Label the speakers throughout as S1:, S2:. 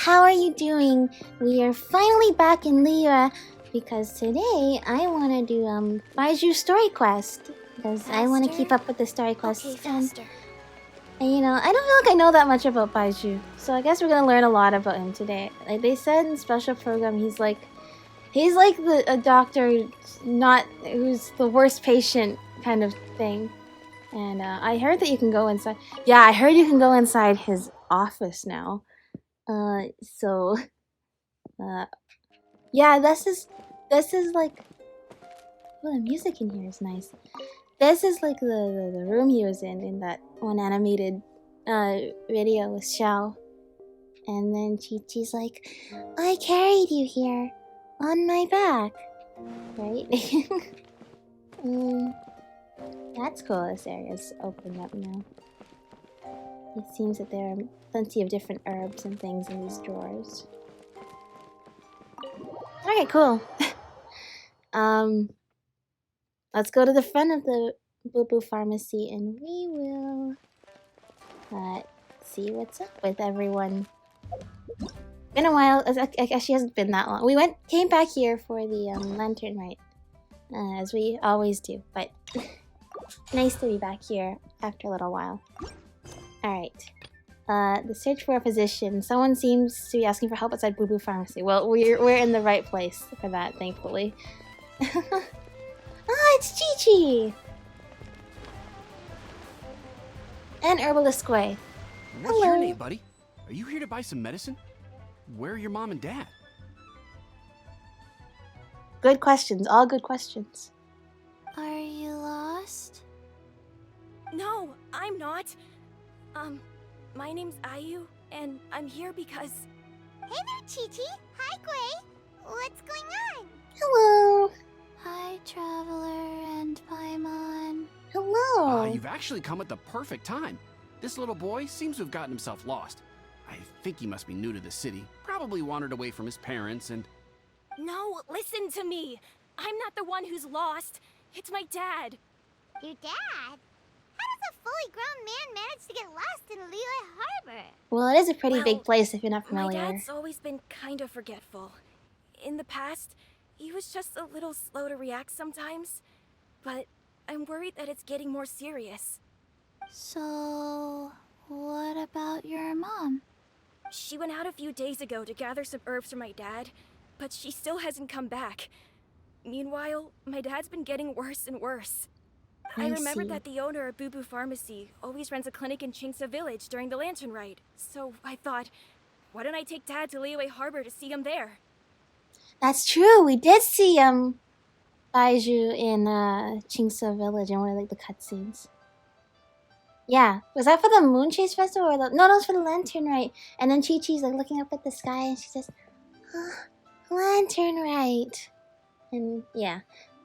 S1: How are you doing? We are finally back in Liyue because today I want to do Baizhu story quest because I want to keep up with the story quests.
S2: Okay, faster.
S1: And you know, I don't feel like I know that much about Baizhu, so I guess we're gonna learn a lot about him today. Like they said in special program, he's like a doctor who's the worst patient kind of thing. And I heard that you can go inside. Yeah, I heard you can go inside his office now. Yeah, this is like, oh, the music in here is nice. This is like the room he was in that one animated video with Xiao. And then Chi-Chi's like, I carried you here on my back, right? That's cool. This area's opened up now. It seems that there are plenty of different herbs and things in these drawers. Alright, cool. Let's go to the front of the Boo-Boo Pharmacy and we will see what's up with everyone. Been a while. Actually hasn't been that long. We came back here for the lantern rite, as we always do, but nice to be back here after a little while. Alright. The search for a physician. Someone seems to be asking for help outside Boo-Boo Pharmacy. Well, we're in the right place for that, thankfully. Ah, it's Chi-Chi! And Herbalist Gui.
S3: What's your name, buddy? Are you here to buy some medicine? Where are your mom and dad?
S1: Good questions. All good questions.
S2: Are you lost?
S4: No, I'm not. My name's Ayu, and I'm here because...
S5: Hey there, Chi-Chi! Hi, Gui! What's going on?
S1: Hello!
S2: Hi, Traveler and Paimon.
S1: Hello!
S3: You've actually come at the perfect time. This little boy seems to have gotten himself lost. I think he must be new to the city. Probably wandered away from his parents and...
S4: No, listen to me! I'm not the one who's lost. It's my dad.
S5: Your dad? How does a fully grown man manage to get lost in Liyue Harbor?
S1: Well, it is a pretty big place if you're not familiar.
S4: My dad's always been kind of forgetful. In the past, he was just a little slow to react sometimes. But I'm worried that it's getting more serious.
S2: So, what about your mom?
S4: She went out a few days ago to gather some herbs for my dad, but she still hasn't come back. Meanwhile, my dad's been getting worse and worse. I remembered that the owner of Boo-Boo Pharmacy always runs a clinic in Chingsa Village during the Lantern Rite. So I thought, why don't I take Dad to Liyue Harbor to see him there?
S1: That's true. We did see Baizhu in Chingsa Village in one of like the cutscenes. Yeah, was that for the Moon Chase Festival or the... No, that was for the Lantern Rite. And then Chi-Chi's like looking up at the sky and she says, oh, Lantern Rite. And yeah,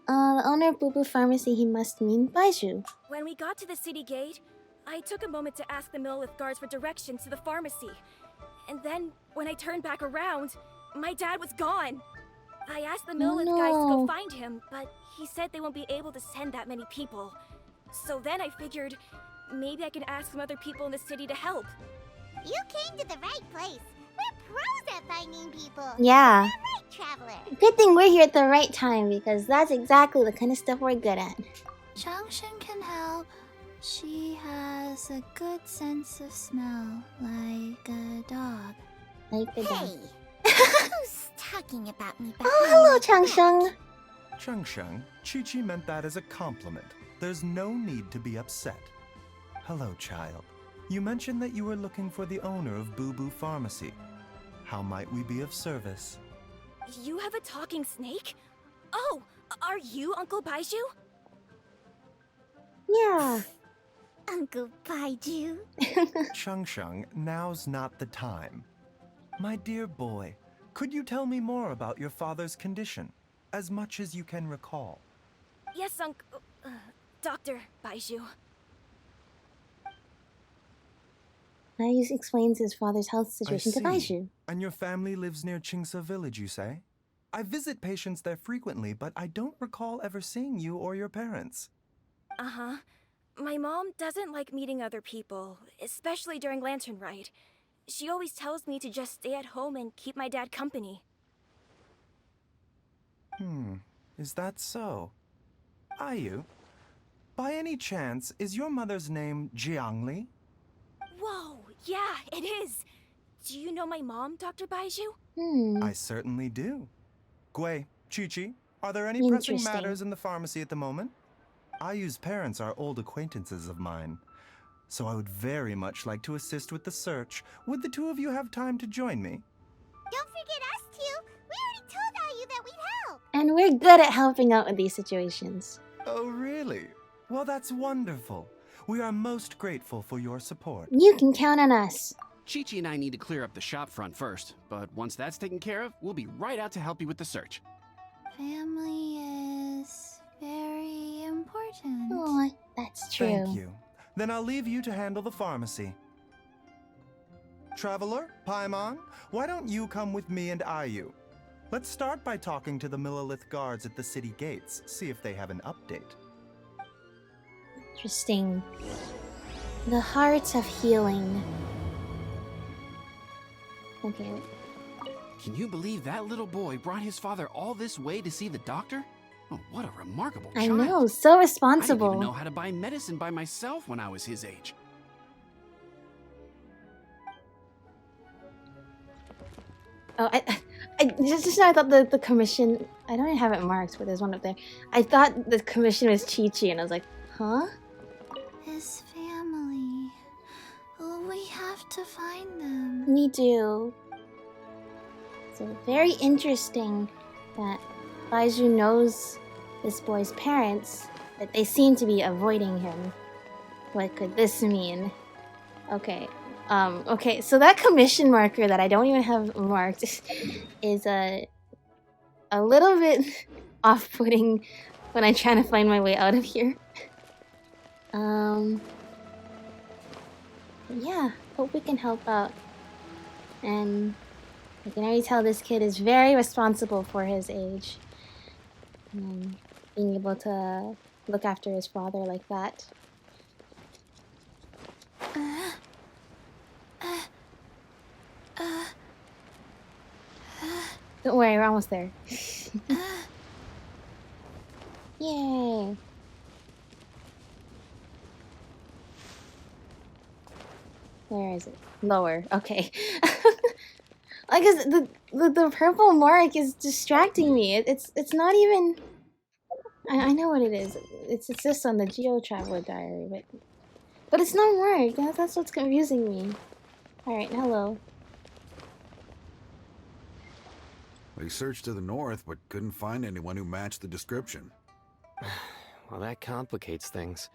S1: the owner of Boo-Boo Pharmacy, he must mean Baizhu.
S4: When we got to the city gate, I took a moment to ask the Millith guards for directions to the pharmacy. And then, when I turned back around, my dad was gone. I asked the Millith guys to go find him, but he said they won't be able to send that many people. So then I figured, maybe I can ask some other people in the city to help.
S5: You came to the right place. We're pros at finding people.
S1: Yeah.
S5: Right, Traveler.
S1: Good thing we're here at the right time because that's exactly the kind of stuff we're good at.
S2: Changshen can help. She has a good sense of smell, like a dog.
S1: Like the dog.
S5: Hey, who's talking about me?
S1: Oh, hello, Changsheng.
S6: Changsheng, Chi-Chi meant that as a compliment. There's no need to be upset. Hello, child. You mentioned that you were looking for the owner of Boo-Boo Pharmacy. How might we be of service?
S4: You have a talking snake? Oh, are you Uncle Baizhu?
S1: Yeah.
S5: Uncle Baizhu.
S6: Changsheng, now's not the time. My dear boy, could you tell me more about your father's condition, as much as you can recall?
S4: Yes, Dr. Baizhu.
S1: He explains his father's health situation to Baizhu.
S6: And your family lives near Chingsa Village, you say? I visit patients there frequently, but I don't recall ever seeing you or your parents.
S4: Uh-huh. My mom doesn't like meeting other people, especially during Lantern Rite. She always tells me to just stay at home and keep my dad company.
S6: Is that so? Ayu, by any chance, is your mother's name Jiangli?
S4: Whoa, yeah, it is. Do you know my mom, Dr. Baizhu?
S6: I certainly do. Gui, Chi-Chi, are there any pressing
S1: Interesting.
S6: matters in the pharmacy at the moment? Ayu's parents are old acquaintances of mine, so I would very much like to assist with the search. Would the two of you have time to join me?
S5: Don't forget us two. We already told Ayu that we'd help.
S1: And we're good at helping out with these situations.
S6: Oh, really? Well, that's wonderful. We are most grateful for your support.
S1: You can count on us.
S3: Chi-Chi and I need to clear up the shop front first, but once that's taken care of, we'll be right out to help you with the search.
S2: Family is very important.
S1: Oh, that's true.
S6: Thank you. Then I'll leave you to handle the pharmacy. Traveler, Paimon, why don't you come with me and Ayu? Let's start by talking to the Millilith guards at the city gates, see if they have an update.
S1: Interesting. The heart of healing. Okay.
S3: Can you believe that little boy brought his father all this way to see the doctor? Oh, what a remarkable
S1: I
S3: child.
S1: know, so
S3: I didn't
S1: responsible.
S3: even know how to buy medicine by myself when I was his age.
S1: Oh, I just now I thought the commission. I don't even have it marked, but there's one up there. I thought the commission was Chi-Chi, and I was like, huh?
S2: His family. Oh, we have to find them.
S1: We do. So very interesting that Baizhu knows this boy's parents, but they seem to be avoiding him. What could this mean? Okay. Okay, so that commission marker that I don't even have marked is a little bit off-putting when I'm trying to find my way out of here. Yeah, hope we can help out. And I can already tell this kid is very responsible for his age. Being able to look after his father like that. Don't worry, we're almost there. Yay! Where is it? Lower. Okay. Like, the purple mark is distracting me. It's not even. I know what it is. It's just on the Geo Traveler Diary, but it's not marked. That's what's confusing me. All right, hello.
S7: They searched to the north, but couldn't find anyone who matched the description.
S8: Well, that complicates things.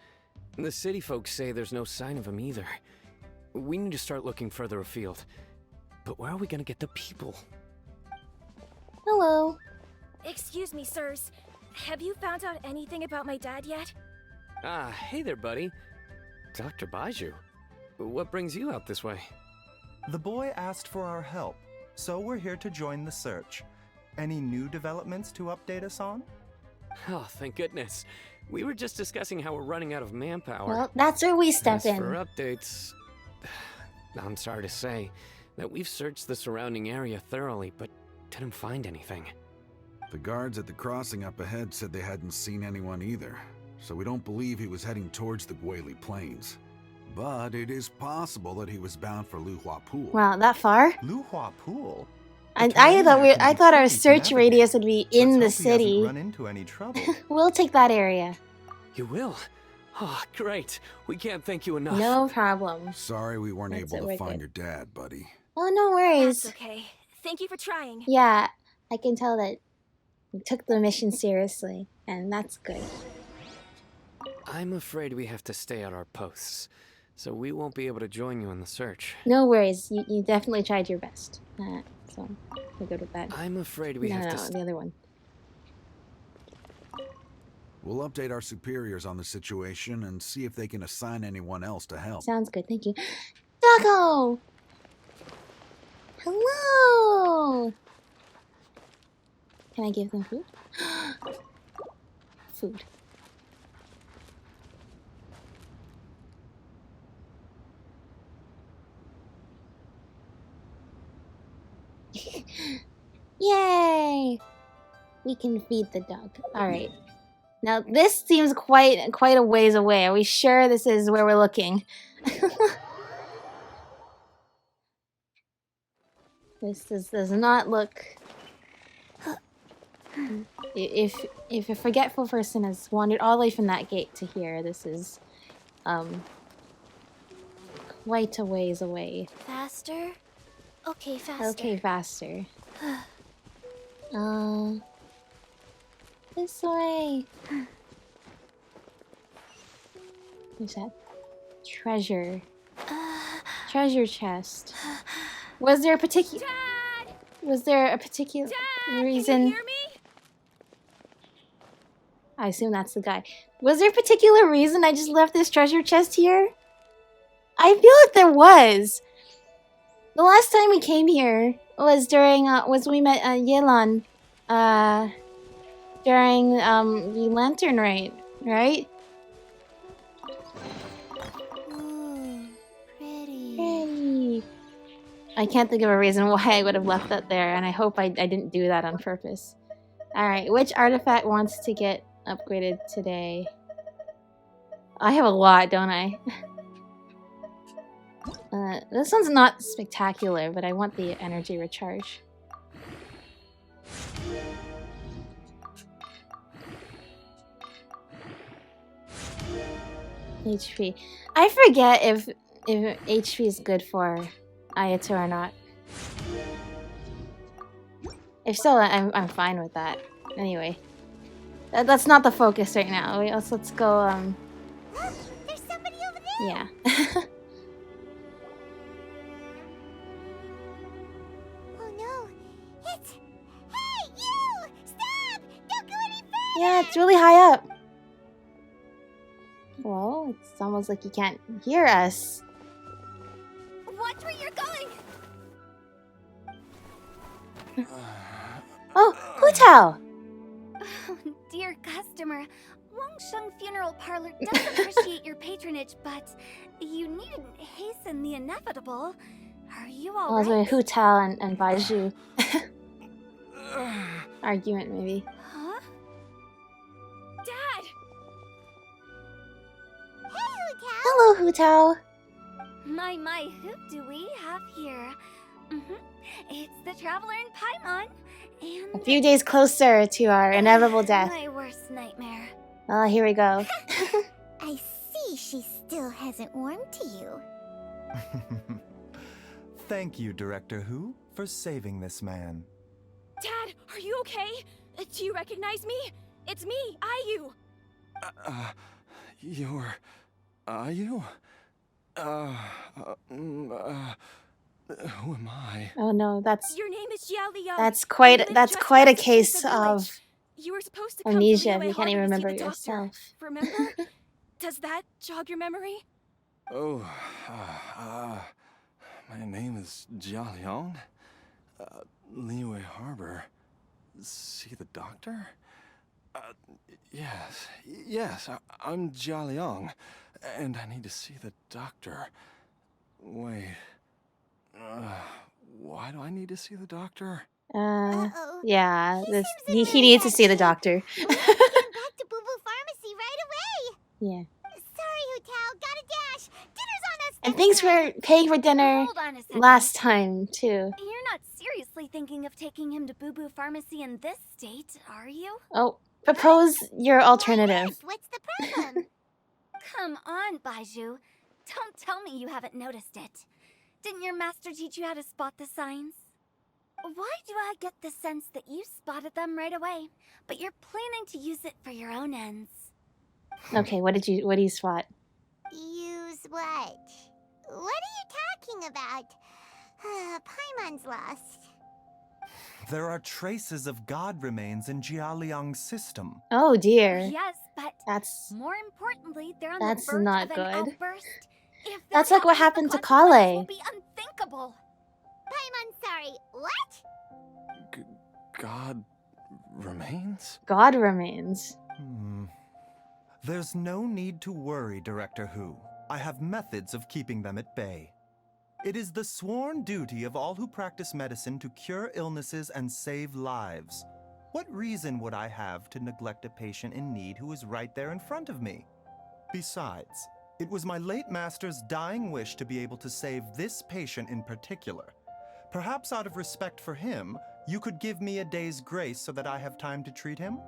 S8: The city folks say there's no sign of him either. We need to start looking further afield. But where are we gonna get the people?
S1: Hello.
S4: Excuse me, sirs. Have you found out anything about my dad yet?
S8: Ah, hey there, buddy. Dr. Baizhu. What brings you out this way?
S6: The boy asked for our help, so we're here to join the search. Any new developments to update us on?
S8: Oh, thank goodness. We were just discussing how we're running out of manpower.
S1: Well, that's where we step
S8: As
S1: in.
S8: for updates, I'm sorry to say that we've searched the surrounding area thoroughly, but didn't find anything.
S7: The guards at the crossing up ahead said they hadn't seen anyone either, so we don't believe he was heading towards the Guili Plains. But it is possible that he was bound for Luhua Pool.
S1: Wow, that far?
S6: Luhua Pool?
S1: And
S6: The terrain there can
S1: I
S6: be
S1: thought our
S6: tricky to
S1: search
S6: navigate.
S1: radius would be in the
S6: Let's hope he hasn't
S1: city.
S6: run into any trouble.
S1: We'll take that area.
S8: You will? Oh, great. We can't thank you enough.
S1: No problem.
S7: Sorry we weren't
S1: That's
S7: able
S1: it,
S7: to
S1: we're
S7: find
S1: good.
S7: your dad, buddy.
S1: Oh, no worries.
S4: That's okay. Thank you for trying.
S1: Yeah, I can tell that we took the mission seriously, and that's good.
S8: I'm afraid we have to stay at our posts, so we won't be able to join you in the search.
S1: No worries, you definitely tried your best. So we're good with that.
S8: I'm afraid we
S1: no,
S8: have
S1: no,
S8: to
S1: the other one.
S7: We'll update our superiors on the situation and see if they can assign anyone else to help.
S1: Sounds good, thank you. Doggo! Hello! Can I give them food? Food. Yay! We can feed the dog. Alright. Now this seems quite a ways away. Are we sure this is where we're looking? This does not look... If a forgetful person has wandered all the way from that gate to here, this is quite a ways away.
S2: Faster? Okay, faster.
S1: Okay, faster. This way. What's that? Treasure. Treasure chest. Was there a particular...
S4: Dad!
S1: Was there a particular reason...
S4: Can you hear me?
S1: I assume that's the guy. Was there a particular reason I just left this treasure chest here? I feel like there was. The last time we came here was during, we met Yelan, during, the lantern raid, right?
S2: Ooh, pretty.
S1: Pretty. I can't think of a reason why I would have left that there, and I hope I didn't do that on purpose. Alright, which artifact wants to get upgraded today? I have a lot, don't I? This one's not spectacular, but I want the energy recharge. HP. I forget if HP is good for Ayato or not. If so, I'm fine with that. Anyway, that's not the focus right now. Let's go.
S5: There's somebody over there.
S1: Yeah.
S5: Oh no, it's... Hey, you! Stop! Don't go any further!
S1: Yeah, it's really high up. Well, it's almost like you can't hear us.
S2: Watch where you're going!
S1: Oh, Hu-Tao!
S2: Oh, dear customer, Wangsheng Funeral Parlor does appreciate your patronage, but you needn't hasten the inevitable. Are you
S1: Oh, it's
S2: alright?
S1: like Hu-Tao and Baizhu. Argument, maybe.
S2: Huh?
S4: Dad!
S5: Hey, Hu-Tao!
S1: Hello, Hu-Tao!
S2: My, who do we have here? It's the Traveler in Paimon, and...
S1: A few days closer to our inevitable death.
S2: My worst nightmare.
S1: Oh, here we go.
S5: I see she still hasn't warmed to you.
S6: Thank you, Director Who, for saving this man.
S4: Dad, are you okay? Do you recognize me? It's me, Ayu.
S9: You're... Ayu? Who am I?
S1: Oh no, that's
S4: Your name is Xiao Liang.
S1: that's quite
S4: You live
S1: that's
S4: just
S1: quite a
S4: west of
S1: case
S4: the village.
S1: of
S4: You were supposed to come
S1: amnesia
S4: to
S1: if you can't even
S4: Harbor to see
S1: remember
S4: the doctor,
S1: yourself.
S4: Remember? Does that jog your memory?
S9: Oh, my name is Jia Liang. Liyue Harbor. See the doctor? Yes, I'm Jia Liang, and I need to see the doctor. Wait, why do I need to see the doctor?
S5: Uh-oh.
S1: Yeah,
S5: He
S1: this
S5: seems
S1: he needs to see the doctor.
S5: We have to get him back to Boo Boo Pharmacy right away!
S1: Yeah.
S5: Sorry, Hu-Tao, gotta dash! Dinner's on us!
S1: And thanks for paying for dinner
S2: Hold on a second.
S1: last time too.
S2: You're not seriously thinking of taking him to Boo Boo Pharmacy in this state, are you?
S1: Oh, propose your alternative.
S5: Yes, what's the problem?
S2: Come on, Baizhu. Don't tell me you haven't noticed it. Didn't your master teach you how to spot the signs? Why do I get the sense that you spotted them right away, but you're planning to use it for your own ends?
S1: Okay, what do you spot?
S5: Use what? What are you talking about? Paimon's lost.
S6: There are traces of god remains in Jia Liang's system.
S1: Oh dear.
S2: Yes, but
S1: That's
S2: more importantly, they're on
S1: That's
S2: the verge
S1: not
S2: of an
S1: good.
S2: outburst. If
S1: That's
S2: that
S1: like what
S2: happens,
S1: happened
S2: the
S1: to
S2: consequences
S1: Kale.
S2: will be unthinkable.
S5: Paimon, sorry, what?
S9: God remains?
S1: God remains.
S6: There's no need to worry, Director Who. I have methods of keeping them at bay. It is the sworn duty of all who practice medicine to cure illnesses and save lives. What reason would I have to neglect a patient in need who is right there in front of me? Besides, it was my late master's dying wish to be able to save this patient in particular. Perhaps out of respect for him, you could give me a day's grace so that I have time to treat him?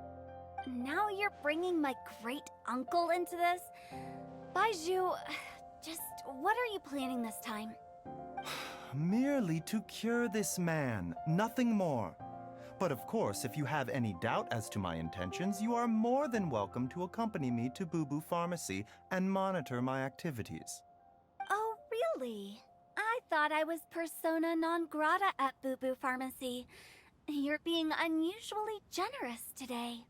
S2: Now you're bringing my great-uncle into this? Baizhu, just what are you planning this time?
S6: Merely to cure this man, nothing more. But of course, if you have any doubt as to my intentions, you are more than welcome to accompany me to Boo Boo Pharmacy and monitor my activities.
S2: Oh, really? I thought I was persona non grata at Boo Boo Pharmacy. You're being unusually generous today.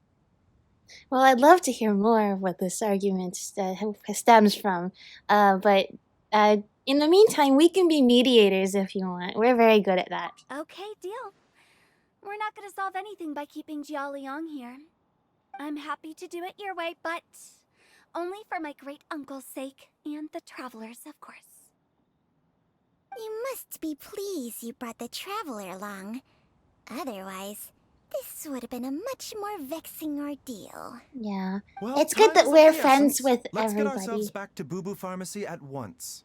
S1: Well, I'd love to hear more of what this argument stems from, but in the meantime, we can be mediators if you want. We're very good at that.
S2: Okay, deal. We're not gonna solve anything by keeping Jialiang here. I'm happy to do it your way, but only for my great-uncle's sake and the travelers, of course.
S5: You must be pleased you brought the traveler along. Otherwise, this would have been a much more vexing ordeal.
S1: Yeah.
S6: Well,
S1: It's good
S6: time
S1: that
S6: is of
S1: we're
S6: the
S1: friends
S6: essence.
S1: with
S6: Let's get
S1: everybody.
S6: ourselves back to Boo Boo Pharmacy at once.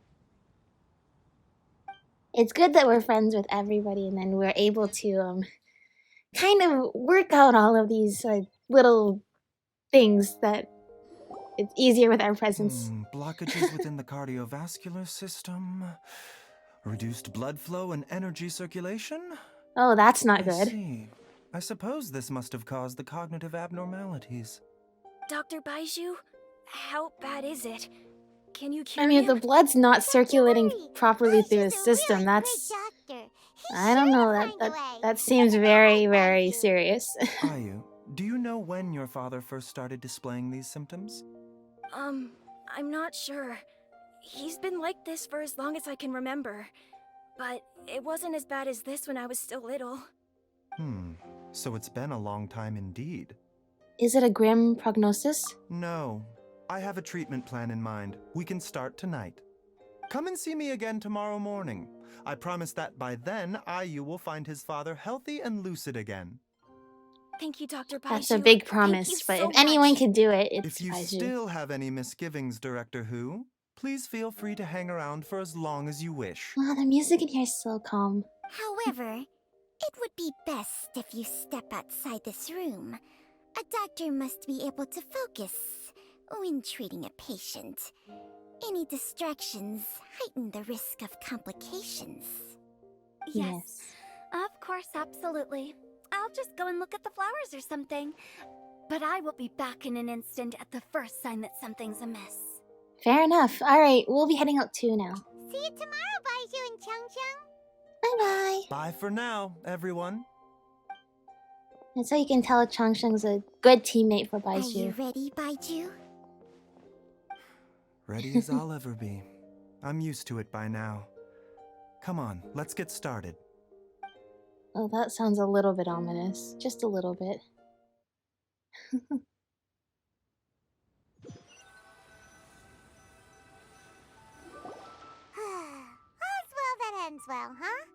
S1: It's good that we're friends with everybody, and then we're able to kind of work out all of these little things that it's easier with our presence.
S6: Blockages within the cardiovascular system, reduced blood flow and energy circulation?
S1: Oh, that's not
S6: I
S1: good.
S6: see. I suppose this must have caused the cognitive abnormalities.
S4: Dr. Baizhu, how bad is it? Can you cure
S1: I mean, if
S4: him?
S1: the blood's not circulating
S5: Worry.
S1: properly through
S5: Baizhu's
S1: his
S5: a
S1: system,
S5: really
S1: that's...
S5: great doctor. He's
S1: I don't
S5: sure
S1: know,
S5: to
S1: that
S5: find a way.
S1: that seems
S5: Isn't that
S1: very,
S5: right,
S1: very
S5: Baizhu?
S1: serious.
S6: Ayu, do you know when your father first started displaying these symptoms?
S4: I'm not sure. He's been like this for as long as I can remember. But it wasn't as bad as this when I was still little.
S6: So it's been a long time indeed.
S1: Is it a grim prognosis?
S6: No, I have a treatment plan in mind. We can start tonight. Come and see me again tomorrow morning. I promise that by then, Ayu will find his father healthy and lucid again.
S4: Thank you, Dr. Baizhu.
S1: That's a big
S4: Thank you
S1: promise, but
S4: so
S1: if anyone
S4: much.
S1: can do it, it's
S6: If you
S1: Baizhu.
S6: still have any misgivings, Director Who, please feel free to hang around for as long as you wish.
S1: Wow, the music in here is so calm.
S5: However, it would be best if you step outside this room. A doctor must be able to focus when treating a patient. Any distractions heighten the risk of complications.
S2: Yes. Of course, absolutely. I'll just go and look at the flowers or something. But I will be back in an instant at the first sign that something's amiss.
S1: Fair enough. Alright, we'll be heading out too now.
S5: See you tomorrow, Baizhu and Chang.
S1: Bye-bye.
S6: Bye for now, everyone.
S1: That's how you can tell Changsheng's a good teammate for
S5: Are you
S1: Baizhu.
S5: ready, Baizhu?
S6: Ready as I'll ever be. I'm used to it by now. Come on, let's get started.
S1: Oh, that sounds a little bit ominous. Just a little bit.
S5: All's well that ends well, huh?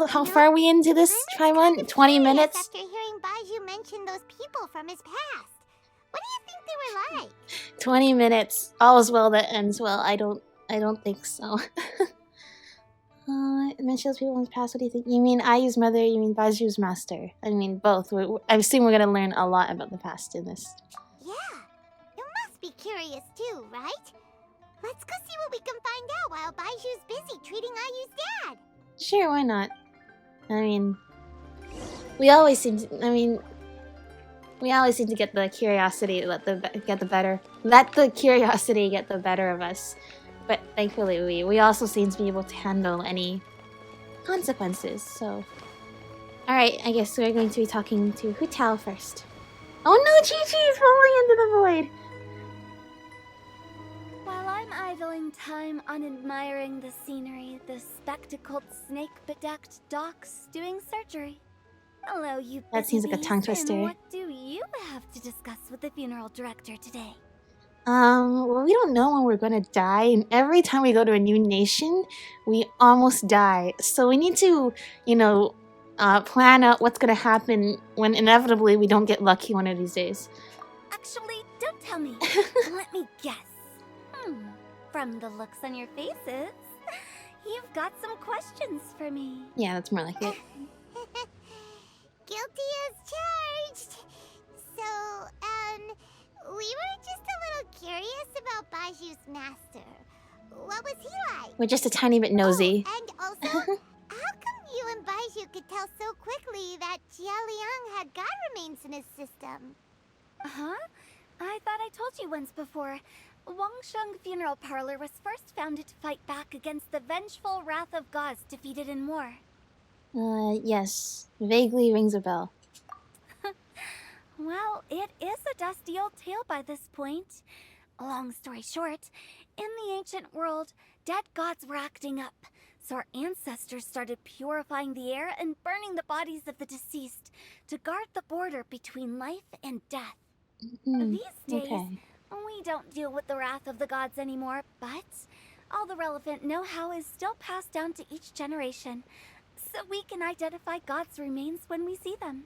S1: How far are we into this, Taiwan? 20 minutes?
S5: After hearing Baizhu mention those people from his past. What do you think they were like?
S1: 20 minutes. All's well that ends well. I don't think so. Mention those people from his past. What do you think? You mean Ayu's mother? You mean Baizhu's master? I mean both. I assume we're gonna learn a lot about the past in this.
S5: Yeah, you must be curious too, right? Let's go see what we can find out while Baizhu's busy treating Ayu's dad.
S1: Sure, why not? I mean, we always seem to get the curiosity let the curiosity get the better of us. But thankfully we also seem to be able to handle any consequences, so... Alright, I guess we're going to be talking to Hu Tao first. Oh no, Chi-Chi is falling into the void!
S2: While I'm idling time on admiring the scenery, the spectacled snake-bedecked docs doing surgery. Hello, you
S1: That seems like a
S2: busy
S1: tongue
S2: beast, and
S1: twister.
S2: what do you have to discuss with the funeral director today?
S1: Well, we don't know when we're gonna die, and every time we go to a new nation, we almost die. So we need to, plan out what's gonna happen when inevitably we don't get lucky one of these days.
S2: Actually, don't tell me. Let me guess. From the looks on your faces, you've got some questions for me.
S1: Yeah, that's more like it.
S5: Guilty as charged. So, we were just a little curious about Baizhu's master. What was he like?
S1: We're just a tiny bit nosy.
S5: Oh, and also, how come you and Baizhu could tell so quickly that Jia Liang had god remains in his system?
S2: Huh? I thought I told you once before. Wangsheng Funeral Parlor was first founded to fight back against the vengeful wrath of gods defeated in war.
S1: Yes. Vaguely rings a bell.
S2: Well, it is a dusty old tale by this point. Long story short, in the ancient world, dead gods were acting up, so our ancestors started purifying the air and burning the bodies of the deceased to guard the border between life and death. These days, we don't deal with the wrath of the gods anymore, but all the relevant know-how is still passed down to each generation, so we can identify gods' remains when we see them.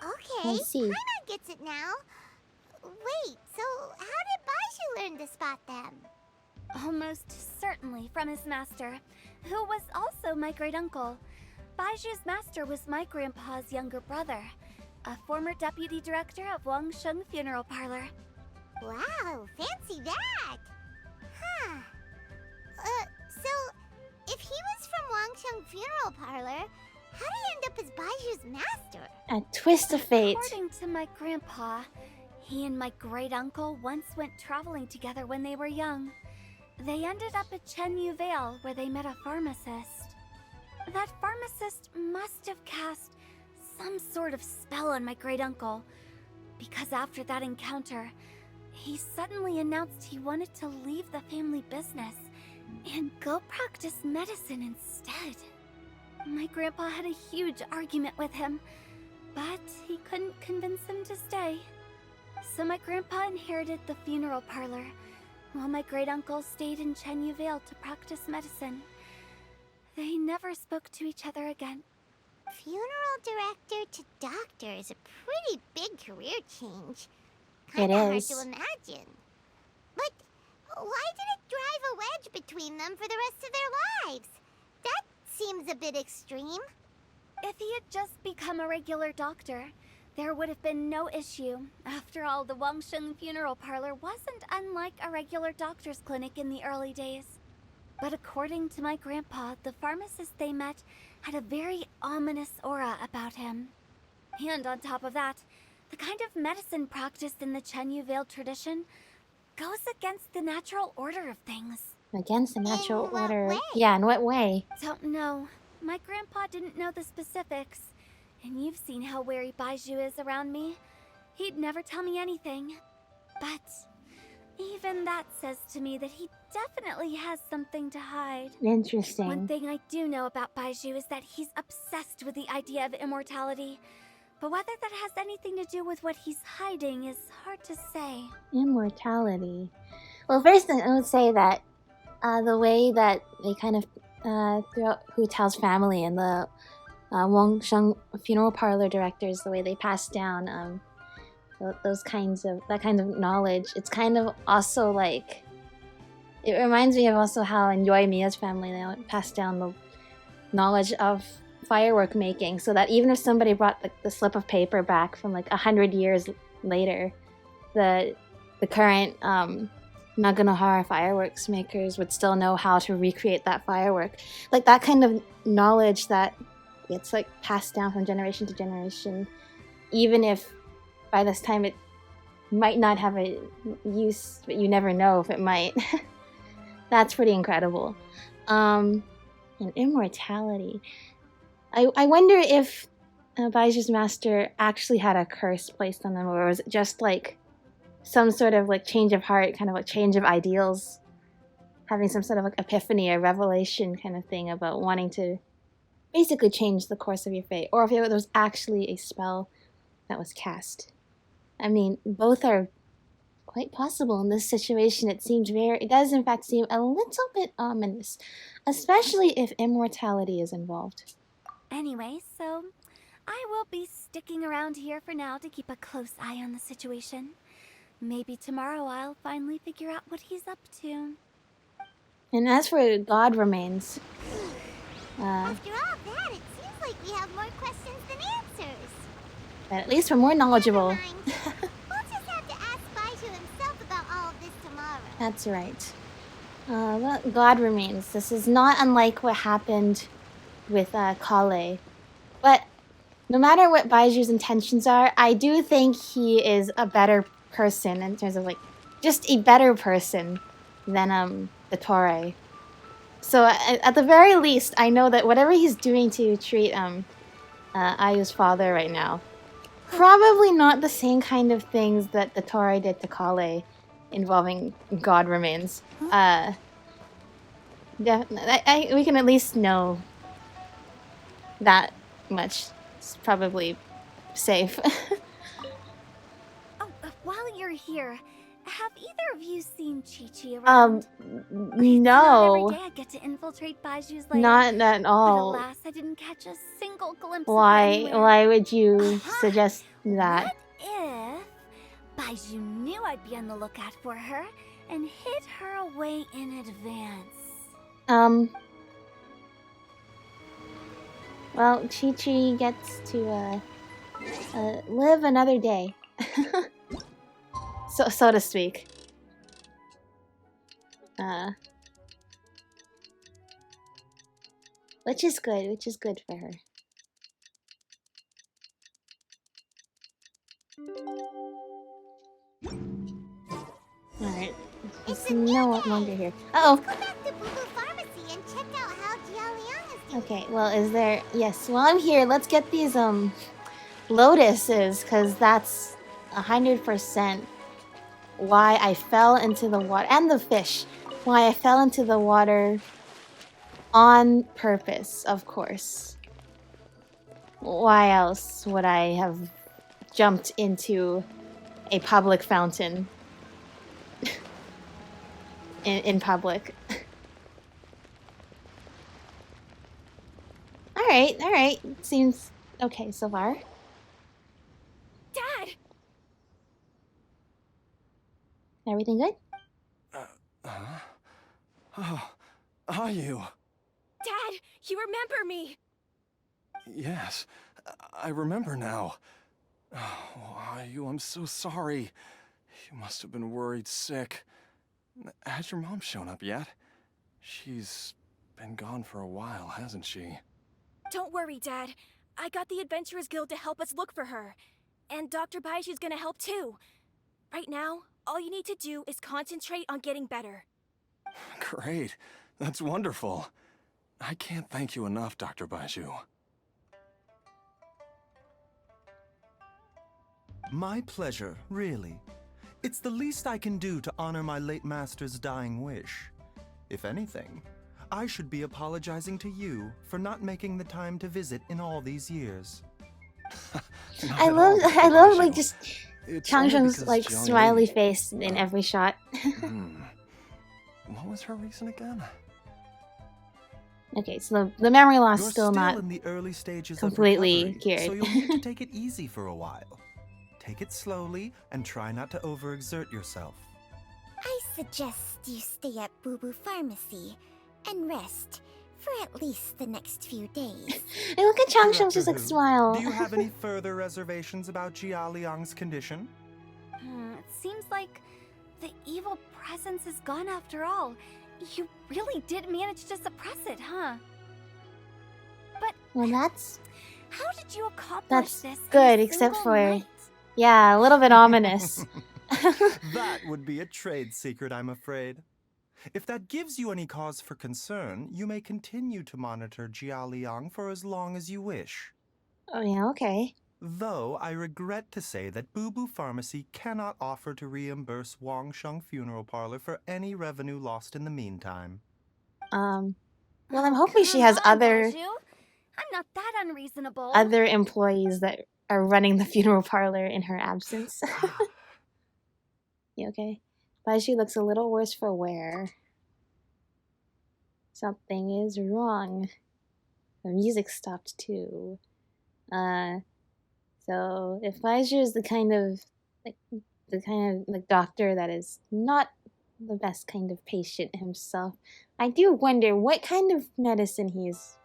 S5: Okay,
S1: I see.
S5: Paimon gets it now. Wait, so how did Baizhu learn to spot them?
S2: Almost certainly from his master, who was also my great-uncle. Baizhu's master was my grandpa's younger brother, a former deputy director of Wangsheng Funeral Parlor.
S5: Wow, fancy that! Huh. So, if he was from Wangsheng Funeral Parlor, how did he end up as Baizhu's master?
S1: A twist of fate.
S2: According to my grandpa, he and my great-uncle once went traveling together when they were young. They ended up at Chenyu Vale, where they met a pharmacist. That pharmacist must have cast some sort of spell on my great-uncle, because after that encounter, he suddenly announced he wanted to leave the family business and go practice medicine instead. My grandpa had a huge argument with him, but he couldn't convince him to stay. So my grandpa inherited the funeral parlor, while my great-uncle stayed in Chenyu Vale to practice medicine. They never spoke to each other again.
S5: Funeral director to doctor is a pretty big career change.
S1: It
S5: Kinda hard
S1: is.
S5: to imagine. But why did it drive a wedge between them for the rest of their lives? That seems a bit extreme.
S2: If he had just become a regular doctor, there would have been no issue. After all, the Wangsheng Funeral Parlor wasn't unlike a regular doctor's clinic in the early days. But according to my grandpa, the pharmacist they met had a very ominous aura about him. And on top of that, the kind of medicine practiced in the Chenyu Vale tradition goes against the natural order of things.
S1: Against the natural
S5: In what
S1: order.
S5: way?
S1: Yeah, in what way?
S2: Don't know. My grandpa didn't know the specifics. And you've seen how wary Baizhu is around me. He'd never tell me anything. But even that says to me that he definitely has something to hide.
S1: Interesting.
S2: One thing I do know about Baizhu is that he's obsessed with the idea of immortality. But whether that has anything to do with what he's hiding is hard to say.
S1: Immortality. Well, first I would say that the way that they kind of throughout Hu Tao's family and the Wangsheng Funeral Parlor directors, the way they pass down that kind of knowledge, it's kind of also like, it reminds me of also how in Yoi Mia's family they passed down the knowledge of firework making, so that even if somebody brought the slip of paper back from 100 years later, the current Naganohara fireworks makers would still know how to recreate that firework. Like that kind of knowledge that it's passed down from generation to generation, even if by this time it might not have a use, but you never know if it might. That's pretty incredible. And immortality. I wonder if Baizhu's master actually had a curse placed on them, or was it just some sort of change of heart, kind of change of ideals, having some sort of epiphany or revelation kind of thing about wanting to basically change the course of your fate, or if it was actually a spell that was cast. I mean, both are quite possible in this situation. It does in fact seem a little bit ominous, especially if immortality is involved.
S2: Anyway, so I will be sticking around here for now to keep a close eye on the situation. Maybe tomorrow I'll finally figure out what he's up to.
S1: And as for God Remains,
S5: After all that, it seems like we have more questions than answers.
S1: but at least we're more knowledgeable.
S5: Never mind. We'll just have to ask Baizhu himself about all of this tomorrow.
S1: That's right. Well, God Remains. This is not unlike what happened with Kale. But no matter what Baiju's intentions are, I do think he is a better person in terms of, like, just a better person than the Torei. So at the very least, I know that whatever he's doing to treat Ayu's father right now, probably not the same kind of things that the Torei did to Kale involving God Remains. We can at least know that much. It's probably safe.
S2: Oh, while you're here, have either of you seen Chi-Chi around?
S1: No.
S2: Not every day I get to infiltrate Baiju's lair.
S1: Not at
S2: But
S1: all.
S2: alas, I didn't catch a single glimpse of her
S1: Why?
S2: anywhere.
S1: Why would you suggest that?
S2: What if Baizhu knew I'd be on the lookout for her and hid her away in advance?
S1: Well, Chi-Chi gets to live another day, so to speak. Which is good for her. Alright, there's no longer here. Uh-oh!
S5: Go back to Boo Pharmacy and check out how Jialiang is doing.
S1: Okay, well, is there... Yes, while I'm here, let's get these, lotuses, because that's 100% why I fell into the water. And the fish. Why I fell into the water on purpose, of course. Why else would I have jumped into a public fountain in public? Alright. Seems okay so far.
S4: Dad!
S1: Everything good?
S9: Oh, are you?
S4: Dad, you remember me!
S9: Yes, I remember now. Oh, Ayu, I'm so sorry. You must have been worried sick. Has your mom shown up yet? She's been gone for a while, hasn't she?
S4: Don't worry, Dad. I got the Adventurers Guild to help us look for her. And Dr. Baiju's gonna help too. Right now, all you need to do is concentrate on getting better.
S9: Great. That's wonderful. I can't thank you enough, Dr. Baizhu.
S6: My pleasure, really. It's the least I can do to honor my late master's dying wish. If anything, I should be apologizing to you for not making the time to visit in all these years.
S1: I love like just
S9: It's
S1: Changsheng's
S9: only because
S1: like
S9: Jiang
S1: smiley
S9: Yi-
S1: face in every shot.
S9: What was her reason again?
S1: Okay, so the memory loss
S6: You're
S1: is still not
S6: in the early stages
S1: completely
S6: of recovery,
S1: cured.
S6: so you'll need to take it easy for a while. Take it slowly and try not to overexert yourself.
S5: I suggest you stay at Boo Pharmacy and rest for at least the next few days.
S1: And look at Changsheng's just like
S6: Director Hu,
S1: smile.
S6: Do you have any further reservations about Jia Liang's condition?
S2: It seems like the evil presence is gone after all. You really did manage to suppress it, huh? But
S1: Well, that's
S2: how did you accomplish
S1: that's
S2: this? in
S1: good,
S2: a
S1: except
S2: single
S1: for
S2: night?
S1: yeah, a little bit ominous.
S6: That would be a trade secret, I'm afraid. If that gives you any cause for concern, you may continue to monitor Jia Liang for as long as you wish.
S1: Oh yeah, okay.
S6: Though I regret to say that Boo Pharmacy cannot offer to reimburse Wangsheng Funeral Parlor for any revenue lost in the meantime.
S1: Well, I'm hoping she has
S2: Come on,
S1: other
S2: Baizhu. I'm not that unreasonable.
S1: employees that are running the funeral parlor in her absence.
S6: Director Hu, do you have any further reservations about Jia Liang's condition?
S1: Well, You okay? Baizhu looks a little worse for wear. Something is wrong. The music stopped too. So if Baizhu is the kind of doctor that is not the best kind of patient himself, I do wonder what kind of medicine he's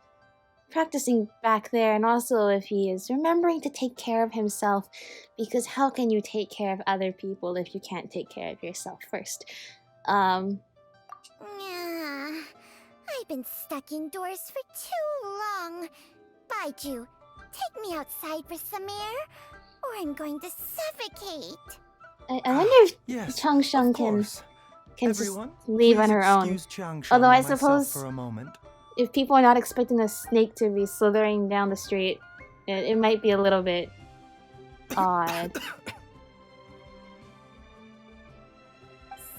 S1: practicing back there, and also if he is remembering to take care of himself, because how can you take care of other people if you can't take care of yourself first?
S5: Yeah, I've been stuck indoors for too long. Baizhu, take me outside for some air, or I'm going to suffocate.
S1: I wonder if
S6: Yes,
S1: Changsheng
S6: of course.
S1: can just
S6: Everyone,
S1: leave on
S6: please
S1: her own.
S6: excuse Changsheng
S1: Although I
S6: and myself
S1: suppose
S6: for a moment.
S1: if people are not expecting a snake to be slithering down the street, it might be a little bit odd.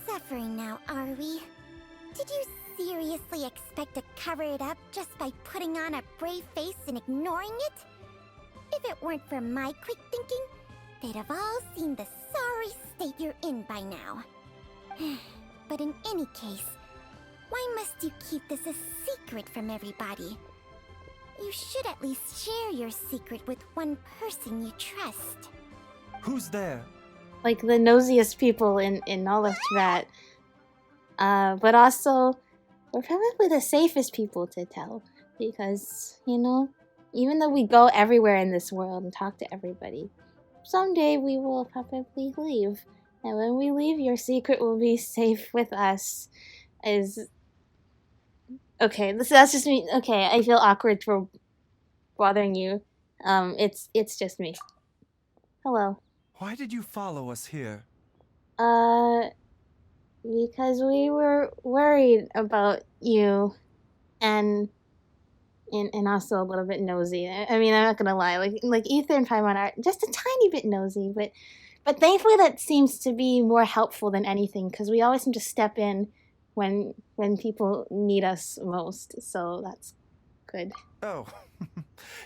S5: Suffering now, are we? Did you seriously expect to cover it up just by putting on a brave face and ignoring it? If it weren't for my quick thinking, they'd have all seen the sorry state you're in by now. But in any case, why must you keep this a secret from everybody? You should at least share your secret with one person you trust.
S6: Who's there?
S1: Like the nosiest people in all of Tibet. But also, we're probably the safest people to tell. Because, you know, even though we go everywhere in this world and talk to everybody, someday we will probably leave. And when we leave, your secret will be safe with us. Okay, that's just me. Okay, I feel awkward for bothering you. It's just me. Hello.
S6: Why did you follow us here?
S1: Because we were worried about you, and also a little bit nosy. I mean, I'm not gonna lie. Like Ether and Paimon are just a tiny bit nosy, but thankfully that seems to be more helpful than anything, because we always seem to step in when people need us most. So that's good.
S6: Oh,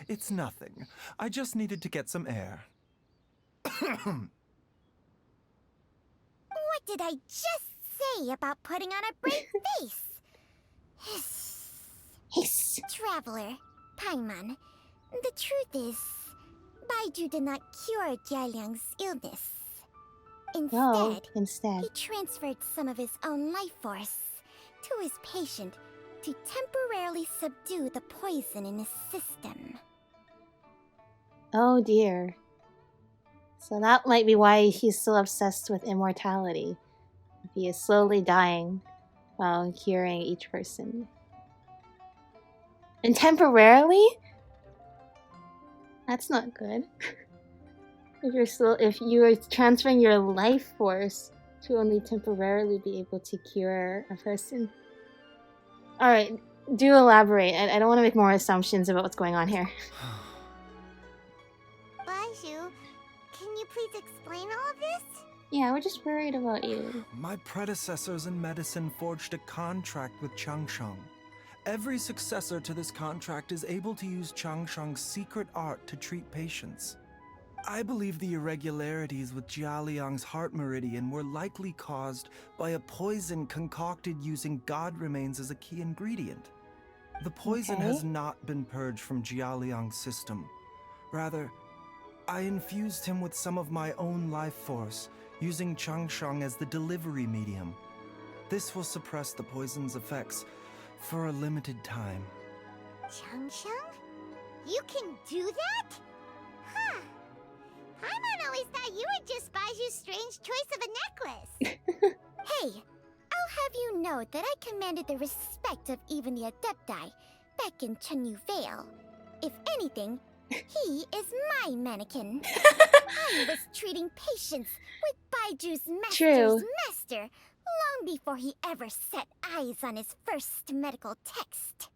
S6: it's nothing. I just needed to get some air.
S5: What did I just say about putting on a brave face?
S1: Hiss.
S5: Traveler, Paimon, the truth is, Baizhu did not cure Jialiang's illness. Instead, he transferred some of his own life force to his patient to temporarily subdue the poison in his system.
S1: Oh dear. So that might be why he's still obsessed with immortality. He is slowly dying while curing each person. And temporarily? That's not good. If you are transferring your life force to only temporarily be able to cure a person. Alright, do elaborate. I don't want to make more assumptions about what's going on here.
S5: Baizhu, can you please explain all of this?
S1: Yeah, we're just worried about you.
S6: My predecessors in medicine forged a contract with Changsheng. Every successor to this contract is able to use Changsheng's secret art to treat patients. I believe the irregularities with Jialiang's heart meridian were likely caused by a poison concocted using god remains as a key ingredient. The poison has not been purged from Jialiang's system. Rather, I infused him with some of my own life force, using Changsheng as the delivery medium. This will suppress the poison's effects for a limited time.
S5: Changsheng? You can do that? Huh. Paimon always thought you were just Baizhu's strange choice of a necklace. Hey, I'll have you know that I commanded the respect of even the Adepti back in Chenyu Vale. If anything, he is my mannequin. I was treating patients with Baiju's master's master long before he ever set eyes on his first medical text.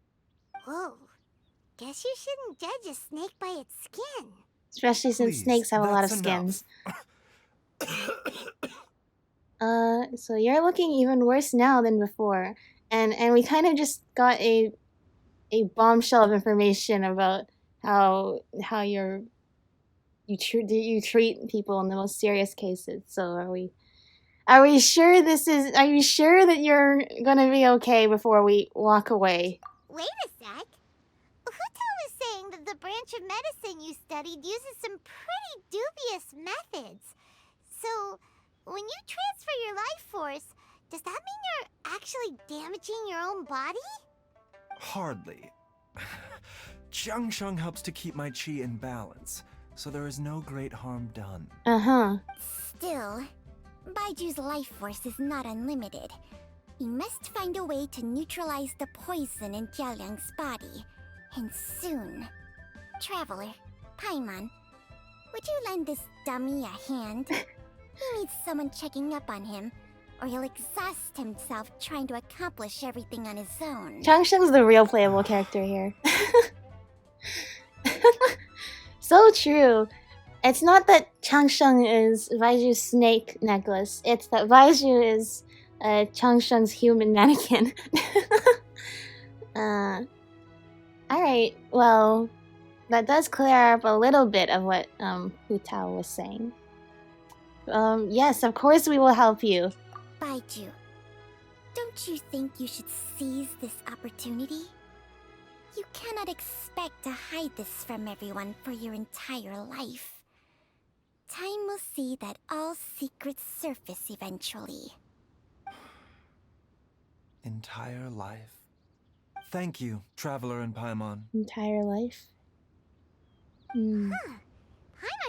S5: Whoa. Guess you shouldn't judge a snake by its skin.
S1: Especially since snakes have a lot of skins. So you're looking even worse now than before. And we kind of just got a bombshell of information about how you treat people in the most serious cases. So are we Are we sure this is... Are you sure that you're gonna be okay before we walk away?
S5: Wait a sec. Huta was saying that the branch of medicine you studied uses some pretty dubious methods. So, when you transfer your life force, does that mean you're actually damaging your own body?
S6: Hardly. Jiangsheng helps to keep my chi in balance, so there is no great harm done.
S1: Uh-huh.
S5: Still, Baiju's life force is not unlimited. We must find a way to neutralize the poison in Jialiang's body. And soon. Traveler, Paimon, would you lend this dummy a hand? He needs someone checking up on him, or he'll exhaust himself trying to accomplish everything on his own.
S1: Changsheng's the real playable character here. So true. It's not that Changsheng is Baiju's snake necklace, it's that Baizhu is Changsheng's human mannequin. Alright, well, that does clear up a little bit of what Hu Tao was saying. Yes, of course we will help you.
S5: Baizhu, don't you think you should seize this opportunity? You cannot expect to hide this from everyone for your entire life. Time will see that all secrets surface eventually.
S6: Entire life. Thank you, Traveler and Paimon.
S1: Entire life?
S5: Paimon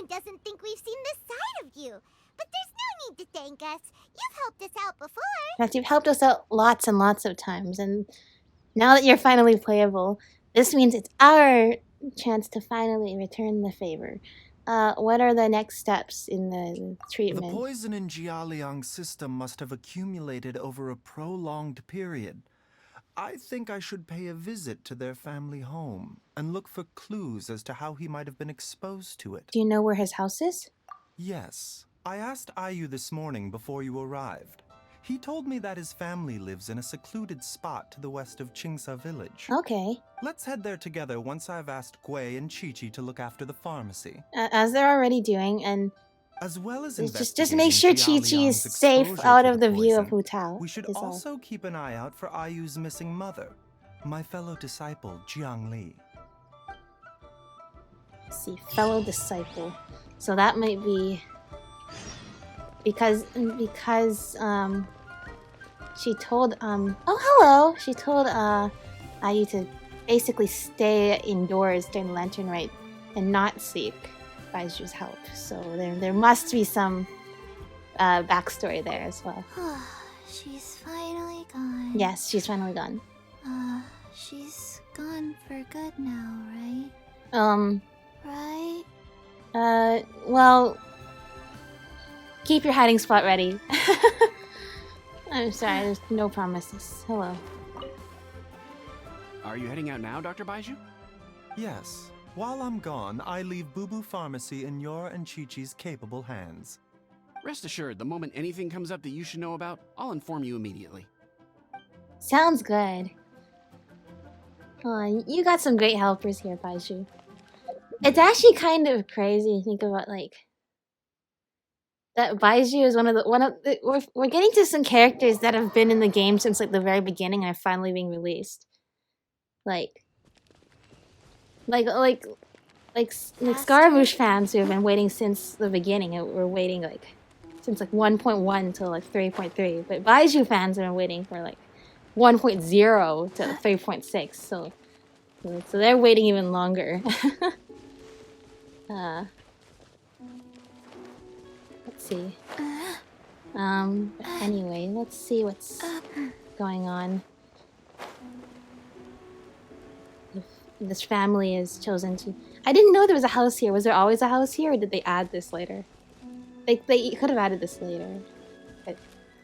S5: doesn't think we've seen this side of you. But there's no need to thank us. You've helped us out before.
S1: Yes, you've helped us out lots and lots of times, and now that you're finally playable, this means it's our chance to finally return the favor. What are the next steps in the treatment?
S6: The poison in Jialiang's system must have accumulated over a prolonged period. I think I should pay a visit to their family home and look for clues as to how he might have been exposed to it.
S1: Do you know where his house is?
S6: Yes. I asked Ayu this morning before you arrived. He told me that his family lives in a secluded spot to the west of Qingsa village.
S1: Okay.
S6: Let's head there together once I've asked Gui and Chi-Chi to look after the pharmacy.
S1: As they're already doing, and
S6: as well as
S1: just make sure Chi-Chi is safe out of the view of Hu Tao.
S6: We should also keep an eye out for Ayu's missing mother, my fellow disciple Jiang Li.
S1: Let's see, fellow disciple. So that might be because she told oh hello, she told Ayu to basically stay indoors during the lantern rite and not seek Baiju's help. So there must be some backstory there as well.
S5: She's finally gone.
S1: Yes, she's finally gone.
S5: She's gone for good now, right? Right?
S1: Well, keep your hiding spot ready. I'm sorry, there's no promises. Hello.
S3: Are you heading out now, Dr. Baizhu?
S6: Yes. While I'm gone, I leave Boo Boo Pharmacy in your and Chi-Chi's capable hands.
S3: Rest assured, the moment anything comes up that you should know about, I'll inform you immediately.
S1: Sounds good. You got some great helpers here, Baizhu. It's actually kind of crazy to think about, like, that Baizhu is one of the we're getting to some characters that have been in the game since like the very beginning and are finally being released. Like Scaramouche fans who have been waiting since the beginning. We're waiting like since like 1.1 to like 3.3, but Baizhu fans have been waiting for like 1.0 to 3.6. So they're waiting even longer. Let's see. Anyway, let's see what's going on. If this family is chosen to... I didn't know there was a house here. Was there always a house here, or did they add this later? They could have added this later. But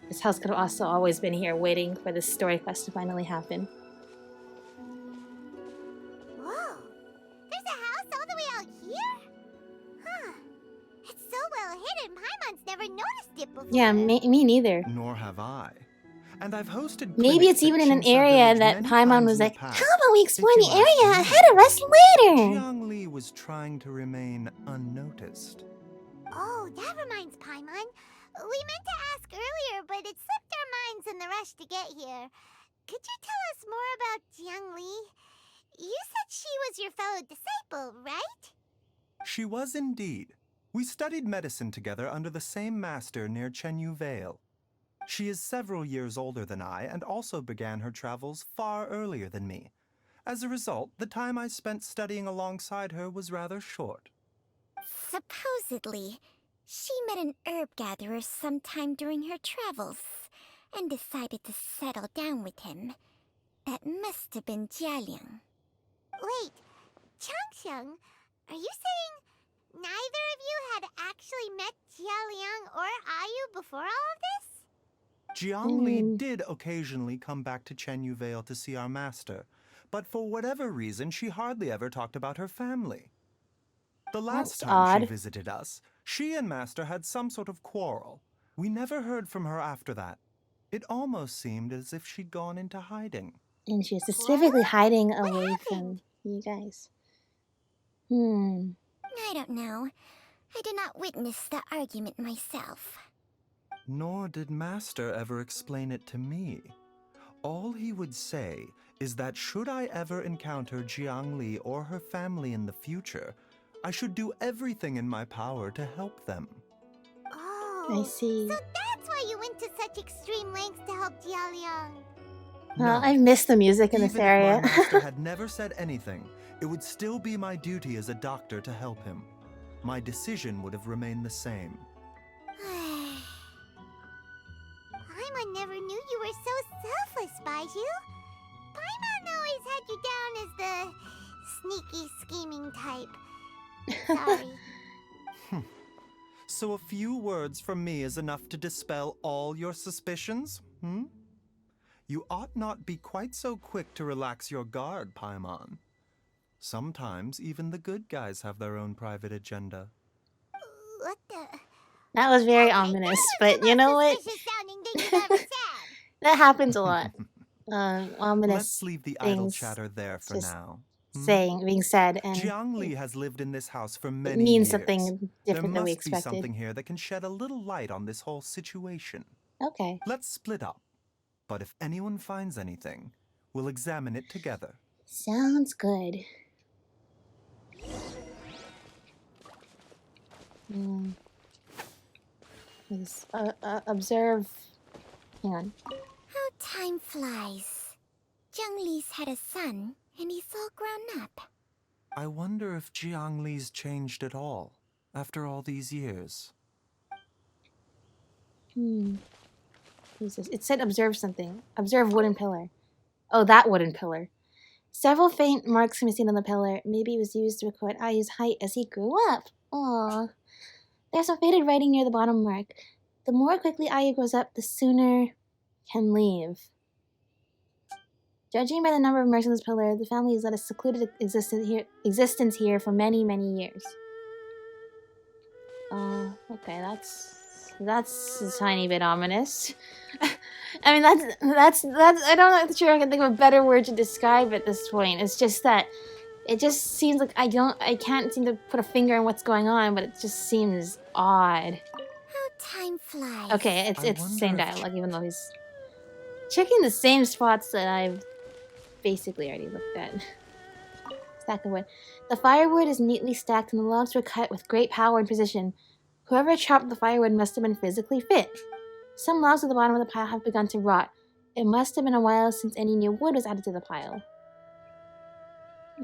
S1: this house could have also always been here, waiting for this story quest to finally happen.
S5: Whoa! There's a house all the way out here? Huh. It's so well hidden, Paimon's never noticed it before.
S1: Yeah, me neither.
S6: Nor have I. And I've hosted
S1: maybe it's even in an area that Paimon was like, how about we explore the area ahead of us later?
S6: Jiang Li was trying to remain unnoticed.
S5: Oh, that reminds Paimon. We meant to ask earlier, but it slipped our minds in the rush to get here. Could you tell us more about Jiang Li? You said she was your fellow disciple, right?
S6: She was indeed. We studied medicine together under the same master near Chenyu Vale. She is several years older than I and also began her travels far earlier than me. As a result, the time I spent studying alongside her was rather short.
S5: Supposedly, she met an herb gatherer sometime during her travels and decided to settle down with him. That must have been Jialiang. Wait, Changxiang, are you saying neither of you had actually met Jialiang or Ayu before all of this?
S6: Jiang Li did occasionally come back to Chenyu Vale to see our master, but for whatever reason, she hardly ever talked about her family. The last time she visited us, she and Master had some sort of quarrel. We never heard from her after that. It almost seemed as if she'd gone into hiding.
S1: And she was specifically hiding away from you guys.
S5: I don't know. I did not witness the argument myself.
S6: Nor did Master ever explain it to me. All he would say is that should I ever encounter Jiang Li or her family in the future, I should do everything in my power to help them.
S5: Oh,
S1: I see.
S5: So that's why you went to such extreme lengths to help Jialiang.
S1: Well, I've missed the music in this area.
S6: Even if my master had never said anything, it would still be my duty as a doctor to help him. My decision would have remained the same.
S5: Paimon never knew you were so selfless, Baizhu. Paimon always had you down as the sneaky, scheming type. Sorry.
S6: So a few words from me is enough to dispel all your suspicions, You ought not be quite so quick to relax your guard, Paimon. Sometimes even the good guys have their own private agenda.
S5: What the?
S1: That was very ominous, but you know what? That happens a lot. Ominous.
S6: Let's leave the idle chatter there for now.
S1: Being said, and
S6: Jiang Li has lived in this house for many years.
S1: It means something different than we expected.
S6: There must be something here that can shed a little light on this whole situation.
S1: Okay.
S6: Let's split up. But if anyone finds anything, we'll examine it together.
S1: Sounds good. Observe. Hang on.
S5: How time flies. Jiang Li's had a son, and he's all grown up.
S6: I wonder if Jiang Li's changed at all, after all these years.
S1: It said observe something. Observe wooden pillar. Oh, that wooden pillar. Several faint marks can be seen on the pillar. Maybe it was used to record Ayu's height as he grew up. Aww. There's some faded writing near the bottom mark. The more quickly Ayu grows up, the sooner can leave. Judging by the number of marks on this pillar, the family has led a secluded existence here for many, many years. Okay, that's a tiny bit ominous. I mean, that's I don't know sure I can think of a better word to describe at this point. It's just that it just seems like I can't seem to put a finger on what's going on, but it just seems odd.
S5: How time flies.
S1: Okay, it's the same dialogue, even though he's checking the same spots that I've basically already looked at. Stack of wood. The firewood is neatly stacked and the logs were cut with great power and precision. Whoever chopped the firewood must have been physically fit. Some logs at the bottom of the pile have begun to rot. It must have been a while since any new wood was added to the pile.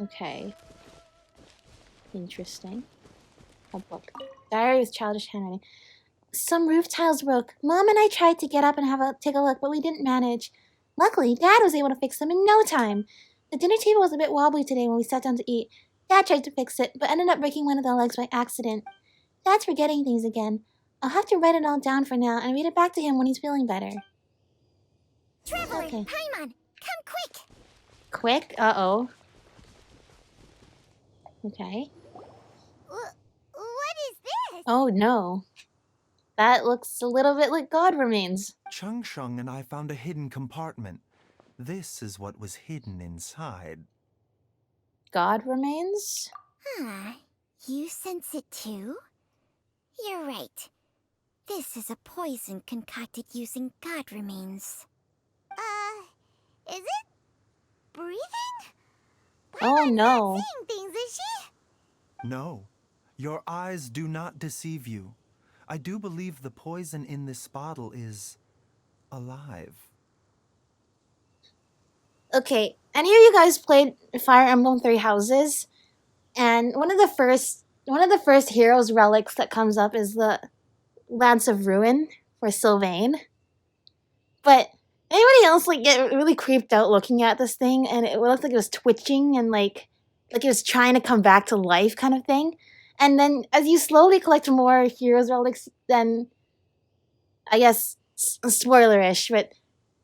S1: Okay. Interesting. A book. Diary with childish handwriting. Some roof tiles broke. Mom and I tried to get up and take a look, but we didn't manage. Luckily, Dad was able to fix them in no time. The dinner table was a bit wobbly today when we sat down to eat. Dad tried to fix it, but ended up breaking one of the legs by accident. Dad's forgetting things again. I'll have to write it all down for now and read it back to him when he's feeling better.
S5: Traveler, okay. Paimon, come quick!
S1: Quick? Uh-oh. Okay.
S5: What is this?
S1: Oh, no. That looks a little bit like God remains.
S6: Changsheng and I found a hidden compartment. This is what was hidden inside.
S1: God remains?
S5: You sense it too? You're right. This is a poison concocted using god remains. Is it breathing?
S1: Oh
S5: Paimon's
S1: no.
S5: not seeing things, is she?
S6: No, your eyes do not deceive you. I do believe the poison in this bottle is alive.
S1: Okay, any of you guys played Fire Emblem Three Houses? And one of the first heroes relics that comes up is the Lance of Ruin for Sylvain. But anybody else like get really creeped out looking at this thing, and it looked like it was twitching and like it was trying to come back to life, kind of thing. And then as you slowly collect more heroes relics, then I guess spoilerish, but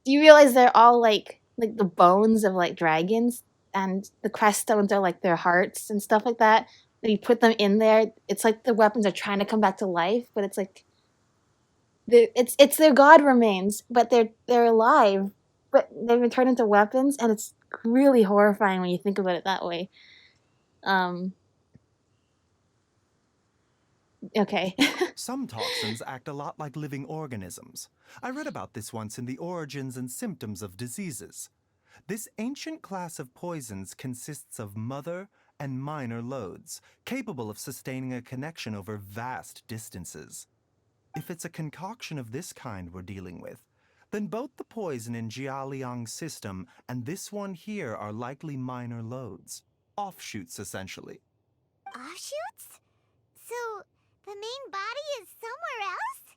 S1: you realize they're all like the bones of like dragons, and the crest stones are like their hearts and stuff like that. When you put them in there, it's like the weapons are trying to come back to life, but it's like it's their god remains, but they're alive, but they've been turned into weapons, and it's really horrifying when you think about it that way. Okay.
S6: Some toxins act a lot like living organisms. I read about this once in the Origins and Symptoms of Diseases. This ancient class of poisons consists of mother and minor loads, capable of sustaining a connection over vast distances. If it's a concoction of this kind we're dealing with, then both the poison in Jialiang's system and this one here are likely minor loads. Offshoots, essentially.
S5: Offshoots? So, the main body is somewhere else?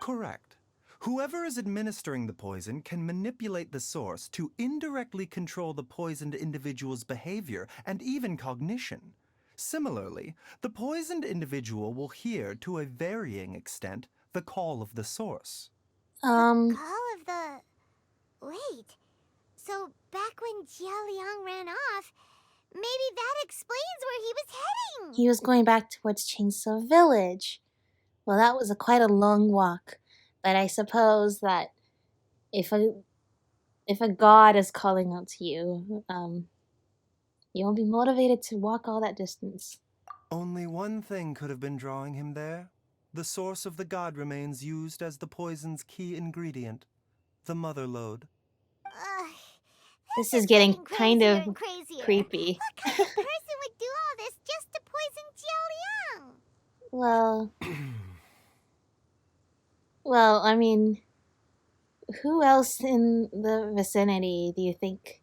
S6: Correct. Whoever is administering the poison can manipulate the source to indirectly control the poisoned individual's behavior and even cognition. Similarly, the poisoned individual will hear, to a varying extent, the call of the source.
S5: The call of the... Wait. So, back when Jialiang ran off, maybe that explains where he was heading!
S1: He was going back towards Chainsaw Village. Well, that was quite a long walk, but I suppose that if a god is calling out to you, you won't be motivated to walk all that distance.
S6: Only one thing could have been drawing him there. The source of the god remains used as the poison's key ingredient, the mother lode.
S1: This is getting kind of
S5: and crazier.
S1: creepy.
S5: What kind of person would do all this just to poison Jialiang?
S1: Well, I mean, who else in the vicinity do you think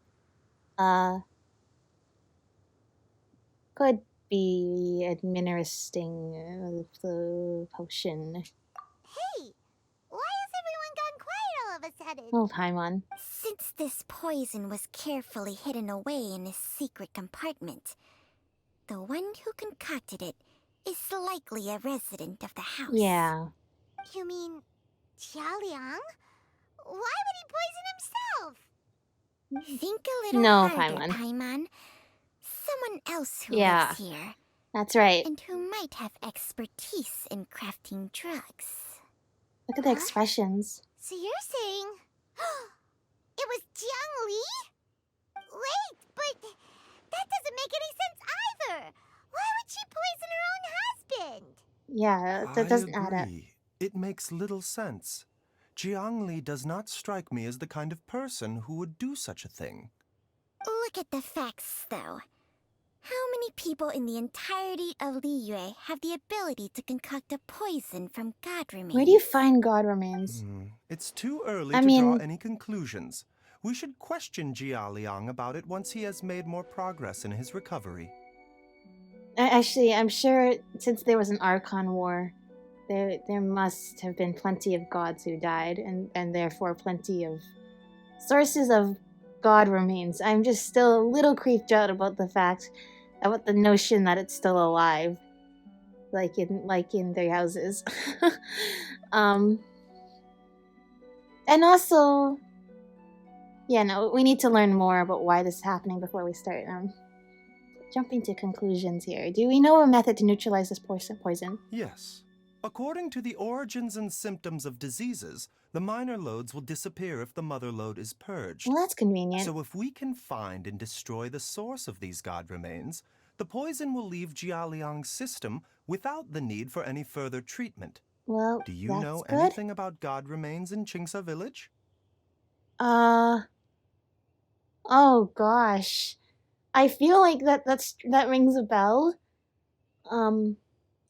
S1: could be administering the potion?
S5: Hey, why has everyone gone quiet all of a sudden?
S1: Oh, Paimon.
S5: Since this poison was carefully hidden away in a secret compartment, the one who concocted it is likely a resident of the house.
S1: Yeah.
S5: You mean Jialiang? Why would he poison himself? Think a little
S1: No,
S5: harder,
S1: Paimon.
S5: Paimon. Someone else who
S1: Yeah.
S5: lives here.
S1: That's right.
S5: And who might have expertise in crafting drugs.
S1: Look at the expressions.
S5: So you're saying... it was Jiang Li? Wait, but that doesn't make any sense either. Why would she poison her own husband?
S1: Yeah, that doesn't add up.
S6: It makes little sense. Jiang Li does not strike me as the kind of person who would do such a thing.
S5: Look at the facts, though. How many people in the entirety of Liyue have the ability to concoct a poison from god remains?
S1: Where do you find god remains?
S6: It's too early
S1: I
S6: to
S1: mean-
S6: draw any conclusions. We should question Jialiang about it once he has made more progress in his recovery.
S1: Actually, I'm sure since there was an Archon War, there must have been plenty of gods who died, and therefore plenty of sources of god remains. I'm just still a little creeped out about the notion that it's still alive, like in Three Houses. And also, yeah, no, we need to learn more about why this is happening before we start jumping to conclusions here. Do we know a method to neutralize this poison?
S6: Yes. According to the Origins and Symptoms of Diseases, the minor loads will disappear if the mother load is purged.
S1: Well, that's convenient.
S6: So if we can find and destroy the source of these god remains, the poison will leave Jialiang's system without the need for any further treatment.
S1: Well,
S6: Do you
S1: that's
S6: know
S1: good.
S6: anything about god remains in Chingsa village?
S1: Oh gosh. I feel like that rings a bell.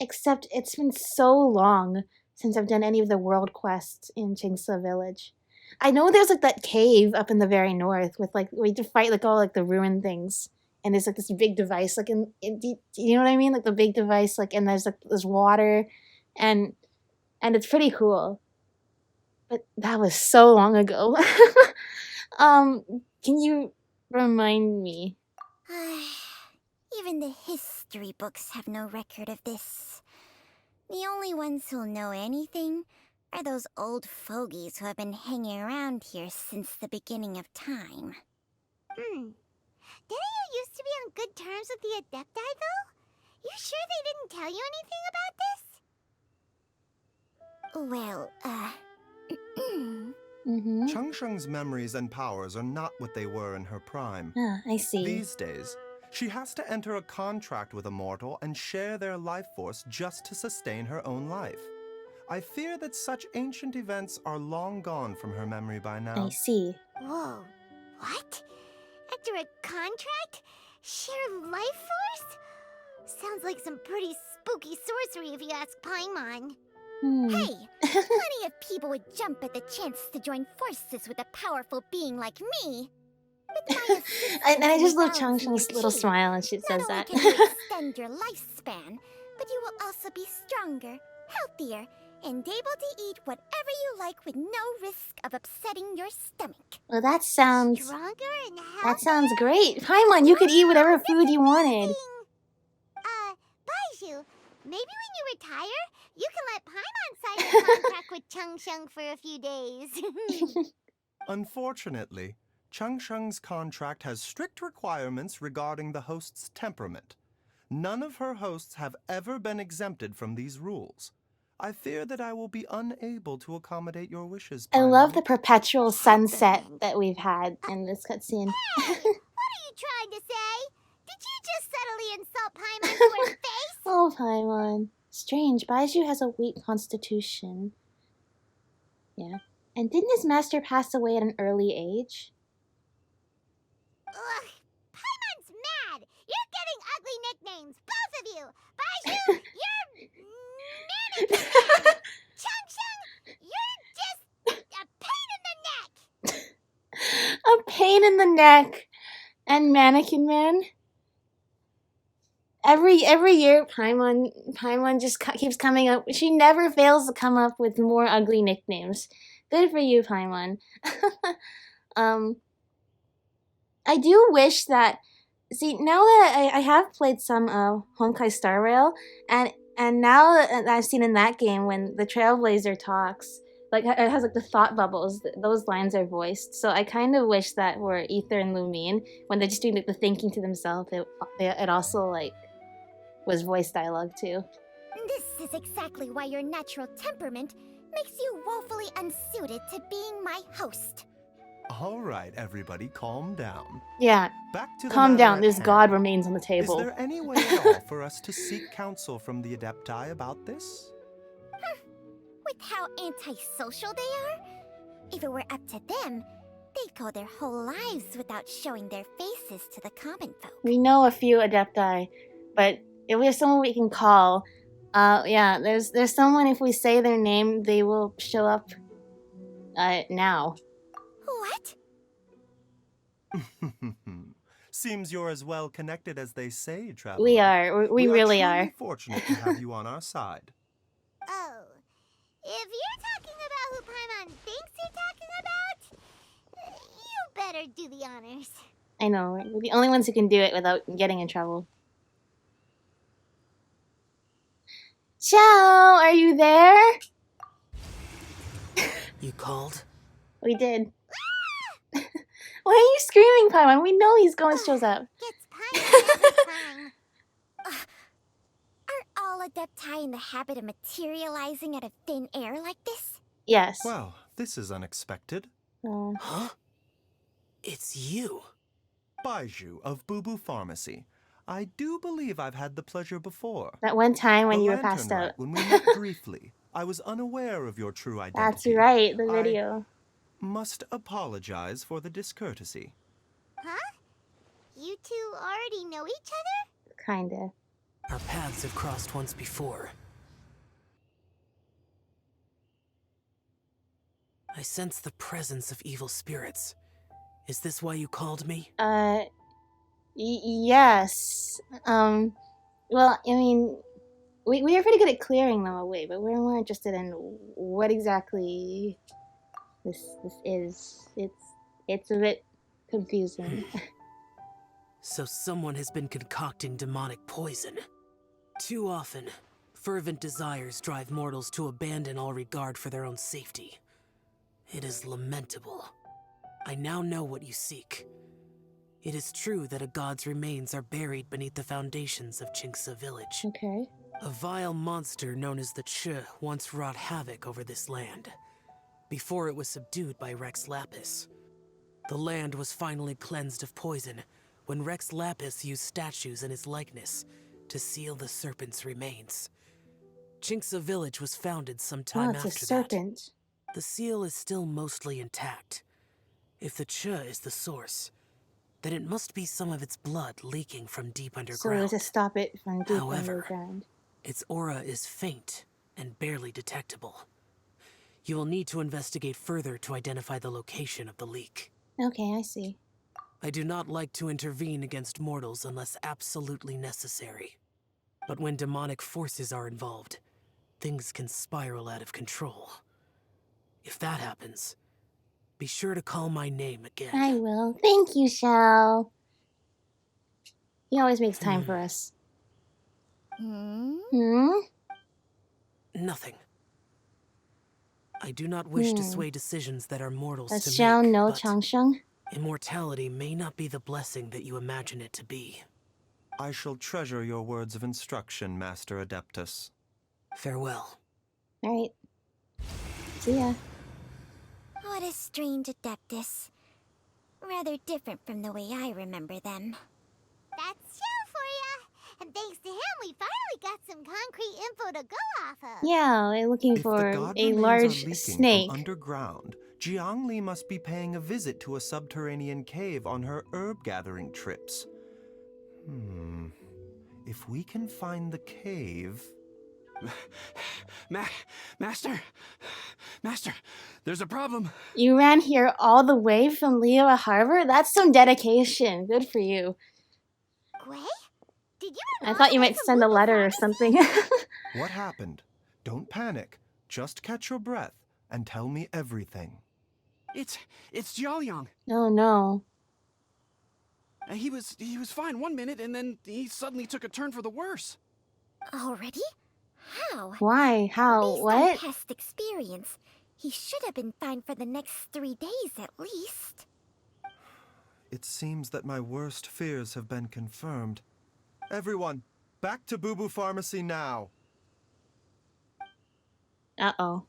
S1: Except it's been so long since I've done any of the world quests in Chingsa village. I know there's like that cave up in the very north with like we have to fight like all like the ruined things. And there's like this big device like do you know what I mean? Like the big device like and there's like this water and it's pretty cool. But that was so long ago. Can you remind me?
S5: Even the history books have no record of this. The only ones who'll know anything are those old fogies who have been hanging around here since the beginning of time. Didn't you used to be on good terms with the Adepti, though? You sure they didn't tell you anything about this? Well,
S6: Changsheng's memories and powers are not what they were in her prime.
S1: Ah, I see.
S6: These days, she has to enter a contract with a mortal and share their life force just to sustain her own life. I fear that such ancient events are long gone from her memory by now.
S1: I see.
S5: Whoa, what? After a contract? Share life force? Sounds like some pretty spooky sorcery if you ask Paimon. Hey, plenty of people would jump at the chance to join forces with a powerful being like me.
S1: And I just love Changsheng's little smile and she says that.
S5: Not only can you extend your lifespan, but you will also be stronger, healthier, and able to eat whatever you like with no risk of upsetting your stomach.
S1: Well, that sounds...
S5: Stronger and healthier?
S1: That sounds great. Paimon, you could eat whatever food you wanted.
S5: Baizhu, maybe when you retire, you can let Paimon sign a contract with Changsheng for a few days.
S6: Unfortunately, Changsheng's contract has strict requirements regarding the host's temperament. None of her hosts have ever been exempted from these rules. I fear that I will be unable to accommodate your wishes, Paimon.
S1: I love the perpetual sunset that we've had in this cutscene.
S5: Hey, what are you trying to say? Did you just subtly insult Paimon to her face?
S1: Oh, Paimon. Strange, Baizhu has a weak constitution. Yeah. And didn't his master pass away at an early age?
S5: Ugh, Paimon's mad! You're getting ugly nicknames, both of you! Baizhu, you're mannequin! Changsheng, you're just a pain in the neck!
S1: A pain in the neck! And Mannequin Man? Every year, Paimon just keeps coming up. She never fails to come up with more ugly nicknames. Good for you, Paimon. I do wish that... See, now that I have played some Honkai Star Rail, and now that I've seen in that game when the Trailblazer talks, like it has like the thought bubbles, those lines are voiced. So I kind of wish that were Aether and Lumine, when they're just doing like, the thinking to themselves, it also like was voice dialogue too.
S5: This is exactly why your natural temperament makes you woefully unsuited to being my host.
S6: All right, everybody, calm down.
S1: Yeah,
S6: Back to the
S1: calm
S6: matter
S1: down.
S6: at
S1: This
S6: hand.
S1: god remains on the table.
S6: Is there any way at all for us to seek counsel from the Adepti about this?
S5: With how antisocial they are? If it were up to them, they'd go their whole lives without showing their faces to the common folk.
S1: We know a few Adepti, but if there's someone we can call, yeah, there's someone, if we say their name, they will show up now.
S5: What?
S6: Seems you're as well connected as they say, Traveler.
S1: We are. We really
S6: truly
S1: are.
S6: Fortunate to have you on our side.
S5: Oh, if you're talking about who Paimon thinks you're talking about, you better do the honors.
S1: I know. We're the only ones who can do it without getting in trouble. Ciao! Are you there?
S10: You called?
S1: We did. Why are you screaming, Paimon? We know he's going shows up.
S5: Gets Paimon every time. Are all Adepti in the habit of materializing out of thin air like this?
S1: Yes.
S6: Well, this is unexpected.
S10: Huh? It's you.
S6: Baizhu of Bubu Pharmacy. I do believe I've had the pleasure before.
S1: That one time when
S6: The
S1: you were
S6: lantern
S1: passed
S6: rite
S1: out.
S6: When we met briefly, I was unaware of your true
S1: That's
S6: identity.
S1: right, the video.
S6: Must apologize for the discourtesy.
S5: Huh? You two already know each other?
S1: Kinda.
S10: Our paths have crossed once before. I sense the presence of evil spirits. Is this why you called me?
S1: Yes. Well, I mean, we are pretty good at clearing them away, but we're more interested in what exactly this is. It's a bit confusing.
S10: So someone has been concocting demonic poison. Too often, fervent desires drive mortals to abandon all regard for their own safety. It is lamentable. I now know what you seek. It is true that a god's remains are buried beneath the foundations of Qingce village.
S1: Okay.
S10: A vile monster known as the Che once wrought havoc over this land, before it was subdued by Rex Lapis. The land was finally cleansed of poison when Rex Lapis used statues in his likeness to seal the serpent's remains. Qingce village was founded sometime
S1: it's
S10: after
S1: a serpent.
S10: that. The seal is still mostly intact. If the Che is the source, then it must be some of its blood leaking from deep underground.
S1: So to stop it from deep
S10: However,
S1: underground.
S10: its aura is faint and barely detectable. You will need to investigate further to identify the location of the leak.
S1: Okay, I see.
S10: I do not like to intervene against mortals unless absolutely necessary. But when demonic forces are involved, things can spiral out of control. If that happens, be sure to call my name again.
S1: I will. Thank you, Shell. He always makes time for us.
S10: Nothing. I do not wish to sway decisions that are mortals
S1: Does
S10: to
S1: Shell
S10: make,
S1: know
S10: but
S1: Changsheng?
S10: immortality may not be the blessing that you imagine it to be.
S6: I shall treasure your words of instruction, Master Adeptus.
S10: Farewell.
S1: Alright. See ya.
S5: What a strange Adeptus. Rather different from the way I remember them. That's Shell for ya! And thanks to him, we finally got some concrete info to go off of.
S1: Yeah, we're looking
S6: If
S1: for
S6: the god
S1: a
S6: remains
S1: large
S6: are leaking
S1: snake.
S6: from underground, Jiangli must be paying a visit to a subterranean cave on her herb-gathering trips. If we can find the cave...
S3: Master, there's a problem.
S1: You ran here all the way from Liyue Harbor? That's some dedication. Good for you.
S5: Gui? Did you
S1: I thought you might send a letter or something.
S6: What happened? Don't panic. Just catch your breath and tell me everything.
S3: It's Jiaoyang.
S1: Oh no.
S3: He was fine one minute, and then he suddenly took a turn for the worse.
S5: Already? How?
S1: Why? How?
S5: Based on
S1: What?
S5: past experience, he should have been fine for the next 3 days at least.
S6: It seems that my worst fears have been confirmed. Everyone, back to Boo Boo Pharmacy now.
S1: Uh-oh.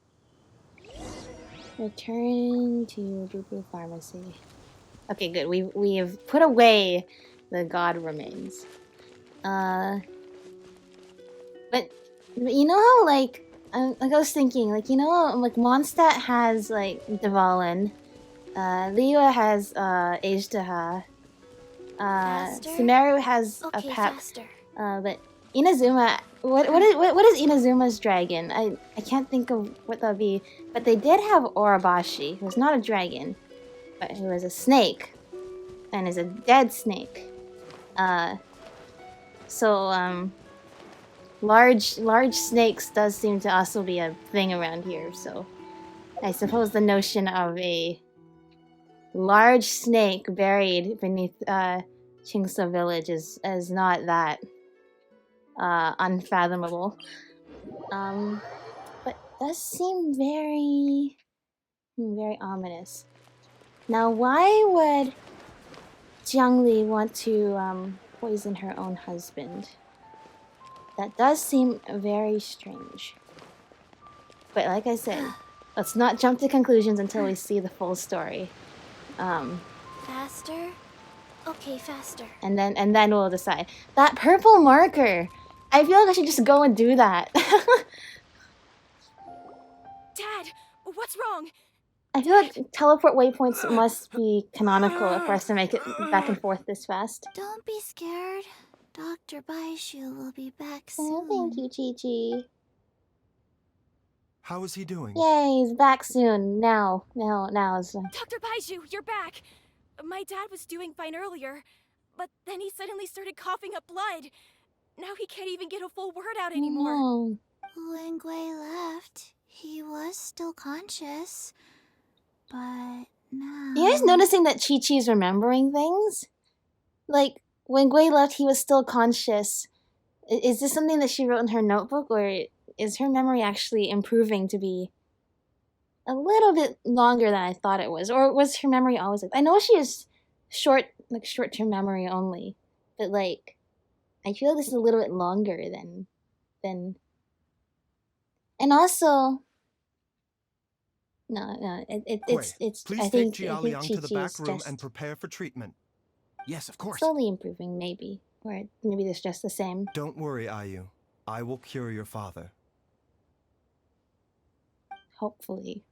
S1: Return to Boo Boo Pharmacy. Okay, good. We have put away the god remains. But you know how, like I was thinking, like, you know, like Mondstadt has like Dvalin, Liyue has Agedaha,
S2: Faster?
S1: Sumeru has a
S2: Okay,
S1: pep,
S2: faster.
S1: but Inazuma, what is Inazuma's dragon? I can't think of what that would be, but they did have Orabashi, who was not a dragon, but who was a snake, and is a dead snake. Large snakes does seem to also be a thing around here, so I suppose the notion of a large snake buried beneath Qingce village is not that unfathomable. But does seem very ominous. Now, why would Jiangli want to poison her own husband? That does seem very strange. But like I said, let's not jump to conclusions until we see the full story.
S2: Faster? Okay, faster.
S1: And then we'll decide. That purple marker! I feel like I should just go and do that.
S4: Dad, what's wrong?
S1: I feel like teleport waypoints must be canonical for us to make it back and forth this fast.
S5: Don't be scared. Dr. Baizhu will be back soon.
S1: Oh, thank you, Chi-Chi.
S6: How is he doing?
S1: Yay, he's back soon. Now is...
S4: Dr. Baizhu, you're back! My dad was doing fine earlier, but then he suddenly started coughing up blood. Now he can't even get a full word out anymore.
S1: No.
S5: When Gui left, he was still conscious. But now...
S1: You guys noticing that Chi-Chi's remembering things? Like, when Gui left, he was still conscious. Is this something that she wrote in her notebook, or is her memory actually improving to be a little bit longer than I thought it was? Or was her memory always like... I know she has short-term memory only, but like, I feel like this is a little bit longer than... And also... No, it's...
S6: Please
S1: I
S6: take
S1: think
S6: Jialiang to the
S1: Chi-Chi
S6: back
S1: is
S6: room
S1: just
S6: and prepare for treatment.
S3: Yes, of course.
S1: slowly improving, maybe. Or maybe it's just the same.
S6: Don't worry, Ayu. I will cure your father.
S1: Hopefully.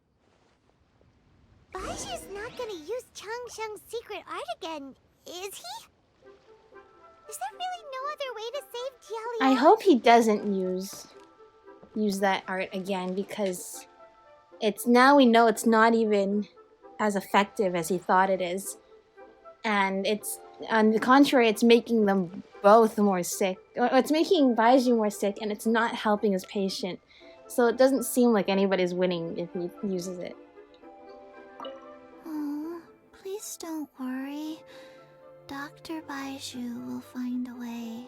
S5: Baizhu's not gonna use Changsheng's secret art again, is he? Is there really no other way to save Jialiang?
S1: I hope he doesn't use that art again, because it's now we know it's not even as effective as he thought it is. And it's, on the contrary, it's making them both more sick. It's making Baizhu more sick, and it's not helping his patient. So it doesn't seem like anybody's winning if he uses it.
S5: Oh, please don't worry. Dr. Baizhu will find a way.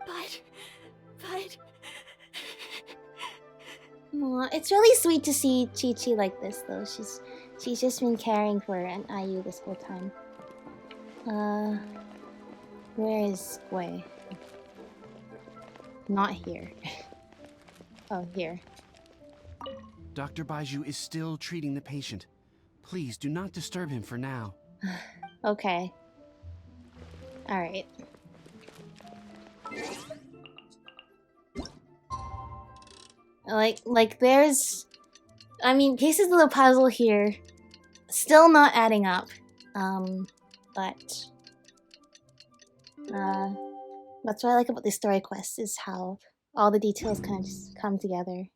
S4: But...
S1: Aw, it's really sweet to see Chi-Chi like this, though. She's just been caring for an IU this whole time. Where is Gui? Not here. Oh, here.
S3: Dr. Baizhu is still treating the patient. Please do not disturb him for now.
S1: Okay. Alright. Like there's... I mean, pieces of the puzzle here still not adding up. But... that's what I like about this story quest, is how all the details kind of just come together.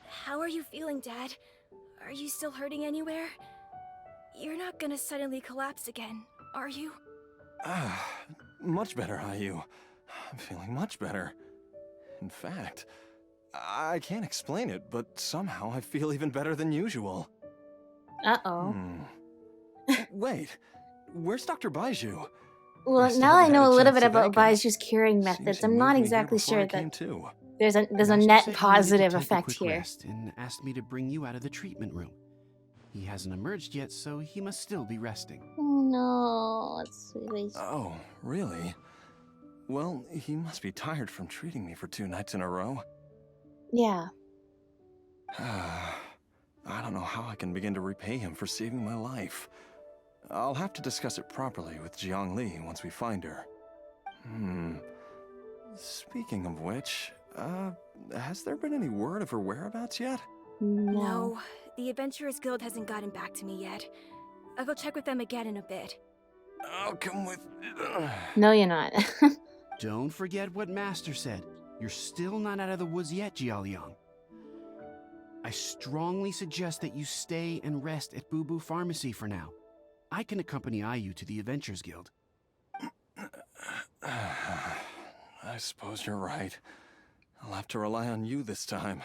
S4: How are you feeling, Dad? Are you still hurting anywhere? You're not gonna suddenly collapse again, are you?
S9: Much better, Ayu. I'm feeling much better. In fact, I can't explain it, but somehow I feel even better than usual.
S1: Uh-oh.
S9: Wait, where's Dr. Baizhu?
S1: Well, now I know a little bit about Baizhu's curing methods. I'm not exactly sure that there's a
S3: Master
S1: net
S3: said he
S1: positive
S3: needed to take a
S1: effect
S3: quick
S1: here.
S3: rest and asked me to bring you out of the treatment room. He hasn't emerged yet, so he must still be resting.
S1: Oh no, it's really...
S9: Oh, really? Well, he must be tired from treating me for 2 nights in a row.
S1: Yeah.
S9: I don't know how I can begin to repay him for saving my life. I'll have to discuss it properly with Jiangli once we find her. Speaking of which, has there been any word of her whereabouts yet?
S4: No, the Adventurers Guild hasn't gotten back to me yet. I'll go check with them again in a bit.
S9: I'll come with...
S1: No, you're not.
S3: Don't forget what Master said. You're still not out of the woods yet, Jialiang. I strongly suggest that you stay and rest at Boo Boo Pharmacy for now. I can accompany Ayu to the Adventurers Guild.
S9: I suppose you're right. I'll have to rely on you this time.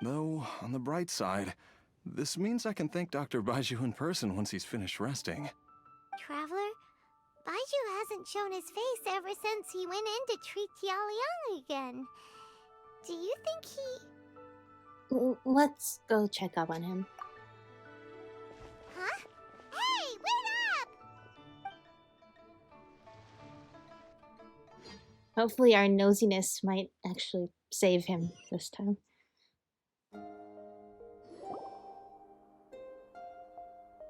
S9: Though, on the bright side, this means I can thank Dr. Baizhu in person once he's finished resting.
S5: Traveler, Baizhu hasn't shown his face ever since he went in to treat Jialiang again. Do you think he...
S1: Let's go check up on him.
S5: Huh? Hey, wait up!
S1: Hopefully our nosiness might actually save him this time.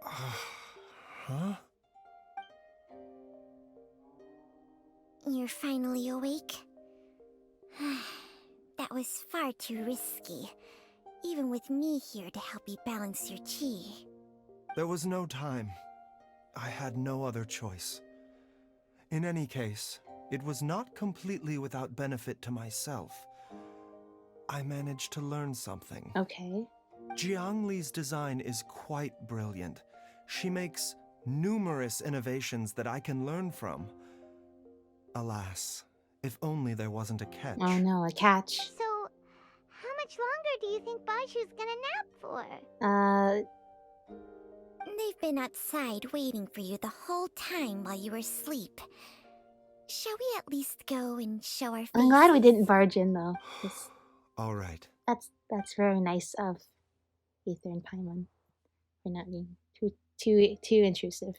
S6: Huh?
S5: You're finally awake? That that was far too risky, even with me here to help you balance your chi.
S6: There was no time. I had no other choice. In any case, it was not completely without benefit to myself. I managed to learn something.
S1: Okay.
S6: Jiangli's design is quite brilliant. She makes numerous innovations that I can learn from. Alas, if only there wasn't a catch.
S1: Oh no, a catch.
S5: So, how much longer do you think Baizhu's gonna nap for? They've been outside waiting for you the whole time while you were asleep. Shall we at least go and show our faces?
S1: I'm glad we didn't barge in though. 'Cause
S6: All right.
S1: that's very nice of Ether and Paimon for not being too intrusive.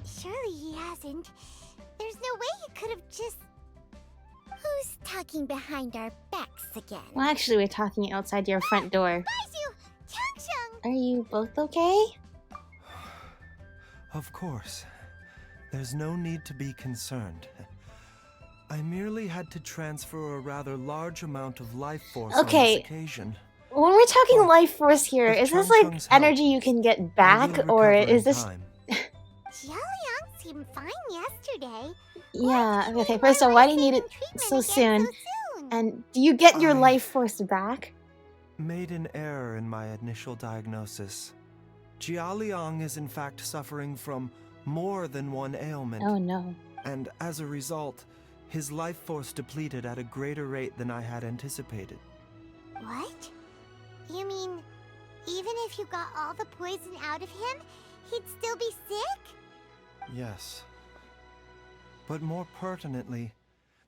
S5: Surely he hasn't. There's no way he could have just... Who's talking behind our backs again?
S1: Well, actually, we're talking outside your front door.
S5: Baizhu! Changcheng!
S1: Are you both okay?
S6: Of course. There's no need to be concerned. I merely had to transfer a rather large amount of life force on
S1: Okay.
S6: this occasion.
S1: When we're talking life force here,
S6: With
S1: is this like
S6: Changcheng's help,
S1: energy you can get
S6: I
S1: back,
S6: will
S1: or
S6: recover
S1: is
S6: in
S1: this...
S6: time.
S5: Jiaoliang seemed fine yesterday.
S1: Yeah, okay, first of all, why do you need it so soon? And do you get your
S6: I-
S1: life force back?
S6: Made an error in my initial diagnosis. Jiaoliang is in fact suffering from more than one ailment.
S1: Oh no.
S6: And as a result, his life force depleted at a greater rate than I had anticipated.
S5: What? You mean, even if you got all the poison out of him, he'd still be sick?
S6: Yes. But more pertinently,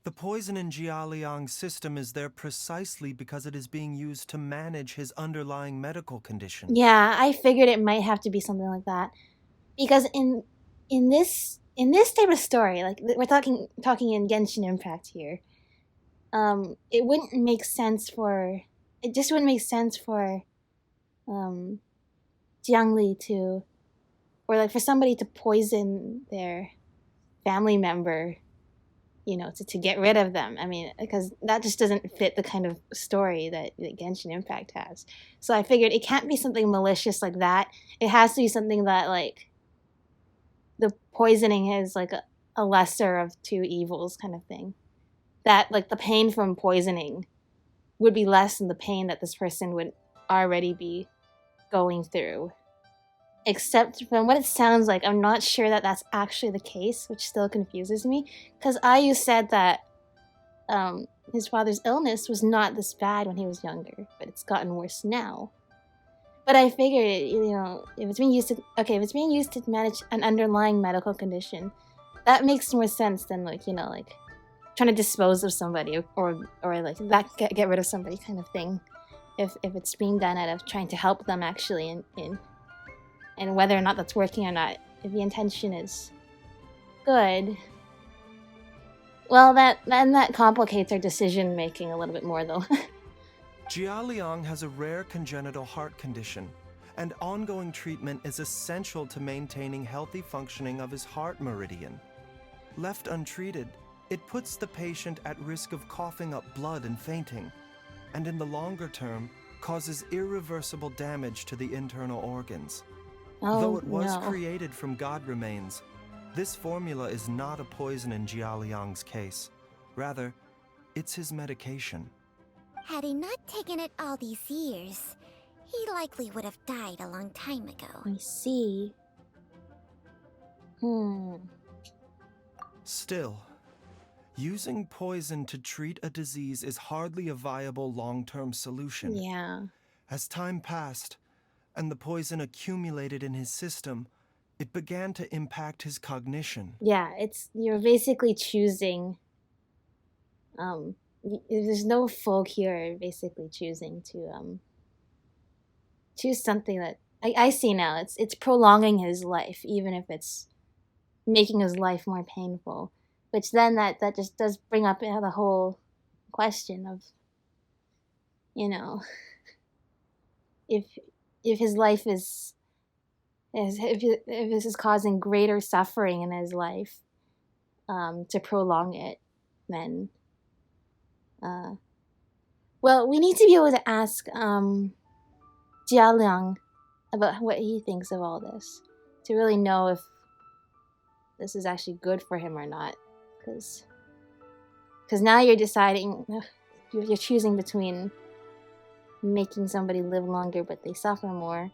S6: the poison in Jiaoliang's system is there precisely because it is being used to manage his underlying medical condition.
S1: Yeah, I figured it might have to be something like that. Because in this type of story, like we're talking in Genshin Impact here, it wouldn't make sense for Jiangli to, or like for somebody to poison their family member, you know, to get rid of them. I mean, because that just doesn't fit the kind of story that Genshin Impact has. So I figured it can't be something malicious like that. It has to be something that, like, the poisoning is like a lesser of two evils kind of thing. That, like, the pain from poisoning would be less than the pain that this person would already be going through. Except from what it sounds like, I'm not sure that that's actually the case, which still confuses me. Because Ayu said that his father's illness was not this bad when he was younger, but it's gotten worse now. But I figured, you know, if it's being used to manage an underlying medical condition, that makes more sense than, like, you know, like trying to dispose of somebody or like that get rid of somebody kind of thing. If it's being done out of trying to help them actually and whether or not that's working or not, if the intention is good, well, that complicates our decision making a little bit more, though.
S6: Jiaoliang has a rare congenital heart condition, and ongoing treatment is essential to maintaining healthy functioning of his heart meridian. Left untreated, it puts the patient at risk of coughing up blood and fainting, and in the longer term, causes irreversible damage to the internal organs. Though it was created from god remains, this formula is not a poison in Jiaoliang's case. Rather, it's his medication.
S5: Had he not taken it all these years, he likely would have died a long time ago.
S1: I see.
S6: Still, using poison to treat a disease is hardly a viable long-term solution.
S1: Yeah.
S6: As time passed, and the poison accumulated in his system, it began to impact his cognition.
S1: Yeah, you're basically choosing. There's no full cure. You're basically choosing to choose something that I see now. It's prolonging his life, even if it's making his life more painful. Which then that just does bring up the whole question of, you know, if his life is if this is causing greater suffering in his life, to prolong it, then, well, we need to be able to ask Jialiang about what he thinks of all this, to really know if this is actually good for him or not, because now you're deciding, you're choosing between making somebody live longer but they suffer more,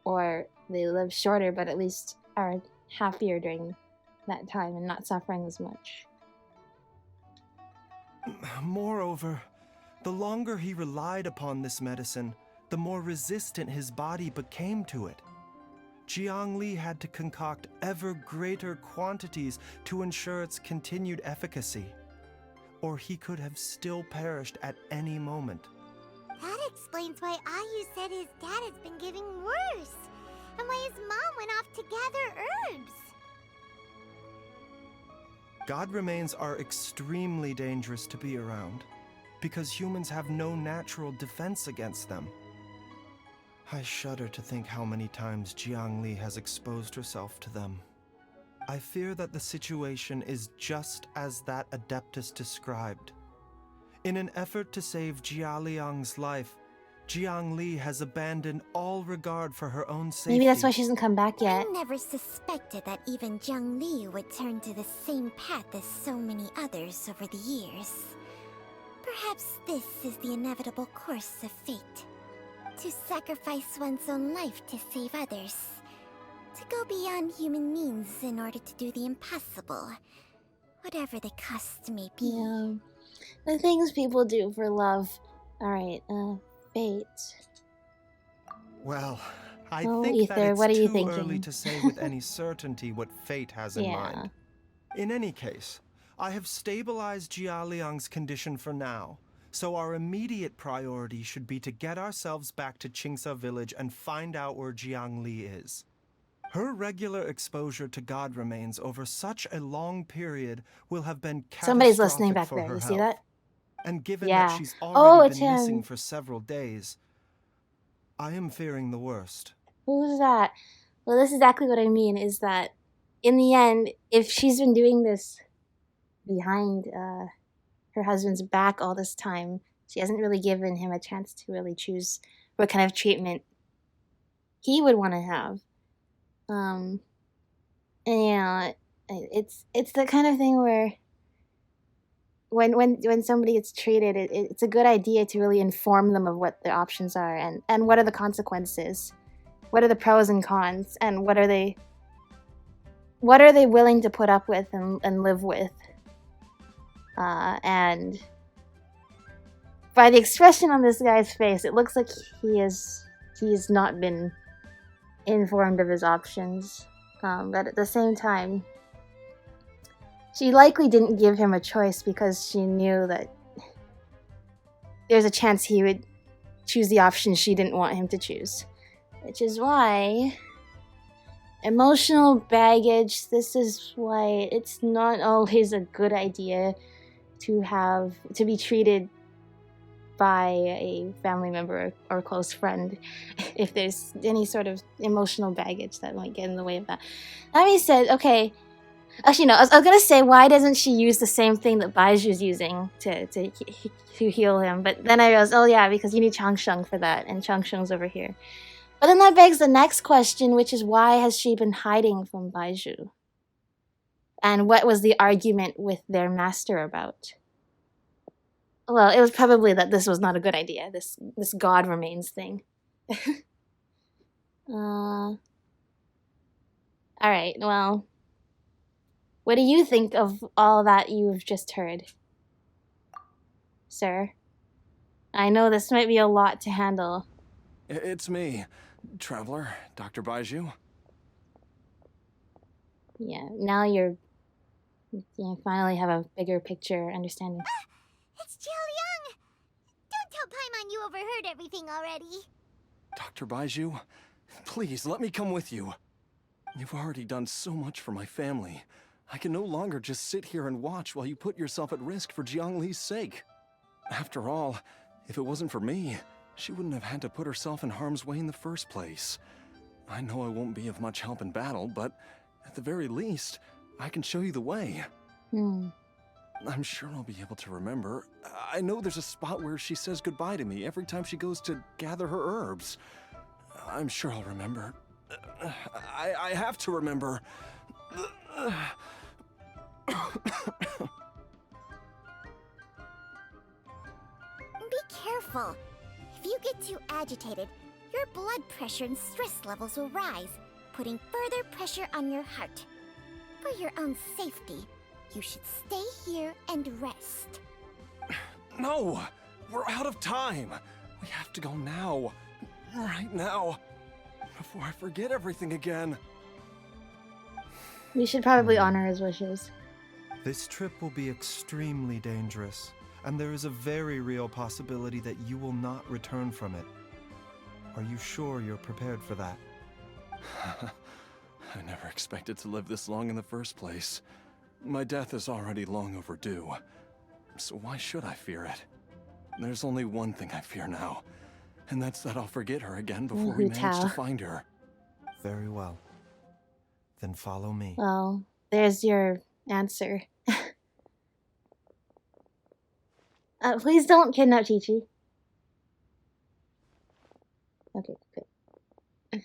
S1: or they live shorter but at least are happier during that time and not suffering as much.
S6: Moreover, the longer he relied upon this medicine, the more resistant his body became to it. Jiangli had to concoct ever greater quantities to ensure its continued efficacy, or he could have still perished at any moment.
S5: That explains why Ayu said his dad has been getting worse, and why his mom went off to gather herbs.
S6: God remains are extremely dangerous to be around, because humans have no natural defense against them. I shudder to think how many times Jiangli has exposed herself to them. I fear that the situation is just as that Adeptus described. In an effort to save Jialiang's life, Jiangli has abandoned all regard for her own safety.
S1: Maybe that's why she hasn't come back yet.
S5: I never suspected that even Jiangli would turn to the same path as so many others over the years. Perhaps this is the inevitable course of fate. To sacrifice one's own life to save others. To go beyond human means in order to do the impossible. Whatever the cost may be.
S1: Yeah. The things people do for love. Alright, fate.
S6: Well, I
S1: Oh,
S6: think
S1: Ether,
S6: that it's
S1: what are you
S6: too
S1: thinking?
S6: early to say with any certainty what fate has in
S1: Yeah.
S6: mind. In any case, I have stabilized Jialiang's condition for now, so our immediate priority should be to get ourselves back to Qingsa village and find out where Jiangli is. Her regular exposure to God remains over such a long period will have been catastrophic
S1: Somebody's listening back
S6: for
S1: there.
S6: her
S1: You see
S6: health.
S1: that?
S6: And given
S1: Yeah.
S6: that she's
S1: Oh,
S6: already
S1: it's
S6: been
S1: him.
S6: missing for several days, I am fearing the worst.
S1: Who's that? Well, this is exactly what I mean, is that in the end, if she's been doing this behind her husband's back all this time, she hasn't really given him a chance to really choose what kind of treatment he would want to have. And yeah, it's the kind of thing where when somebody gets treated, it's a good idea to really inform them of what their options are and what are the consequences, what are the pros and cons, and what are they willing to put up with and live with. And by the expression on this guy's face, it looks like he's not been informed of his options. But at the same time, she likely didn't give him a choice because she knew that there's a chance he would choose the option she didn't want him to choose. Which is why emotional baggage, this is why it's not always a good idea to be treated by a family member or close friend if there's any sort of emotional baggage that might get in the way of that. That being said, okay, actually no, I was gonna say, why doesn't she use the same thing that Baizhu's using to heal him? But then I realized, oh yeah, because you need Changsheng for that, and Changsheng's over here. But then that begs the next question, which is, why has she been hiding from Baizhu? And what was the argument with their master about? Well, it was probably that this was not a good idea, this God remains thing. Alright, well, what do you think of all that you've just heard, sir? I know this might be a lot to handle.
S9: It's me, Traveler, Dr. Baizhu.
S1: Yeah, now you finally have a bigger picture understanding.
S5: It's Jialiang! Don't tell Paimon you overheard everything already.
S9: Dr. Baizhu, please let me come with you. You've already done so much for my family. I can no longer just sit here and watch while you put yourself at risk for Jiangli's sake. After all, if it wasn't for me, she wouldn't have had to put herself in harm's way in the first place. I know I won't be of much help in battle, but at the very least, I can show you the way. I'm sure I'll be able to remember. I know there's a spot where she says goodbye to me every time she goes to gather her herbs. I'm sure I'll remember. I have to remember.
S5: Be careful. If you get too agitated, your blood pressure and stress levels will rise, putting further pressure on your heart. For your own safety, you should stay here and rest.
S9: No! We're out of time! We have to go now. Right now. Before I forget everything again.
S1: We should probably honor his wishes.
S6: This trip will be extremely dangerous, and there is a very real possibility that you will not return from it. Are you sure you're prepared for that?
S9: I never expected to live this long in the first place. My death is already long overdue. So why should I fear it? There's only one thing I fear now, and that's that I'll forget her again before we manage to find her.
S6: Very well. Then follow me.
S1: Well, there's your answer. Please don't kidnap Chi-Chi. Okay, good.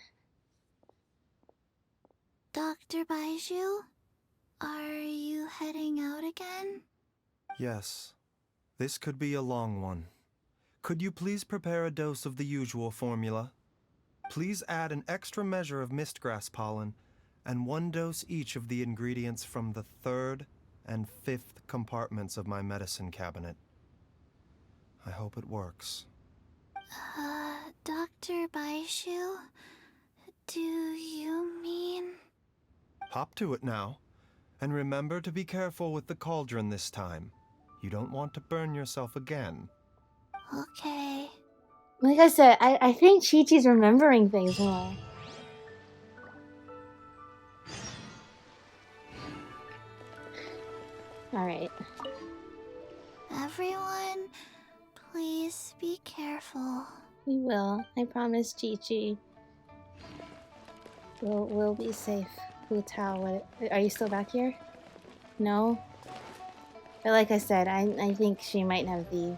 S5: Dr. Baizhu, are you heading out again?
S6: Yes. This could be a long one. Could you please prepare a dose of the usual formula? Please add an extra measure of mistgrass pollen and 1 dose each of the ingredients from the 3rd and 5th compartments of my medicine cabinet. I hope it works.
S5: Dr. Baizhu, do you mean...
S6: Hop to it now. And remember to be careful with the cauldron this time. You don't want to burn yourself again.
S5: Okay.
S1: Like I said, I think Chi-Chi's remembering things more. Alright.
S5: Everyone, please be careful.
S1: We will. I promise, Chi-Chi. We'll be safe. Hu Tao, what? Are you still back here? No? But like I said, I think she might have the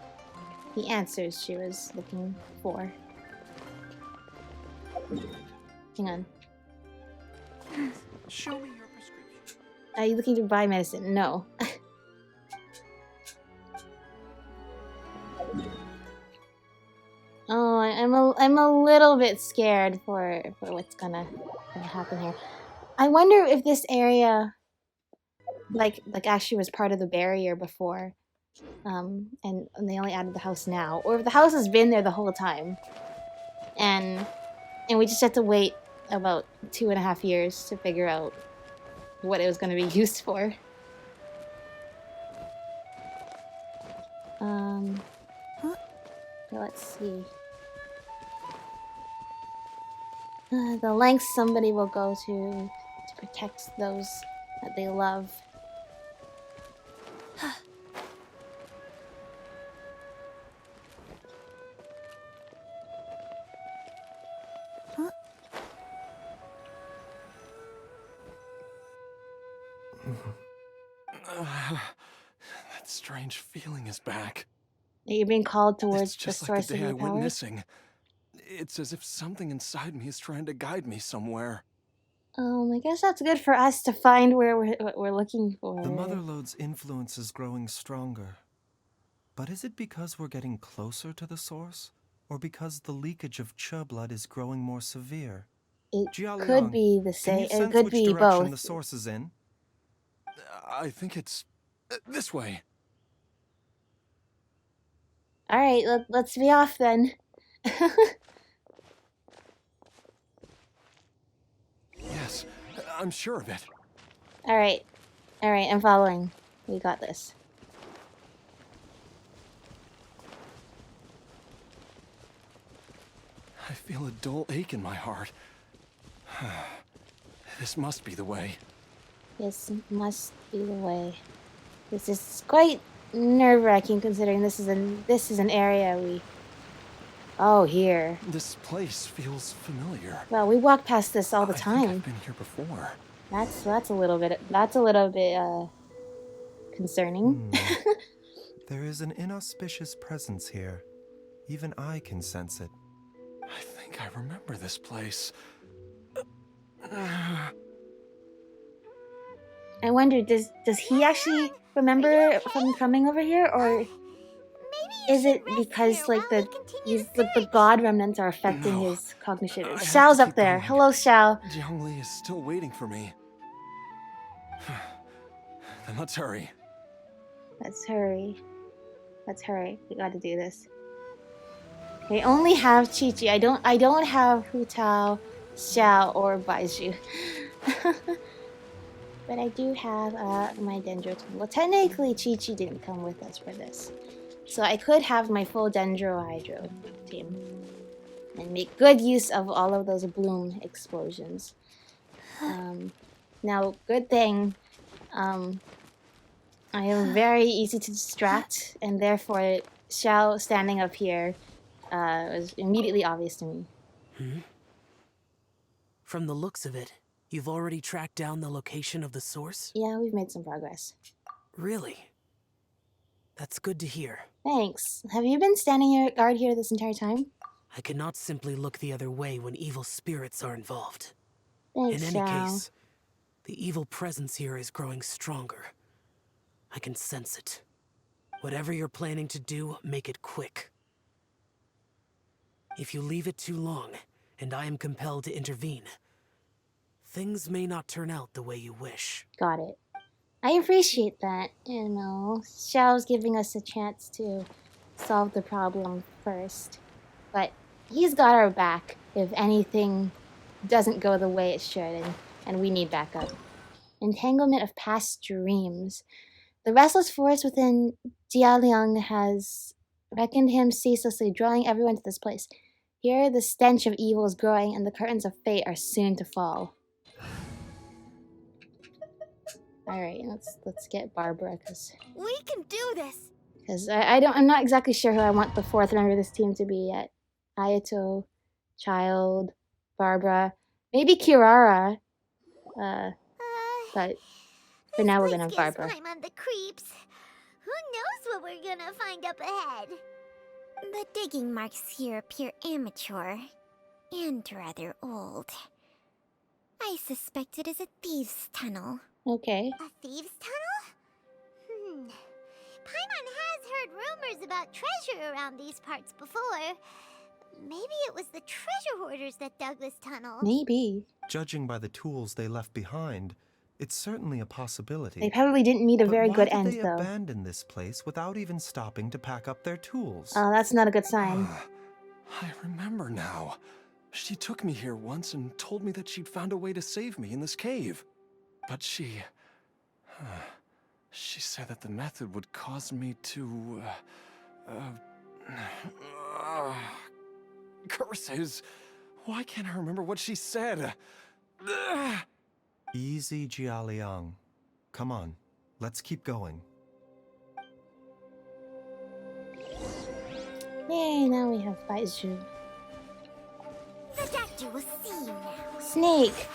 S1: answers she was looking for. Hang on.
S3: Show me your prescription.
S1: Are you looking to buy medicine? No. Oh, I'm a little bit scared for what's gonna happen here. I wonder if this area, like actually was part of the barrier before, and they only added the house now, or if the house has been there the whole time, and we just had to wait about 2.5 years to figure out what it was going to be used for. Let's see. The lengths somebody will go to protect those that they love.
S9: That strange feeling is back.
S1: You're being called towards
S9: it's just
S1: the source
S9: like the day
S1: of
S9: I
S1: your
S9: went
S1: powers?
S9: missing. It's as if something inside me is trying to guide me somewhere.
S1: I guess that's good for us to find what we're looking for.
S6: The Mother Lode's influence is growing stronger. But is it because we're getting closer to the source? Or because the leakage of Che blood is growing more severe?
S1: It
S6: Jialiang,
S1: could be the
S6: can you
S1: same.
S6: sense
S1: It could
S6: which
S1: be
S6: direction
S1: both.
S6: the source is in?
S9: I think it's this way.
S1: All right, let's be off then.
S9: Yes, I'm sure of it.
S1: All right, I'm following. We got this.
S9: I feel a dull ache in my heart. This must be the way.
S1: This must be the way. This is quite nerve-wracking considering this is an area Oh, here.
S9: This place feels familiar.
S1: Well, we walk past this all the
S9: I think
S1: time.
S9: I've been here before.
S1: That's a little bit concerning.
S6: There is an inauspicious presence here. Even I can sense it.
S9: I think I remember this place.
S1: I wonder, does he actually remember from coming over here, or is it because like the god remnants are affecting his cognition?
S9: I have
S1: Xiao's
S9: to
S1: up
S9: keep
S1: there.
S9: going.
S1: Hello, Xiao.
S9: Jiangli is still waiting for me. Then let's hurry.
S1: Let's hurry. Let's hurry. We gotta do this. I only have Chi-Chi. I don't have Hu Tao, Xiao, or Baizhu. But I do have my Dendro team. Well, technically Chi-Chi didn't come with us for this. So I could have my full Dendro Hydro team. And make good use of all of those bloom explosions. Now, good thing, I am very easy to distract, and therefore Xiao standing up here was immediately obvious to me.
S10: From the looks of it, you've already tracked down the location of the source?
S1: Yeah, we've made some progress.
S10: Really? That's good to hear.
S1: Thanks. Have you been standing here, guard here this entire time?
S10: I cannot simply look the other way when evil spirits are involved.
S1: Thanks,
S10: In any
S1: Xiao.
S10: case, the evil presence here is growing stronger. I can sense it. Whatever you're planning to do, make it quick. If you leave it too long, and I am compelled to intervene, things may not turn out the way you wish.
S1: Got it. I appreciate that. You know, Xiao's giving us a chance to solve the problem first. But he's got our back if anything doesn't go the way it should, and we need backup. Entanglement of past dreams. The restless force within Jialiang has beckoned him ceaselessly, drawing everyone to this place. Here, the stench of evil is growing, and the curtains of fate are soon to fall. All right, let's get Barbara,
S2: We can do this.
S1: I'm not exactly sure who I want the fourth member of this team to be yet. Ayato, Child, Barbara, maybe Kirara. But for now we're gonna have Barbara.
S5: I'm on the creeps. Who knows what we're gonna find up ahead? The digging marks here appear amateur and rather old. I suspect it is a thieves' tunnel.
S1: Okay.
S5: A thieves' tunnel? Paimon has heard rumors about treasure around these parts before. Maybe it was the treasure hoarders that dug this tunnel.
S1: Maybe.
S6: Judging by the tools they left behind, it's certainly a possibility.
S1: They probably didn't meet a very good end,
S6: Why did they
S1: though.
S6: abandon this place without even stopping to pack up their tools?
S1: Oh, that's not a good sign.
S9: I remember now. She took me here once and told me that she'd found a way to save me in this cave. But she said that the method would cause me to, curses. Why can't I remember what she said?
S6: Easy, Jialiang. Come on, let's keep going.
S1: Yay, now we have Baizhu.
S5: The doctor will see you now.
S1: Snake!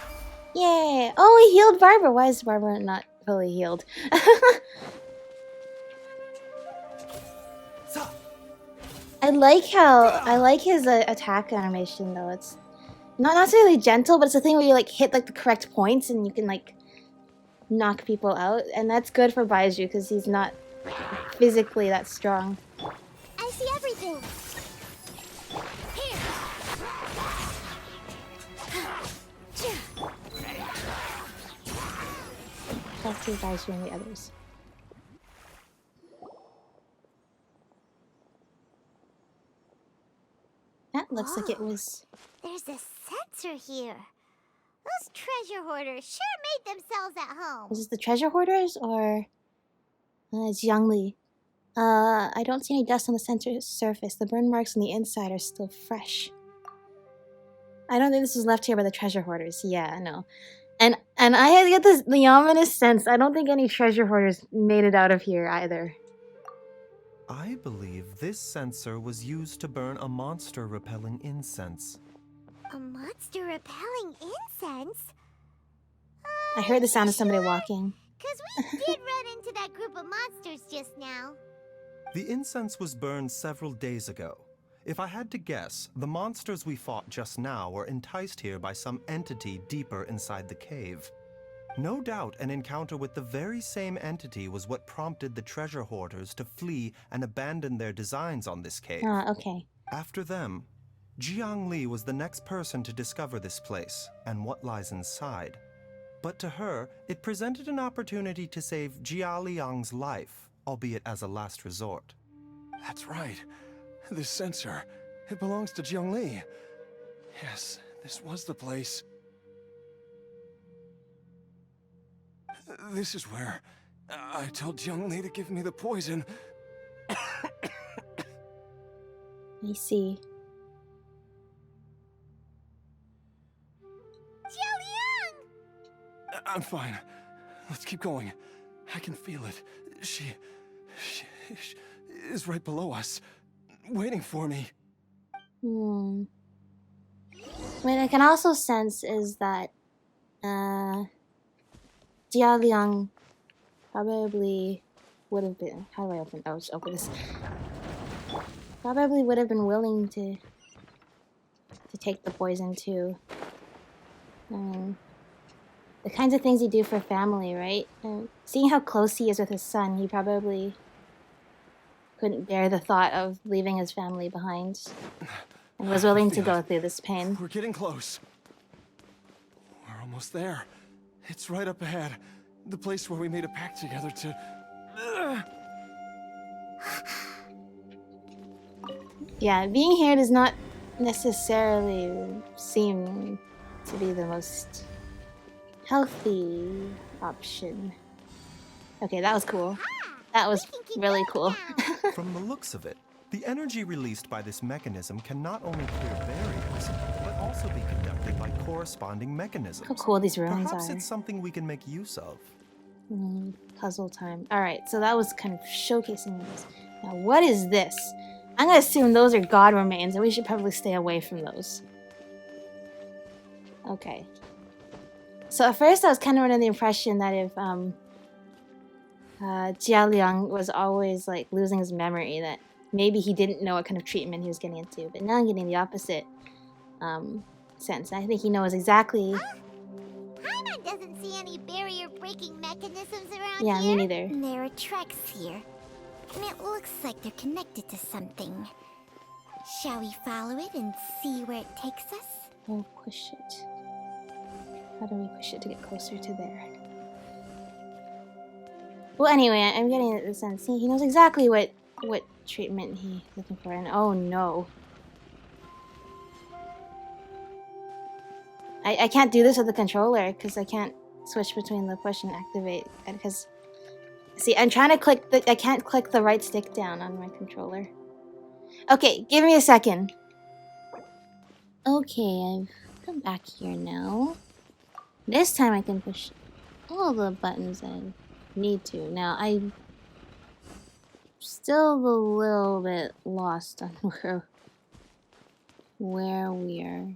S1: Yay! Oh, he healed Barbara. Why is Barbara not fully healed? I like his attack animation though. It's not necessarily gentle, but it's a thing where you like hit like the correct points and you can like knock people out, and that's good for Baizhu because he's not physically that strong.
S5: I see everything.
S1: Talk to Baizhu and the others. That looks like it was.
S5: There's a sensor here. Those treasure hoarders sure made themselves at home.
S1: Is this the treasure hoarders or Jiangli? I don't see any dust on the center surface. The burn marks on the inside are still fresh. I don't think this was left here by the treasure hoarders. Yeah, no. And I get the ominous sense. I don't think any treasure hoarders made it out of here either.
S6: I believe this censer was used to burn a monster-repelling incense.
S5: A monster repelling incense?
S1: I heard the sound of somebody walking.
S5: Because we did run into that group of monsters just now.
S6: The incense was burned several days ago. If I had to guess, the monsters we fought just now were enticed here by some entity deeper inside the cave. No doubt an encounter with the very same entity was what prompted the treasure hoarders to flee and abandon their designs on this cave.
S1: Okay.
S6: After them, Jiangli was the next person to discover this place and what lies inside. But to her, it presented an opportunity to save Jia Liang's life, albeit as a last resort.
S9: That's right. This censer, it belongs to Jiangli. Yes, this was the place. This is where I told Jiangli to give me the poison.
S1: I see.
S9: I'm fine. Let's keep going. I can feel it. She is right below us, waiting for me.
S1: What I can also sense is that Jia Liang probably would have been. How do I open? Oh, just open this. Probably would have been willing to take the poison too. The kinds of things you do for family, right? Seeing how close he is with his son, he probably couldn't bear the thought of leaving his family behind, and was willing to go through this pain.
S9: We're getting close. We're almost there. It's right up ahead. The place where we made a pact together to...
S1: Yeah, being here does not necessarily seem to be the most healthy option. Okay, that was cool. That was really cool.
S6: From the looks of it, the energy released by this mechanism can not only clear barriers, but also be conducted by corresponding mechanisms.
S1: How cool these ruins
S6: Perhaps
S1: are.
S6: it's something we can make use of.
S1: Puzzle time. Alright, so that was kind of showcasing this. Now, what is this? I'm gonna assume those are god remains, and we should probably stay away from those. Okay. So at first I was kind of under the impression that if Jia Liang was always like losing his memory, that maybe he didn't know what kind of treatment he was getting into. But now I'm getting the opposite sense. I think he knows exactly.
S5: Paimon doesn't see any barrier-breaking mechanisms around
S1: Yeah,
S5: here.
S1: me neither.
S5: There are tracks here, and it looks like they're connected to something. Shall we follow it and see where it takes us?
S1: We'll push it. How do we push it to get closer to there? Well, anyway, I'm getting the sense he knows exactly what treatment he's looking for, and oh no. I can't do this with the controller because I can't switch between the push and activate. Because see, I'm trying to click I can't click the right stick down on my controller. Okay, give me a second. Okay, I've come back here now. This time I can push all the buttons I need to. Now I'm still a little bit lost on where we are.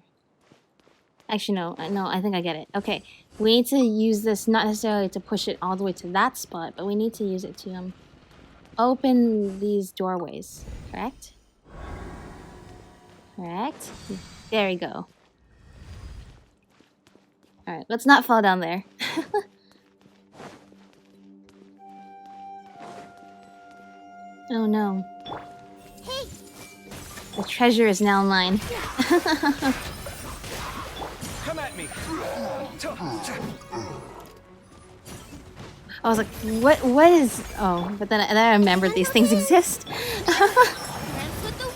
S1: Actually, no, I think I get it. Okay, we need to use this not necessarily to push it all the way to that spot, but we need to use it to open these doorways, correct? Correct? There we go. Alright, let's not fall down there. Oh no.
S5: Hey!
S1: The treasure is now mine.
S9: Come at me!
S1: I was like, what is... Oh, but then I remembered these things exist.
S5: Dance with the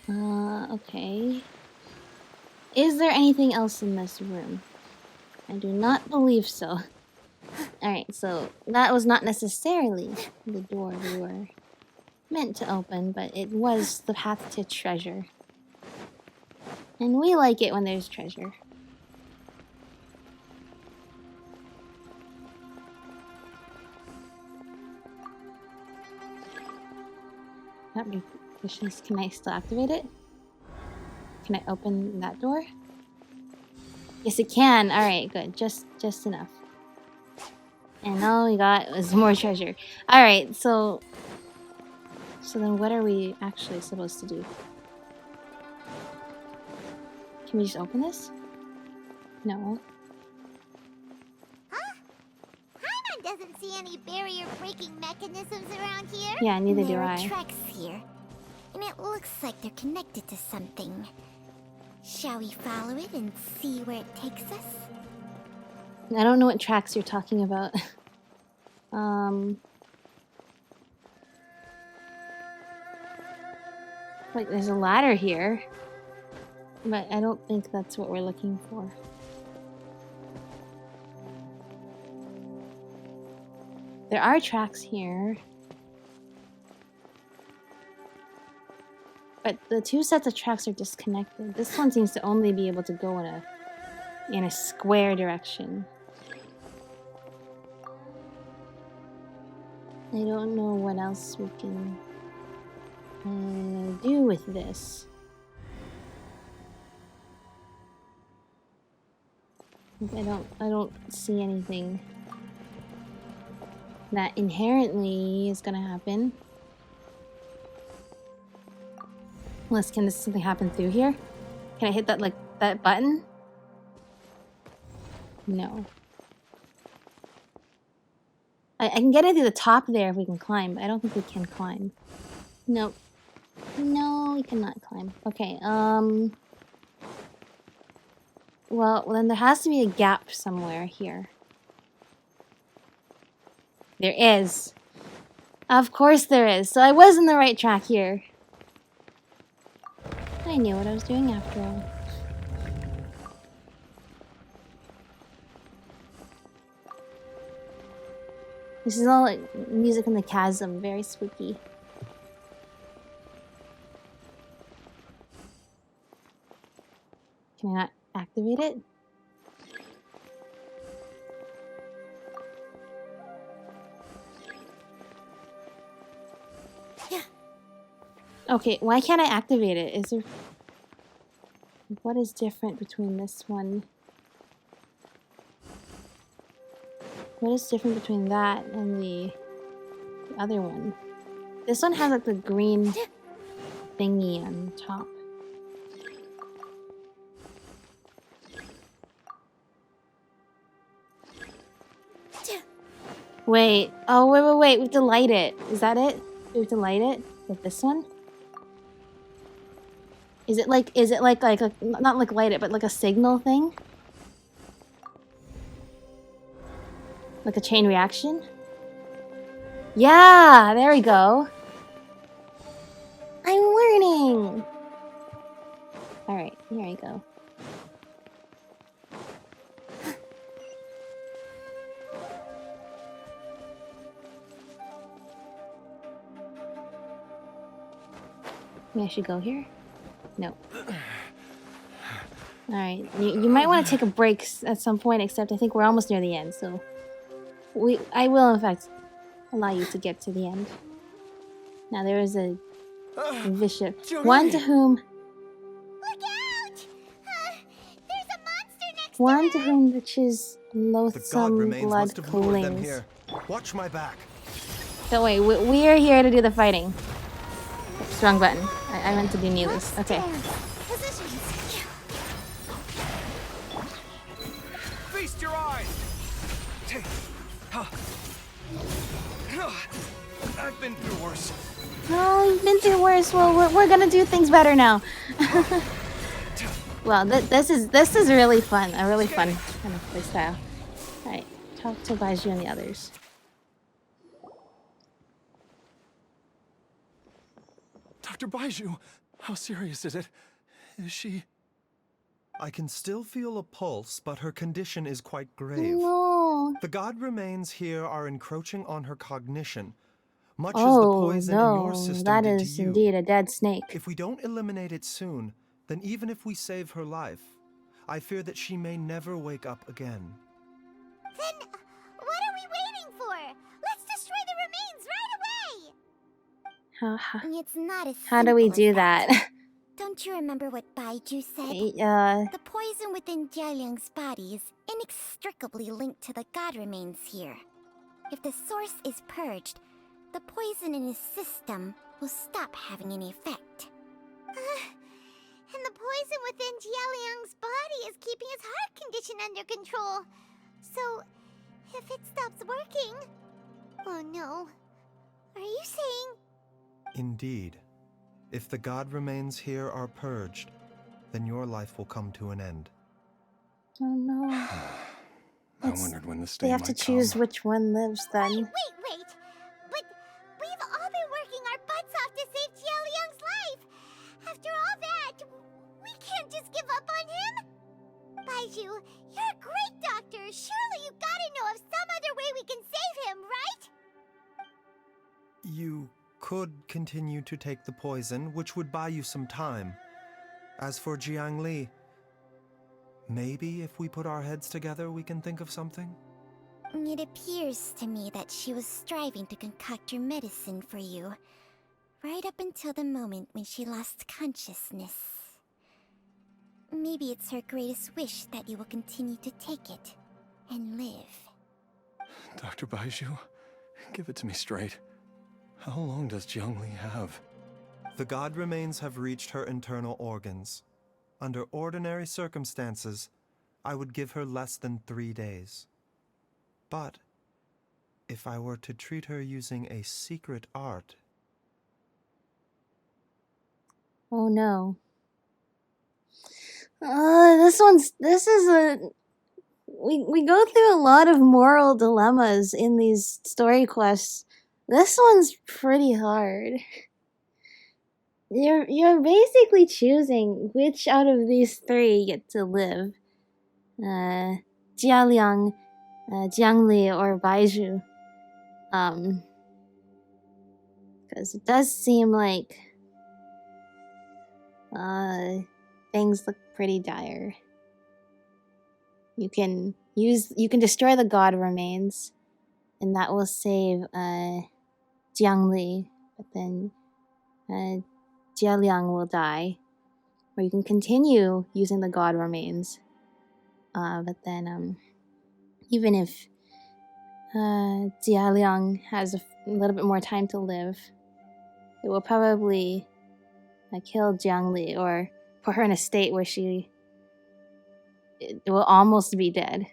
S5: waves!
S1: Okay. Is there anything else in this room? I do not believe so. Alright, so that was not necessarily the door we were meant to open, but it was the path to treasure. And we like it when there's treasure. That makes questions. Can I still activate it? Can I open that door? Yes, it can. All right, good. Just enough. And all we got was more treasure. All right, so then what are we actually supposed to do? Can we just open this? No.
S5: Huh? Paimon doesn't see any barrier-breaking mechanisms around here.
S1: Yeah, neither do
S5: There are
S1: I.
S5: tracks here, and it looks like they're connected to something. Shall we follow it and see where it takes us?
S1: I don't know what tracks you're talking about. Like there's a ladder here, but I don't think that's what we're looking for. There are tracks here, but the two sets of tracks are disconnected. This one seems to only be able to go in a square direction. I don't know what else we can do with this. I don't see anything that inherently is gonna happen. Unless, can something happen through here? Can I hit that, like, that button? No. I can get it through the top there if we can climb, but I don't think we can climb. Nope. No, we cannot climb. Okay, well, then there has to be a gap somewhere here. There is. Of course there is. So I was in the right track here. I knew what I was doing after all. This is all like music in the chasm, very spooky. Can I not activate it? Okay, why can't I activate it? Is there... What is different between this one? What is different between that and the other one? This one has like the green thingy on top. Wait. Oh, wait. We have to light it. Is that it? We have to light it with this one? Is it like a, not like light it, but like a signal thing? Like a chain reaction? Yeah, there we go. I'm learning. All right, here we go. Maybe I should go here? No. Alright, you might want to take a break at some point, except I think we're almost near the end, so... I will, in fact, allow you to get to the end. Now, there is a bishop. One to whom...
S5: Look out! There's a monster next
S1: One to whom witches
S6: The god
S1: loathsome
S6: remains
S1: blood
S6: must have lured them
S1: clings.
S6: here. Watch my back.
S1: Don't worry, we are here to do the fighting. Oops, wrong button. I meant to do Neely's. Okay.
S9: Feast your eyes! I've been through worse.
S1: No, you've been through worse. Well, we're gonna do things better now. Well, this is really fun. A really fun kind of play style. All right, talk to Baizhu and the others.
S9: Dr. Baizhu, how serious is it? Is she...
S6: I can still feel a pulse, but her condition is quite grave.
S1: No.
S6: The god remains here are encroaching on her cognition, much as the
S1: Oh
S6: poison in your
S1: no,
S6: system
S1: that
S6: did
S1: is
S6: to you.
S1: indeed a dead snake.
S6: If we don't eliminate it soon, then even if we save her life, I fear that she may never wake up again.
S5: Then what are we waiting for? Let's destroy the remains right away! It's not as
S1: How do we
S5: simple as
S1: do that?
S5: Don't you remember what Baizhu said? The poison within Jialiang's body is inextricably linked to the god remains here. If the source is purged, the poison in his system will stop having any effect. And the poison within Jialiang's body is keeping his heart condition under control. So, if it stops working... Oh no. Are you saying...
S6: Indeed. If the god remains here are purged, then your life will come to an end.
S1: Oh no.
S9: I wondered when this day
S1: They have to choose which one lives then.
S5: Wait! But we've all been working our butts off to save Jialiang's life! After all that, we can't just give up on him! Baizhu, you're a great doctor! Surely you gotta know of some other way we can save him, right?
S6: You could continue to take the poison, which would buy you some time. As for Jiangli, maybe if we put our heads together, we can think of something?
S5: It appears to me that she was striving to concoct your medicine for you, right up until the moment when she lost consciousness. Maybe it's her greatest wish that you will continue to take it and live.
S9: Dr. Baizhu, give it to me straight. How long does Jiangli have?
S6: The god remains have reached her internal organs. Under ordinary circumstances, I would give her less than 3 days. But if I were to treat her using a secret art...
S1: Oh no. We go through a lot of moral dilemmas in these story quests. This one's pretty hard. You're basically choosing which out of these 3 get to live. Jialiang, Jiangli, or Baizhu. Because it does seem like things look pretty dire. You can destroy the god remains, and that will save Jiangli, but then Jialiang will die. Or you can continue using the god remains, but then even if Jialiang has a little bit more time to live, it will probably kill Jiangli or put her in a state where it will almost be dead.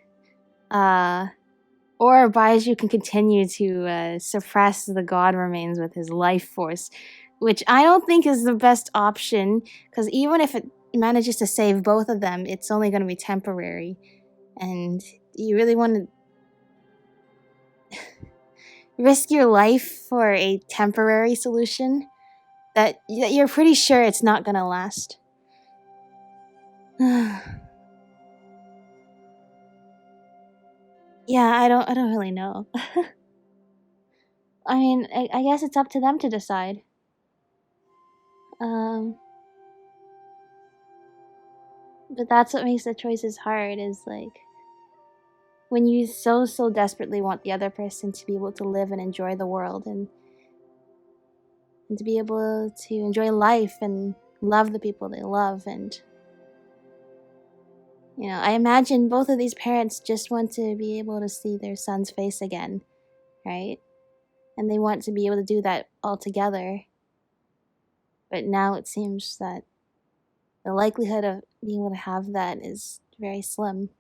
S1: Or Baizhu can continue to suppress the god remains with his life force, which I don't think is the best option, because even if it manages to save both of them, it's only going to be temporary. And you really want to risk your life for a temporary solution that you're pretty sure it's not going to last. Yeah, I don't really know. I mean, I guess it's up to them to decide. But that's what makes the choices hard, is like when you so desperately want the other person to be able to live and enjoy the world and to be able to enjoy life and love the people they love. And I imagine both of these parents just want to be able to see their son's face again, right? And they want to be able to do that all together. But now it seems that the likelihood of being able to have that is very slim.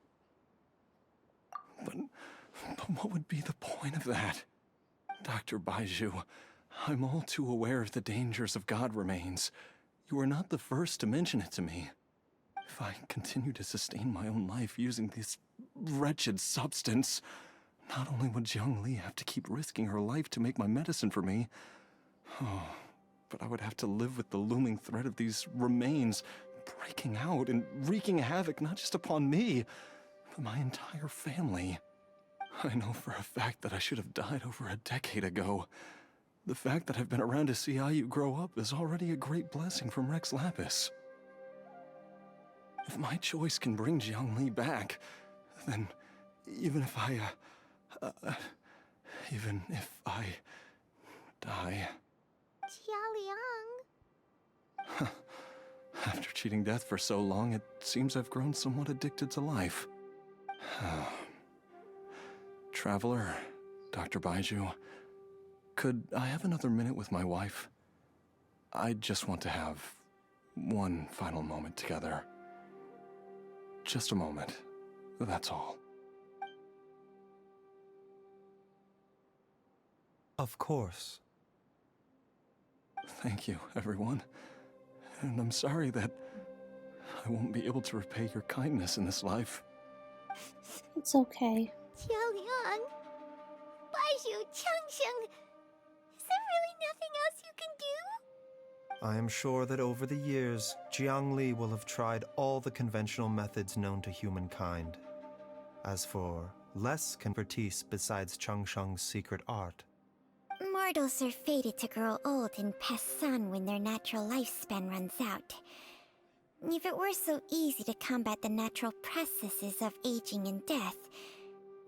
S9: But what would be the point of that? Dr. Baizhu, I'm all too aware of the dangers of god remains. You are not the first to mention it to me. If I continue to sustain my own life using this wretched substance, not only would Jiangli have to keep risking her life to make my medicine for me, but I would have to live with the looming threat of these remains breaking out and wreaking havoc not just upon me, but my entire family. I know for a fact that I should have died over a decade ago. The fact that I've been around to see Ayu grow up is already a great blessing from Rex Lapis. If my choice can bring Jiangli back, then even if I die...
S5: Jialiang?
S9: cheating death for so long, it seems I've grown somewhat addicted to life. Traveler, Dr. Baizhu, could I have another minute with my wife? I just want to have one final moment together. Just a moment, that's all.
S6: Of course.
S9: Thank you, everyone. And I'm sorry that I won't be able to repay your kindness in this life.
S1: It's okay.
S5: Jiaoliang, Baizhu, Changsheng, is there really nothing else you can do?
S6: I am sure that over the years, Jiangli will have tried all the conventional methods known to humankind. As for less expertise besides Changsheng's secret art,
S5: Mortals are fated to grow old and pass on when their natural lifespan runs out. If it were so easy to combat the natural processes of aging and death,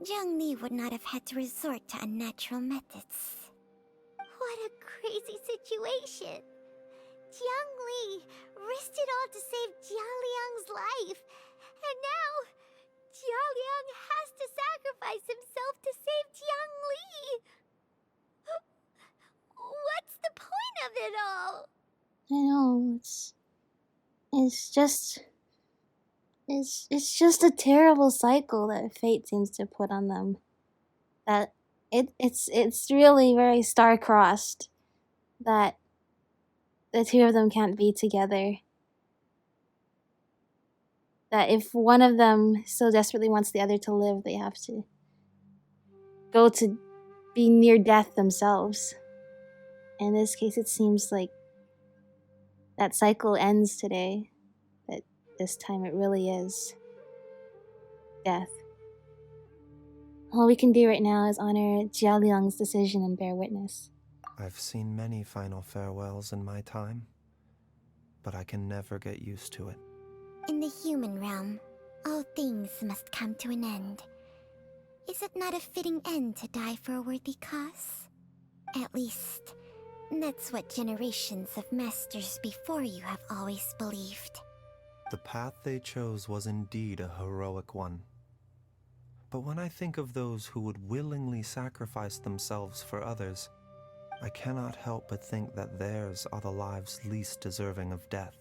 S5: Jiangli would not have had to resort to unnatural methods. What a crazy situation! Jiangli risked it all to save Jiaoliang's life, and now Jiaoliang has to sacrifice himself to save Jiangli! What's the point of it all?
S1: I know, it's just a terrible cycle that fate seems to put on them. That it's really very star-crossed that the two of them can't be together. That if one of them so desperately wants the other to live, they have to go to be near death themselves. In this case, it seems like that cycle ends today. That this time it really is death. All we can do right now is honor Jiaoliang's decision and bear witness.
S6: I've seen many final farewells in my time, but I can never get used to it.
S5: In the human realm, all things must come to an end. Is it not a fitting end to die for a worthy cause? At least, that's what generations of masters before you have always believed.
S6: The path they chose was indeed a heroic one. But when I think of those who would willingly sacrifice themselves for others, I cannot help but think that theirs are the lives least deserving of death.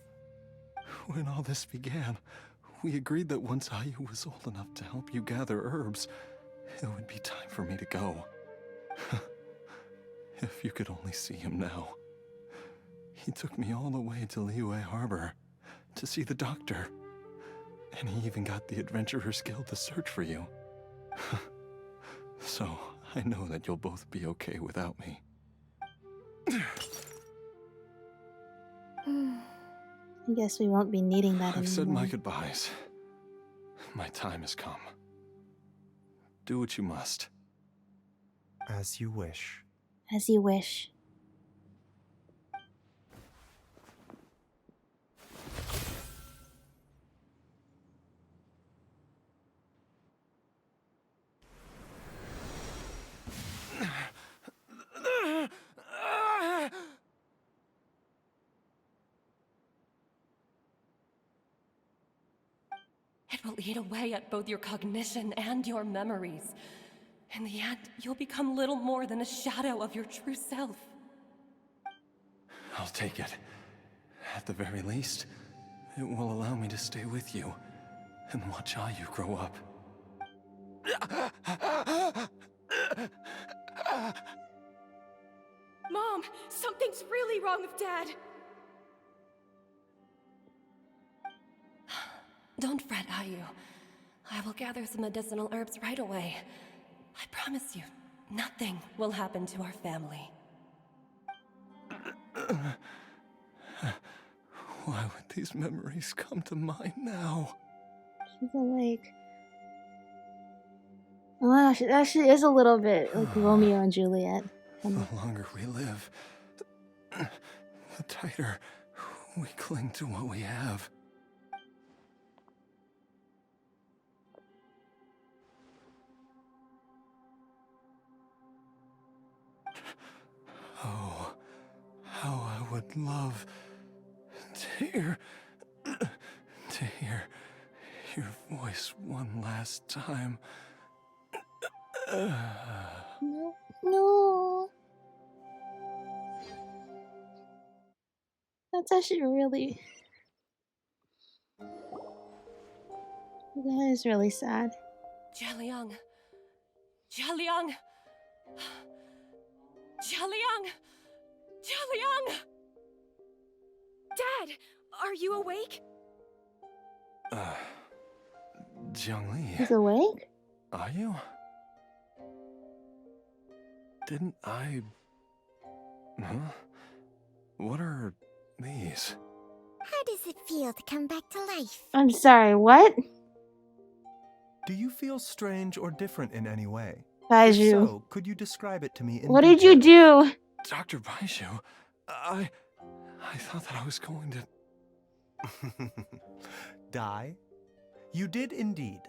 S9: When all this began, we agreed that once Ayu was old enough to help you gather herbs, it would be time for me to go. If you could only see him now. He took me all the way to Liyue Harbor to see the doctor. And he even got the Adventurers Guild to search for you. So, I know that you'll both be okay without me.
S1: I guess we won't be needing that anymore.
S9: I've said my goodbyes. My time has come. Do what you must.
S6: As you wish.
S1: As you wish.
S11: It will eat away at both your cognition and your memories. In the end, you'll become little more than a shadow of your true self.
S9: I'll take it. At the very least, it will allow me to stay with you and watch Ayu grow up.
S4: Mom, something's really wrong with Dad.
S11: Don't fret, Ayu. I will gather some medicinal herbs right away. I promise you, nothing will happen to our family.
S9: Why would these memories come to mind now?
S1: She's awake. Oh my gosh, it actually is a little bit like Romeo and Juliet.
S9: The longer we live, the tighter we cling to what we have. Oh, how I would love to hear to hear your voice one last time.
S1: No. No. That's actually really... That is really sad.
S11: Jialiang. Jialiang. Jialiang. Jialiang.
S4: Dad, are you awake?
S9: Jiangli,
S1: He's awake?
S9: are you? Didn't I... Huh? What are these?
S5: How does it feel to come back to life?
S1: I'm sorry, what?
S6: Do you feel strange or different in any way?
S1: Baizhu.
S6: If so, could you describe it to me in
S1: What did you
S6: detail?
S1: do?
S9: Dr. Baizhu, I thought that I was going to...
S6: Die? You did indeed.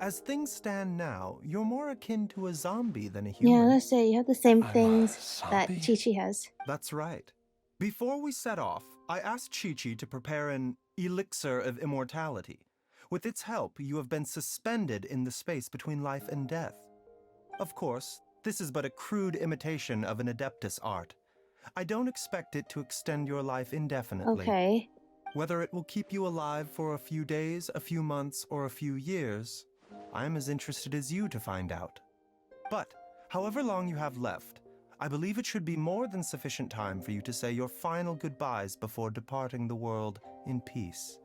S6: As things stand now, you're more akin to a zombie than a human.
S1: Yeah, let's say you have the same
S9: I'm a
S1: things that
S9: zombie?
S1: Chi-Chi has.
S6: That's right. Before we set off, I asked Chi-Chi to prepare an elixir of immortality. With its help, you have been suspended in the space between life and death. Of course, this is but a crude imitation of an Adeptus art. I don't expect it to extend your life indefinitely.
S1: Okay.
S6: Whether it will keep you alive for a few days, a few months, or a few years, I am as interested as you to find out. But, however long you have left, I believe it should be more than sufficient time for you to say your final goodbyes before departing the world in peace.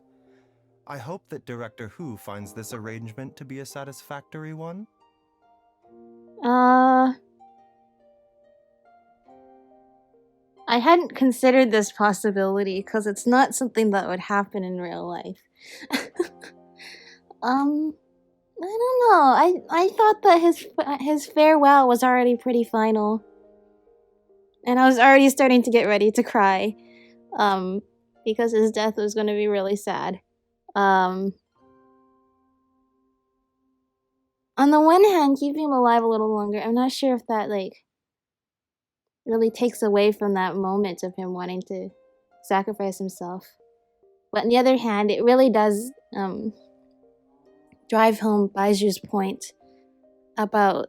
S6: I hope that Director Hu finds this arrangement to be a satisfactory one.
S1: I hadn't considered this possibility because it's not something that would happen in real life. I don't know. I thought that his farewell was already pretty final, and I was already starting to get ready to cry, because his death was going to be really sad. On the one hand, keeping him alive a little longer, I'm not sure if that, like, really takes away from that moment of him wanting to sacrifice himself. But on the other hand, it really does drive home Baizhu's point about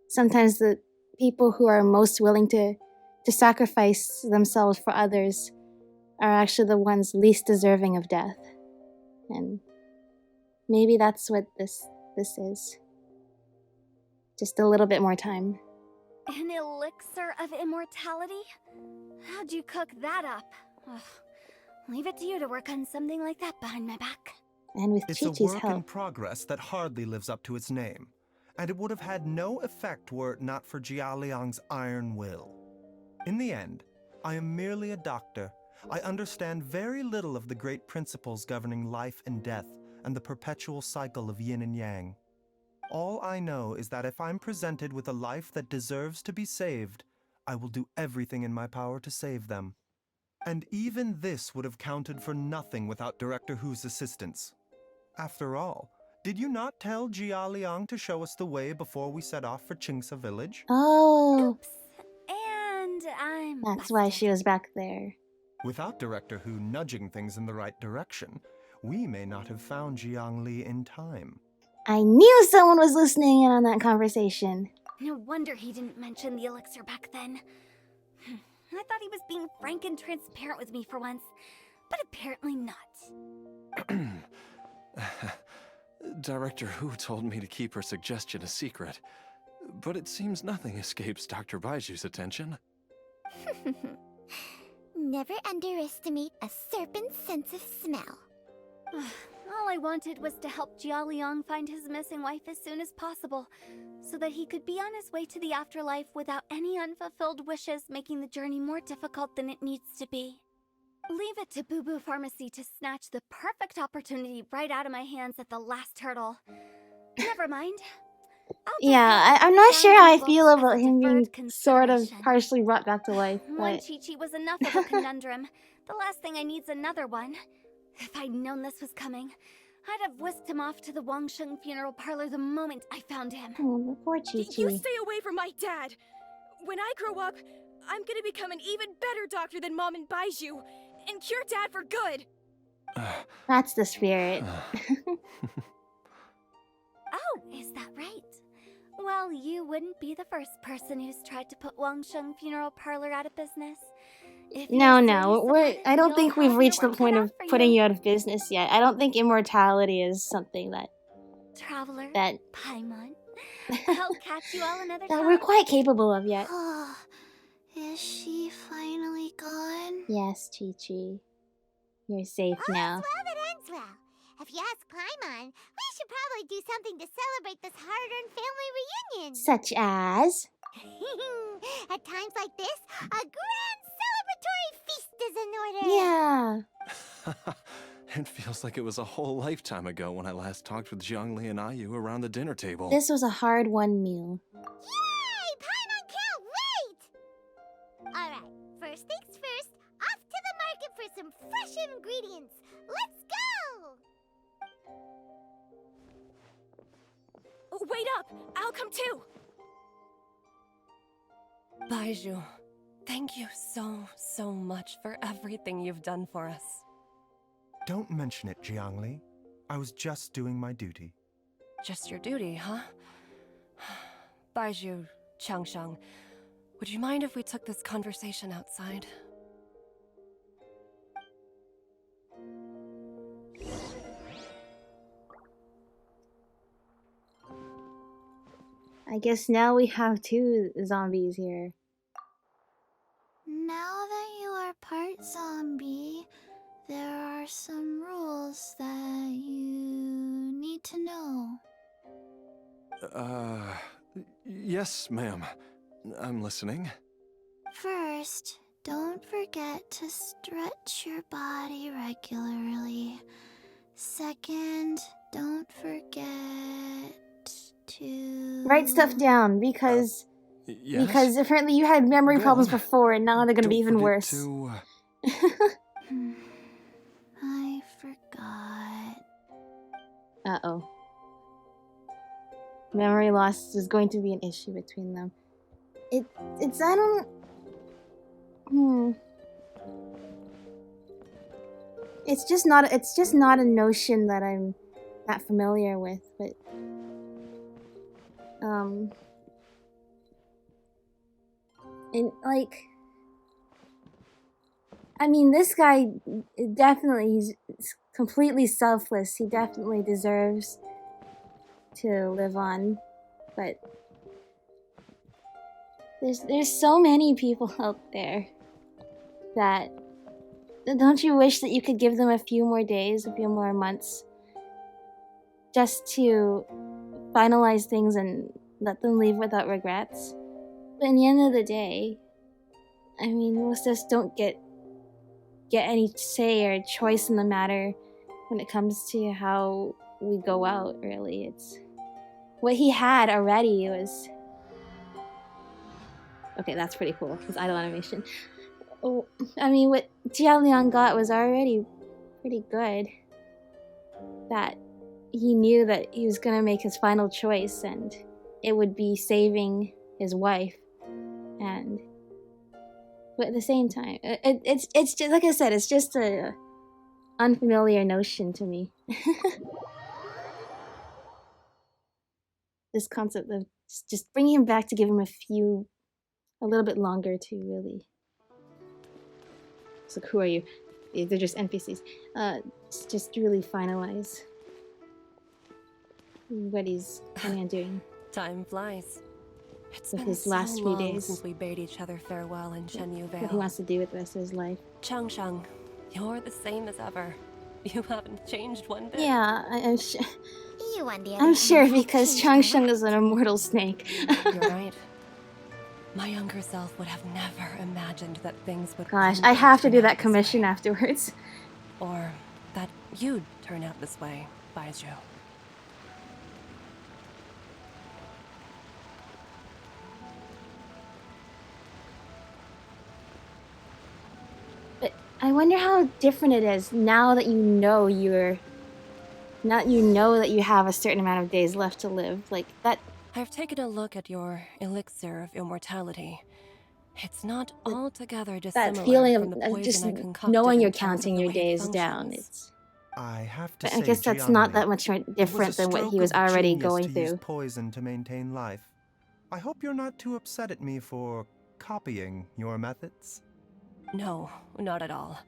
S1: sometimes the people who are most willing to sacrifice themselves for others are actually the ones least deserving of death. And maybe that's what this is. Just a little bit more time.
S2: An elixir of immortality? How'd you cook that up? Ugh. Leave it to you to work on something like that behind my back.
S1: And with
S6: It's
S1: Chi-Chi's
S6: a work
S1: help.
S6: in progress that hardly lives up to its name, and it would have had no effect were it not for Jialiang's iron will. In the end, I am merely a doctor. I understand very little of the great principles governing life and death and the perpetual cycle of yin and yang. All I know is that if I'm presented with a life that deserves to be saved, I will do everything in my power to save them. And even this would have counted for nothing without Director Hu's assistance. After all, did you not tell Jialiang to show us the way before we set off for Qingsa village?
S1: Oh,
S2: Oops. And I'm
S1: that's why
S2: busted.
S1: she was back there.
S6: Without Director Hu nudging things in the right direction, we may not have found Jiangli in time.
S1: I knew someone was listening in on that conversation.
S2: No wonder he didn't mention the elixir back then. I thought he was being frank and transparent with me for once, but apparently not.
S9: Director Hu told me to keep her suggestion a secret, but it seems nothing escapes Dr. Baizhu's attention.
S5: Never underestimate a serpent's sense of smell.
S2: All I wanted was to help Jialiang find his missing wife as soon as possible, so that he could be on his way to the afterlife without any unfulfilled wishes making the journey more difficult than it needs to be. Leave it to Boo Boo Pharmacy to snatch the perfect opportunity right out of my hands at the last hurdle. Never mind.
S1: I'm not sure how I feel about him being sort of partially brought back to life.
S2: One
S1: But
S2: Chi-Chi was enough of a conundrum. The last thing I need's another one. If I'd known this was coming, I'd have whisked him off to the Wangsheng funeral parlor the moment I found him.
S1: oh, poor
S4: You
S1: Chi-Chi.
S4: stay away from my dad! When I grow up, I'm gonna become an even better doctor than Mom and Baizhu, and cure Dad for good!
S1: That's the spirit.
S2: Oh, is that right? Well, you wouldn't be the first person who's tried to put Wangsheng Funeral Parlor out of business. If
S1: No,
S2: you're
S1: no.
S2: serious about it,
S1: I don't
S2: you'll
S1: think we've
S2: have
S1: reached
S2: your
S1: the
S2: work
S1: point
S2: cut
S1: of
S2: out for
S1: putting
S2: you.
S1: you out of business yet. I don't think immortality is something that
S2: Traveler,
S1: that
S2: Paimon, I'll catch you all another
S1: that
S2: time.
S1: we're quite capable of yet.
S5: Is she finally gone?
S1: Yes, Chi-Chi. You're safe now.
S5: All's well that ends well. If you ask Paimon, we should probably do something to celebrate this hard-earned family reunion.
S1: Such as?
S5: At times like this, a grand celebratory feast is in order.
S1: Yeah.
S9: It feels like it was a whole lifetime ago when I last talked with Zhongli and Ayu around the dinner table.
S1: This was a hard-won meal.
S5: Yay! Paimon can't wait! Alright, first things first, off to the market for some fresh ingredients. Let's go!
S4: Wait up! I'll come too!
S11: Baizhu, thank you so much for everything you've done for us.
S6: Don't mention it, Jiangli. I was just doing my duty.
S11: Just your duty, huh? Baizhu, Changsheng, would you mind if we took this conversation outside?
S1: I guess now we have 2 zombies here.
S5: Now that you are part zombie, there are some rules that you need to know.
S9: Yes, ma'am. I'm listening.
S5: First, don't forget to stretch your body regularly. Second, don't forget to...
S1: Write stuff down, because...
S9: Yes?
S1: Because apparently you had memory
S9: Go
S1: problems
S9: on.
S1: before, and now they're gonna be even
S9: Don't forget
S1: worse.
S9: to,
S5: I forgot.
S1: Uh-oh. Memory loss is going to be an issue between them. It's I don't... It's just not a notion that I'm that familiar with, but... And, like... I mean, this guy, definitely, he's completely selfless. He definitely deserves to live on, but there's so many people out there that, don't you wish that you could give them a few more days, a few more months, just to finalize things and let them leave without regrets? But in the end of the day, I mean, most of us don't get any say or choice in the matter when it comes to how we go out, really. It's what he had already was... Okay, that's pretty cool, his idle animation. Oh, I mean, what Jia Liang got was already pretty good. That he knew that he was gonna make his final choice, and it would be saving his wife. And but at the same time, it's just, like I said, it's just a unfamiliar notion to me. This concept of just bringing him back to give him a little bit longer to really... It's like, who are you? They're just NPCs. Just really finalize what he's planning on doing.
S11: Time flies. It's
S1: With
S11: been
S1: his
S11: so
S1: last few
S11: long
S1: days.
S11: since we bade each other farewell in Shenyu
S1: What he
S11: Vale.
S1: wants to do with the rest of his life.
S11: Changsheng, you're the same as ever. You haven't changed one bit.
S1: Yeah, I'm sure.
S5: You, on the other
S1: I'm
S5: hand,
S1: sure,
S5: have
S1: because
S5: changed a
S1: Changsheng
S5: lot.
S1: is an immortal snake.
S11: You're right. My younger self would have never imagined that things would...
S1: Gosh,
S11: one
S1: I
S11: day
S1: have to
S11: turn
S1: do
S11: out
S1: that
S11: this
S1: commission
S11: way.
S1: afterwards.
S11: Or that you'd turn out this way, Baizhu.
S1: But I wonder how different it is now that you know that you have a certain amount of days left to live. Like, that...
S11: I've taken a look at your elixir of immortality. It's not altogether dissimilar
S1: That feeling
S11: from the
S1: of
S11: poison
S1: just
S11: I concocted
S1: knowing
S11: in
S1: you're
S11: terms of
S1: counting
S11: the
S1: your
S11: way it
S1: days down.
S11: functions.
S6: I have to
S1: But
S6: say,
S1: I guess that's not
S6: Jiangli,
S1: that much more
S6: it was
S1: different
S6: a
S1: than what
S6: stroke
S1: he was
S6: of
S1: already
S6: genius
S1: going
S6: to use
S1: through.
S6: poison to maintain life. I hope you're not too upset at me for copying your methods.
S11: No, not at all.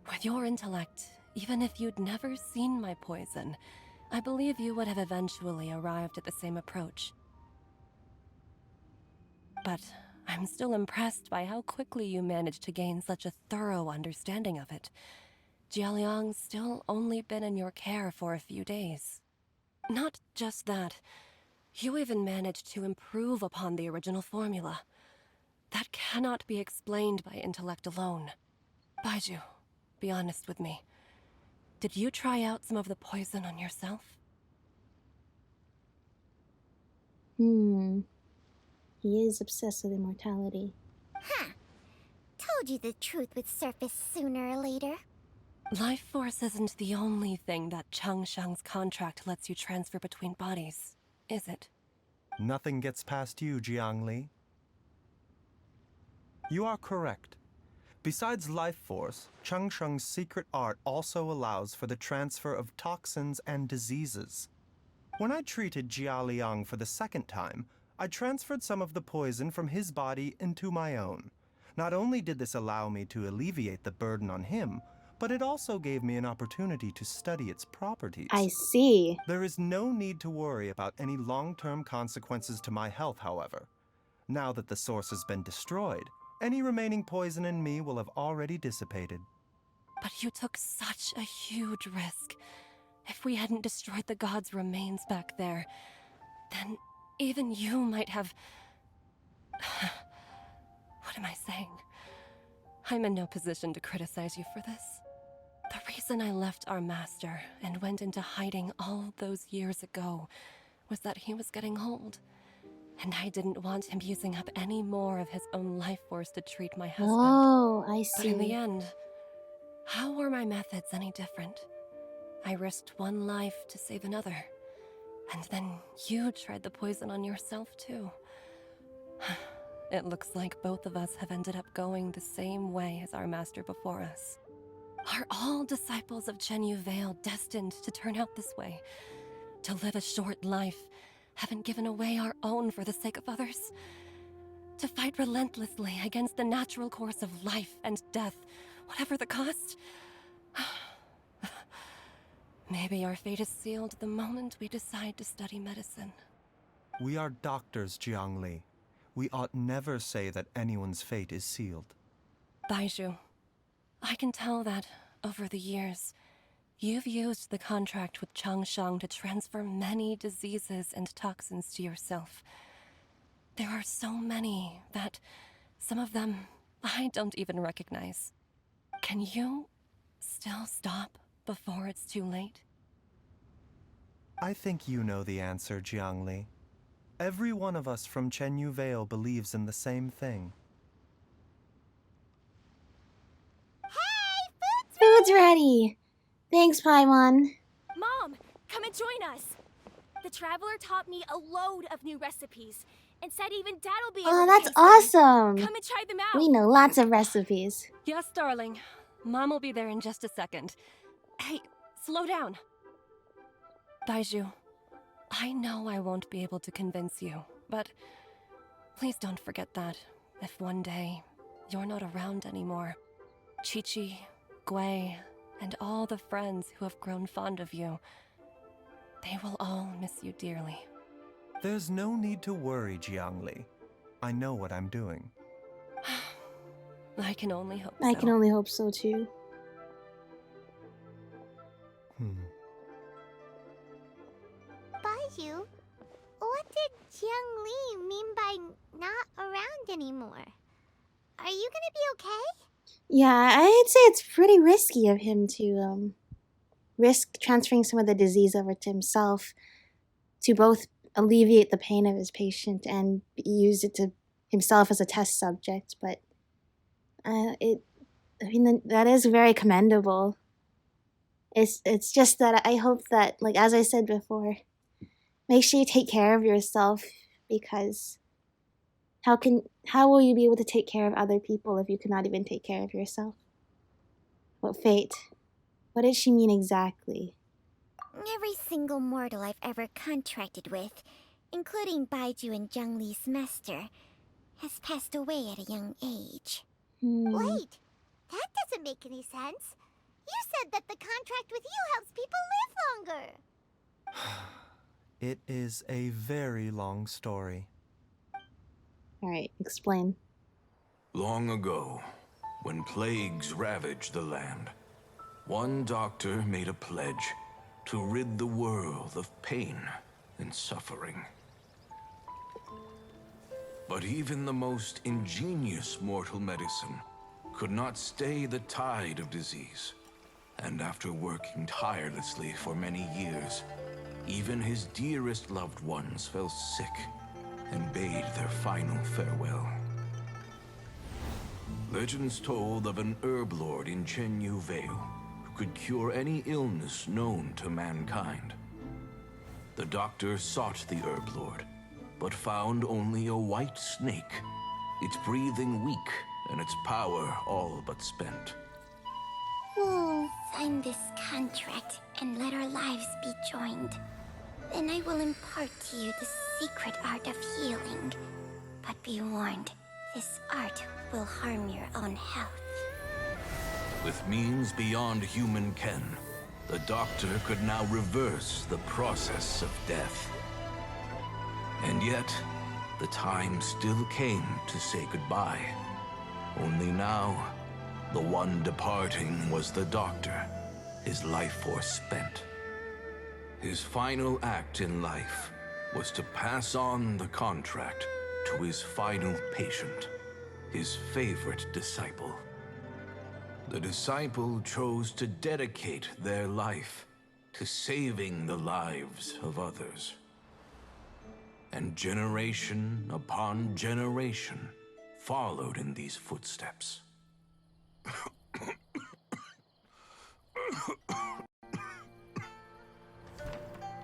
S11: With your intellect, even if you'd never seen my poison, I believe you would have eventually arrived at the same approach. But I'm still impressed by how quickly you managed to gain such a thorough understanding of it. Jialiang's still only been in your care for a few days. Not just that, you even managed to improve upon the original formula. That cannot be explained by intellect alone. Baizhu, be honest with me. Did you try out some of the poison on yourself?
S1: He is obsessed with immortality.
S5: Huh. Told you the truth would surface sooner or later.
S11: Life force isn't the only thing that Changsheng's contract lets you transfer between bodies, is it?
S6: Nothing gets past you, Jiangli. You are correct. Besides life force, Changsheng's secret art also allows for the transfer of toxins and diseases. When I treated Jia Liang for the second time, I transferred some of the poison from his body into my own. Not only did this allow me to alleviate the burden on him, but it also gave me an opportunity to study its properties.
S1: I see.
S6: There is no need to worry about any long-term consequences to my health, however. Now that the source has been destroyed, any remaining poison in me will have already dissipated.
S11: But you took such a huge risk. If we hadn't destroyed the god's remains back there, then even you might have... What am I saying? I'm in no position to criticize you for this. The reason I left our master and went into hiding all those years ago was that he was getting old, and I didn't want him using up any more of his own life force to treat my husband.
S1: Oh, I
S11: But
S1: see.
S11: in the end, how were my methods any different? I risked one life to save another. And then you tried the poison on yourself, too. It looks like both of us have ended up going the same way as our master before us. Are all disciples of Chenyu Vale destined to turn out this way? To live a short life, haven't given away our own for the sake of others? To fight relentlessly against the natural course of life and death, whatever the cost? Maybe our fate is sealed the moment we decide to study medicine.
S6: We are doctors, Jiangli. We ought never say that anyone's fate is sealed.
S11: Baizhu, I can tell that, over the years, you've used the contract with Changsheng to transfer many diseases and toxins to yourself. There are so many that, some of them, I don't even recognize. Can you still stop before it's too late?
S6: I think you know the answer, Jiangli. Every one of us from Chenyu Vale believes in the same thing.
S1: Food's ready! Thanks, Paimon.
S4: Mom, come and join us. The Traveler taught me a load of new recipes and said even Dad will be able
S1: Oh,
S4: to
S1: that's
S4: taste them.
S1: awesome!
S4: Come and try them out.
S1: We know lots of recipes.
S11: Yes, darling. Mom will be there in just a second. Hey, slow down. Baizhu, I know I won't be able to convince you, but please don't forget that if one day you're not around anymore, Chi-Chi, Gui, and all the friends who have grown fond of you, they will all miss you dearly.
S6: There's no need to worry, Jiangli. I know what I'm doing.
S11: I can only hope so.
S1: I can only hope so, too.
S5: Baizhu, what did Jiang Li mean by not around anymore? Are you gonna be okay?
S1: Yeah, I'd say it's pretty risky of him to risk transferring some of the disease over to himself to both alleviate the pain of his patient and use it to himself as a test subject. But that is very commendable. It's just that I hope that, like as I said before, make sure you take care of yourself, because how will you be able to take care of other people if you cannot even take care of yourself? What fate? What did she mean exactly?
S5: Every single mortal I've ever contracted with, including Baizhu and Zhongli's master, has passed away at a young age.
S12: Wait, that doesn't make any sense. You said that the contract with you helps people live longer.
S6: It is a very long story.
S1: Alright, explain.
S13: Long ago, when plagues ravaged the land, one doctor made a pledge to rid the world of pain and suffering. But even the most ingenious mortal medicine could not stay the tide of disease. And after working tirelessly for many years, even his dearest loved ones fell sick and bade their final farewell. Legends told of an herb lord in Chenyu Vale who could cure any illness known to mankind. The doctor sought the herb lord, but found only a white snake, its breathing weak and its power all but spent.
S5: Sign this contract and let our lives be joined. Then I will impart to you the secret art of healing. But be warned, this art will harm your own health.
S13: With means beyond human ken, the doctor could now reverse the process of death. And yet, the time still came to say goodbye. Only now, the one departing was the doctor, his life force spent. His final act in life was to pass on the contract to his final patient, his favorite disciple. The disciple chose to dedicate their life to saving the lives of others. And generation upon generation followed in these footsteps.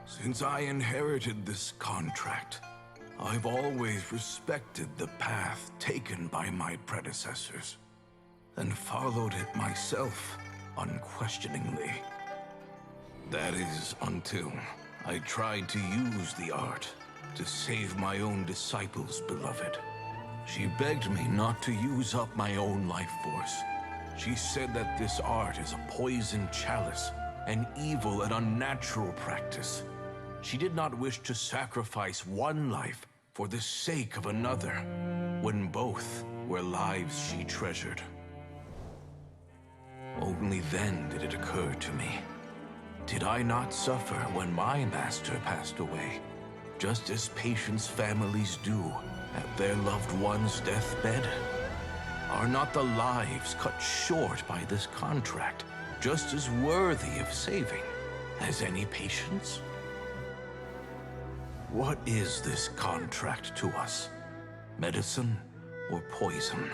S13: Since I inherited this contract, I've always respected the path taken by my predecessors, and followed it myself unquestioningly. That is, until I tried to use the art to save my own disciple's beloved. She begged me not to use up my own life force. She said that this art is a poison chalice, an evil and unnatural practice. She did not wish to sacrifice one life for the sake of another, when both were lives she treasured. Only then did it occur to me. Did I not suffer when my master passed away, just as patients' families do at their loved one's deathbed? Are not the lives cut short by this contract just as worthy of saving as any patients? What is this contract to us? Medicine or poison?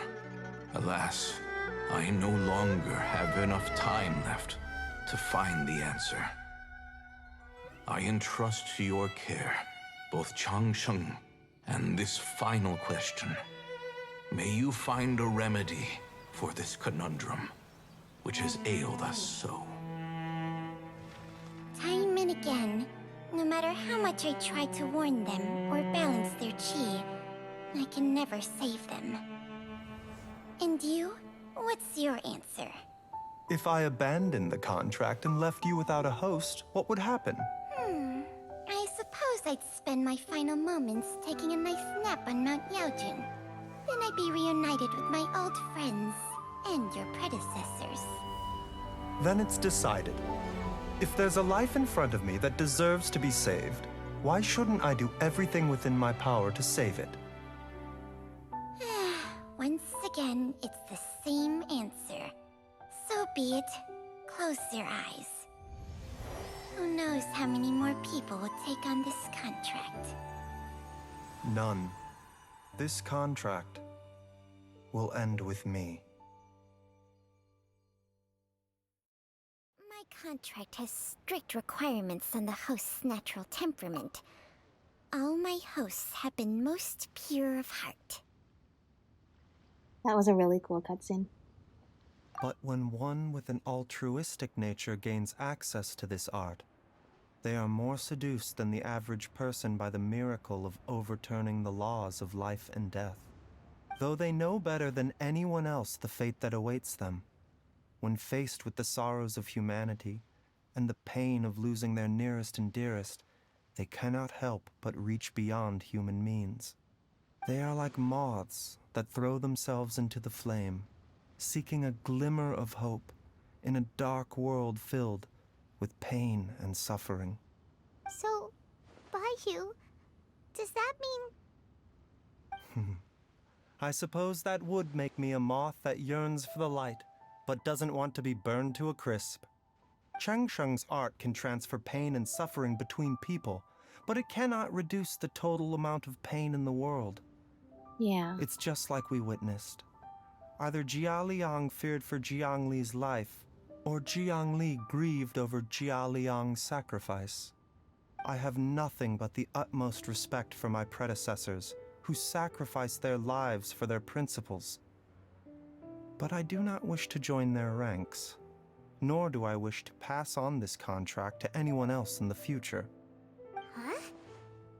S13: Alas, I no longer have enough time left to find the answer. I entrust to your care both Changsheng and this final question. May you find a remedy for this conundrum, which has ailed us so.
S5: Time and again, no matter how much I try to warn them or balance their chi, I can never save them. And you? What's your answer?
S6: If I abandoned the contract and left you without a host, what would happen?
S5: I suppose I'd spend my final moments taking a nice nap on Mount Yaojin. Then I'd be reunited with my old friends and your predecessors.
S6: Then it's decided. If there's a life in front of me that deserves to be saved, why shouldn't I do everything within my power to save it?
S5: Once again, it's the same answer. So be it. Close your eyes. Who knows how many more people will take on this contract?
S6: None. This contract will end with me.
S5: My contract has strict requirements on the host's natural temperament. All my hosts have been most pure of heart.
S1: That was a really cool cutscene.
S6: But when one with an altruistic nature gains access to this art, they are more seduced than the average person by the miracle of overturning the laws of life and death. Though they know better than anyone else the fate that awaits them, when faced with the sorrows of humanity and the pain of losing their nearest and dearest, they cannot help but reach beyond human means. They are like moths that throw themselves into the flame, seeking a glimmer of hope in a dark world filled with pain and suffering.
S12: So, Baizhu, does that mean...
S6: I suppose that would make me a moth that yearns for the light, but doesn't want to be burned to a crisp. Changsheng's art can transfer pain and suffering between people, but it cannot reduce the total amount of pain in the world.
S1: Yeah.
S6: It's just like we witnessed. Either Jialiang feared for Jiangli's life, or Jiangli grieved over Jialiang's sacrifice. I have nothing but the utmost respect for my predecessors, who sacrificed their lives for their principles. But I do not wish to join their ranks, nor do I wish to pass on this contract to anyone else in the future.
S12: Huh?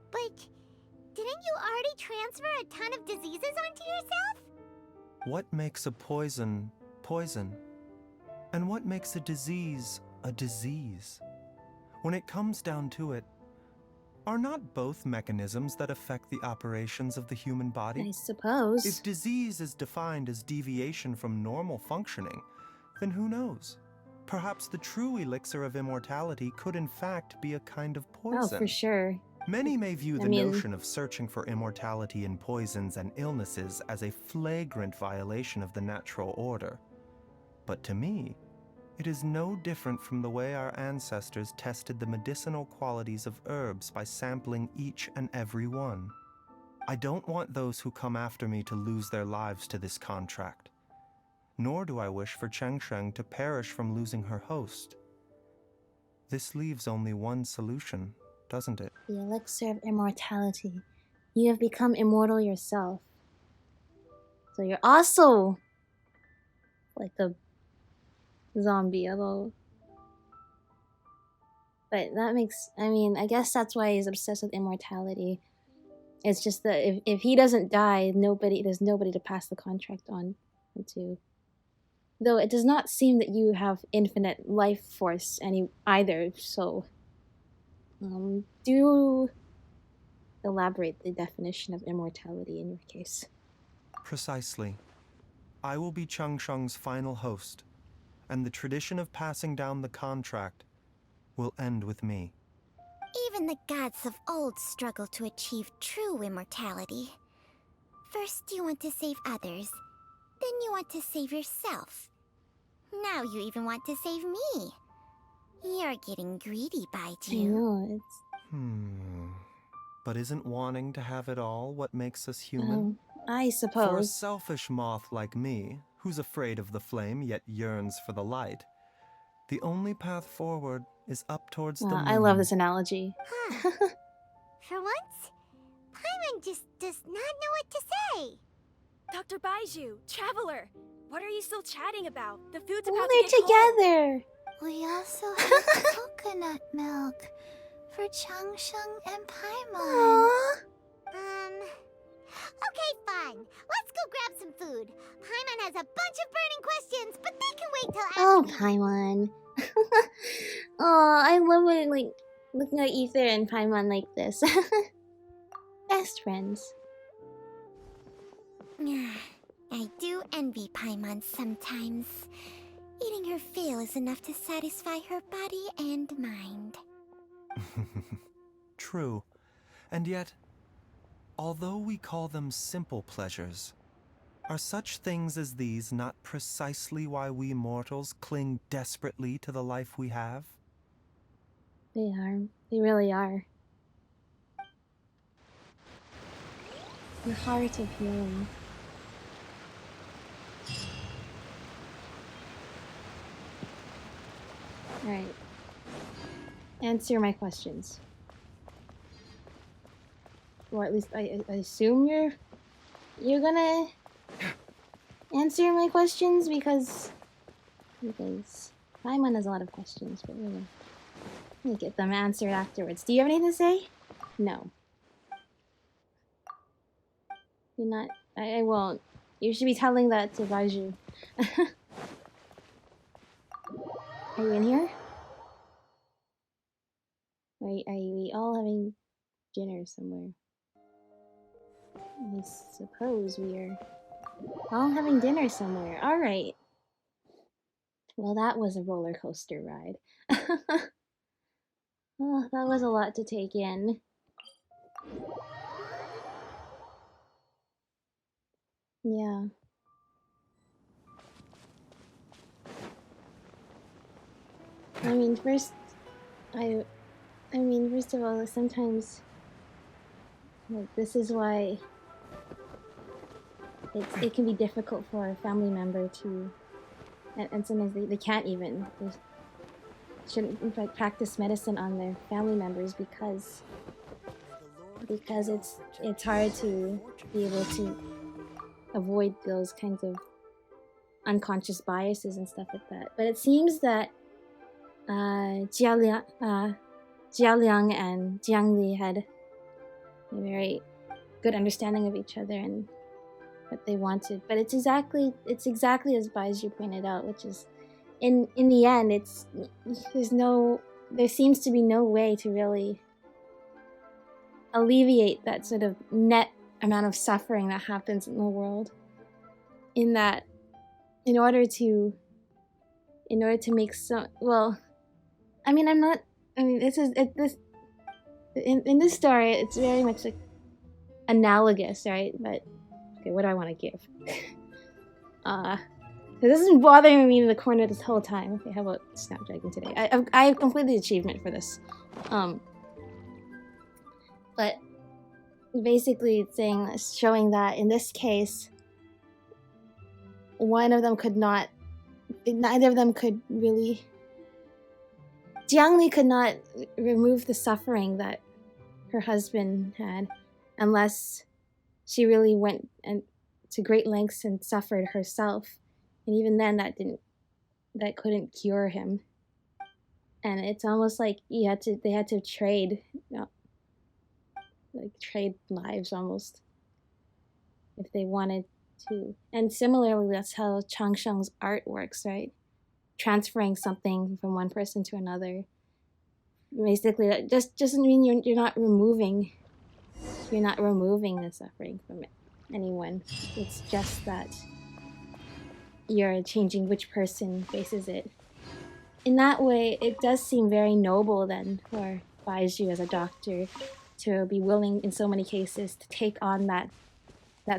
S12: But didn't you already transfer a ton of diseases onto yourself?
S6: What makes a poison, poison? And what makes a disease, a disease? When it comes down to it, are not both mechanisms that affect the operations of the human body?
S1: I suppose.
S6: If disease is defined as deviation from normal functioning, then who knows? Perhaps the true elixir of immortality could in fact be a kind of poison.
S1: Oh, for sure.
S6: Many may view the notion of searching for immortality in poisons and illnesses as a flagrant violation of the natural order. But to me, it is no different from the way our ancestors tested the medicinal qualities of herbs by sampling each and every one. I don't want those who come after me to lose their lives to this contract. Nor do I wish for Changsheng to perish from losing her host. This leaves only one solution, doesn't it?
S1: The elixir of immortality. You have become immortal yourself. So you're also like a zombie, although... But that makes... I mean, I guess that's why he's obsessed with immortality. It's just that if he doesn't die, there's nobody to pass the contract on to. Though it does not seem that you have infinite life force either, so... do elaborate the definition of immortality in your case.
S6: Precisely. I will be Changsheng's final host, and the tradition of passing down the contract will end with me.
S5: Even the gods of old struggle to achieve true immortality. First you want to save others, then you want to save yourself. Now you even want to save me. You're getting greedy, Baizhu.
S1: I know, it's...
S6: But isn't wanting to have it all what makes us human?
S1: I suppose.
S6: For a selfish moth like me, who's afraid of the flame yet yearns for the light, the only path forward is up towards the moon.
S1: I love this analogy.
S12: For once, Paimon just does not know what to say.
S4: Dr. Baizhu, Traveler, what are you still chatting about? The food's
S1: Well,
S4: about
S1: they're
S4: to get cold.
S1: together.
S5: We also have coconut milk for Changsheng and Paimon.
S12: Okay, fine. Let's go grab some food. Paimon has a bunch of burning questions, but they can wait till after.
S1: Oh, Paimon. Oh, I love it, like, looking at Ether and Paimon like this. Best friends.
S5: I do envy Paimon sometimes. Eating her fill is enough to satisfy her body and mind.
S6: True. And yet, although we call them simple pleasures, are such things as these not precisely why we mortals cling desperately to the life we have?
S1: They are. They really are. The heart of healing. Alright. Answer my questions. Or at least I assume you're gonna answer my questions, because Because Paimon has a lot of questions, but we'll get them answered afterwards. Do you have anything to say? No. You're not. I won't. You should be telling that to Baizhu. Are you in here? Are we all having dinner somewhere? I suppose we are all having dinner somewhere. Alright. Well, that was a roller coaster ride. Oh, that was a lot to take in. Yeah. I mean, first of all, sometimes like, this is why it can be difficult for a family member to, and sometimes they can't even, they shouldn't in fact practice medicine on their family members because it's hard to be able to avoid those kinds of unconscious biases and stuff like that. But it seems that Jia Liang and Jiang Li had a very good understanding of each other and what they wanted. But it's exactly as Baizhu pointed out, which is in the end there seems to be no way to really alleviate that sort of net amount of suffering that happens in the world. In that, in order to make some, well, I mean, in this story, it's very much like analogous, right? But okay, what do I want to give? This has been bothering me in the corner this whole time. Okay, how about Snapdragon today? I completed the achievement for this. But basically it's showing that in this case, neither of them could really. Jiang Li could not remove the suffering that her husband had unless she really went to great lengths and suffered herself. And even then that couldn't cure him. And it's almost like they had to trade, trade lives almost, if they wanted to. And similarly, that's how Changsheng's art works, right? Transferring something from one person to another. Basically, that just doesn't mean you're not removing the suffering from anyone. It's just that you're changing which person faces it. In that way, it does seem very noble then for Baizhu as a doctor to be willing in so many cases to take on that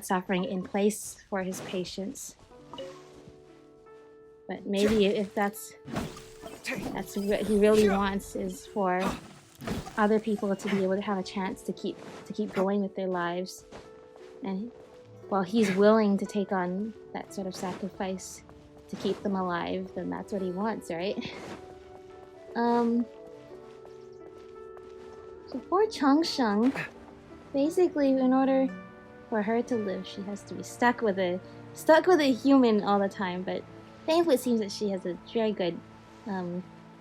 S1: suffering in place for his patients. But maybe if that's what he really wants, is for other people to be able to have a chance to keep going with their lives. And while he's willing to take on that sort of sacrifice to keep them alive, then that's what he wants, right? So for Changsheng, basically in order for her to live, she has to be stuck with a human all the time, but thankfully it seems that she has a very good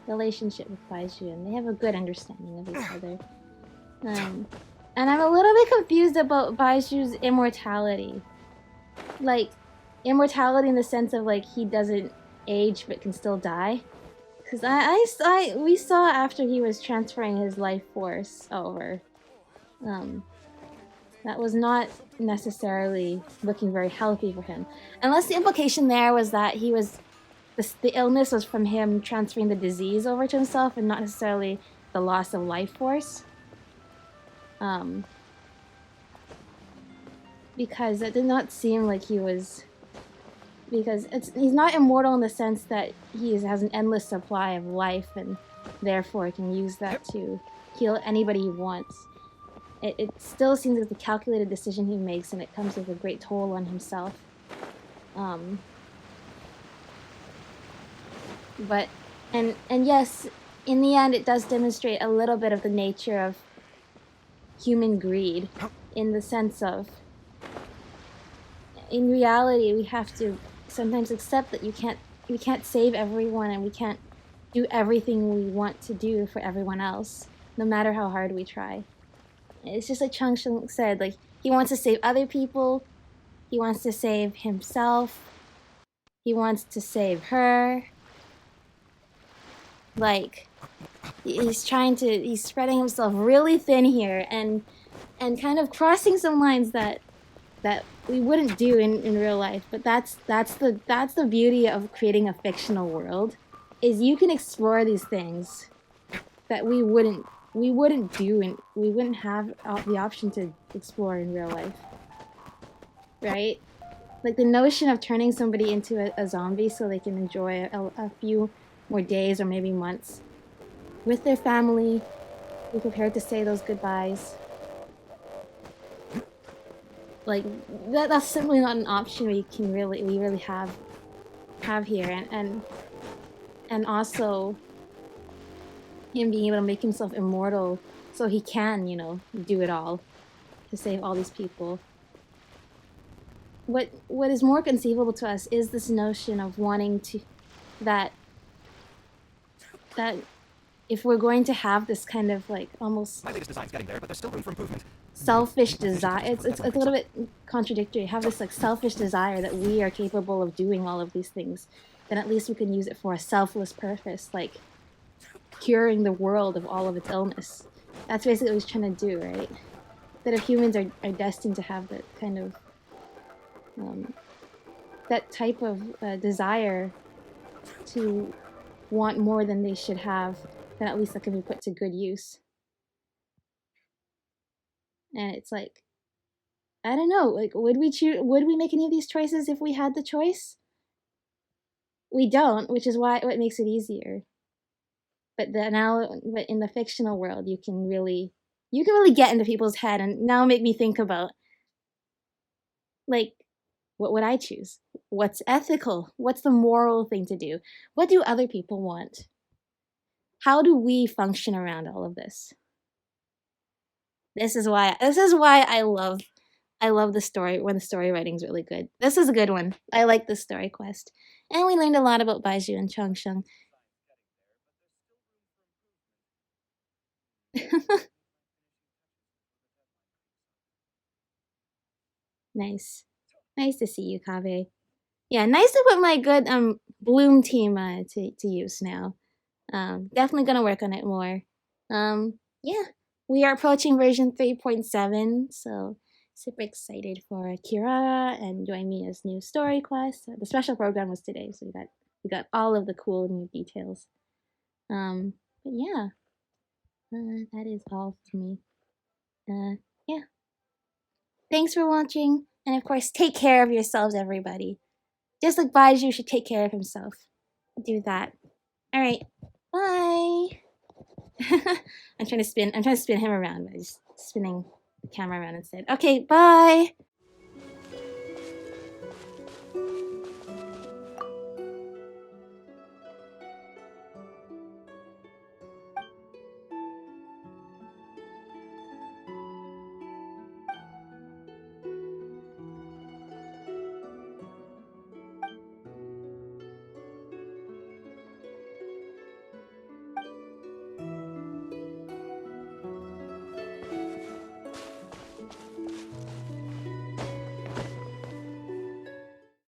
S1: relationship with Baizhu, and they have a good understanding of each other. And I'm a little bit confused about Baizhu's immortality. Like, immortality in the sense of, like, he doesn't age but can still die. Because we saw after he was transferring his life force over, that was not necessarily looking very healthy for him. Unless the implication there was that the illness was from him transferring the disease over to himself and not necessarily the loss of life force. Because it did not seem like he was... Because he's not immortal in the sense that he has an endless supply of life and therefore can use that to heal anybody he wants. It still seems like the calculated decision he makes, and it comes with a great toll on himself. But yes, in the end, it does demonstrate a little bit of the nature of human greed, in the sense of, in reality, we have to sometimes accept that you can't save everyone, and we can't do everything we want to do for everyone else, no matter how hard we try. It's just like Changsheng said, like, he wants to save other people, he wants to save himself, he wants to save her. Like, he's spreading himself really thin here, and kind of crossing some lines that we wouldn't do in real life. But that's the beauty of creating a fictional world, is you can explore these things that we wouldn't do, and we wouldn't have the option to explore in real life, right? Like the notion of turning somebody into a zombie so they can enjoy a few more days or maybe months with their family, be prepared to say those goodbyes. Like that's simply not an option we really have here, and also him being able to make himself immortal so he can, you know, do it all to save all these people. What is more conceivable to us is this notion of wanting to that if we're going to have this kind of like almost
S14: My latest design's getting there, but there's still room for improvement.
S1: selfish desire, it's a little bit contradictory. Have this like selfish desire that we are capable of doing all of these things, then at least we can use it for a selfless purpose, like curing the world of all of its illness. That's basically what he's trying to do, right? That if humans are destined to have that kind of that type of desire to want more than they should have, then at least that can be put to good use. And it's like, I don't know, like, would we make any of these choices if we had the choice? We don't, which is what makes it easier. But but in the fictional world, you can really get into people's head, and now make me think about, like, what would I choose? What's ethical? What's the moral thing to do? What do other people want? How do we function around all of this? This is why I love the story, when the story writing's really good. This is a good one. I like this story quest. And we learned a lot about Baizhu and Changsheng. Nice. Nice to see you, Kaveh. Yeah, nice to put my good Bloom team to use now. Definitely gonna work on it more. Yeah, we are approaching version 3.7, so super excited for Kirara and Join Me as new story quest. The special program was today, so we got all of the cool new details. But yeah, that is all for me. Yeah. Thanks for watching, and of course, take care of yourselves, everybody. Just like Baizhu should take care of himself. Do that. All right. Bye. I'm trying to spin him around by just spinning the camera around instead. Okay, bye.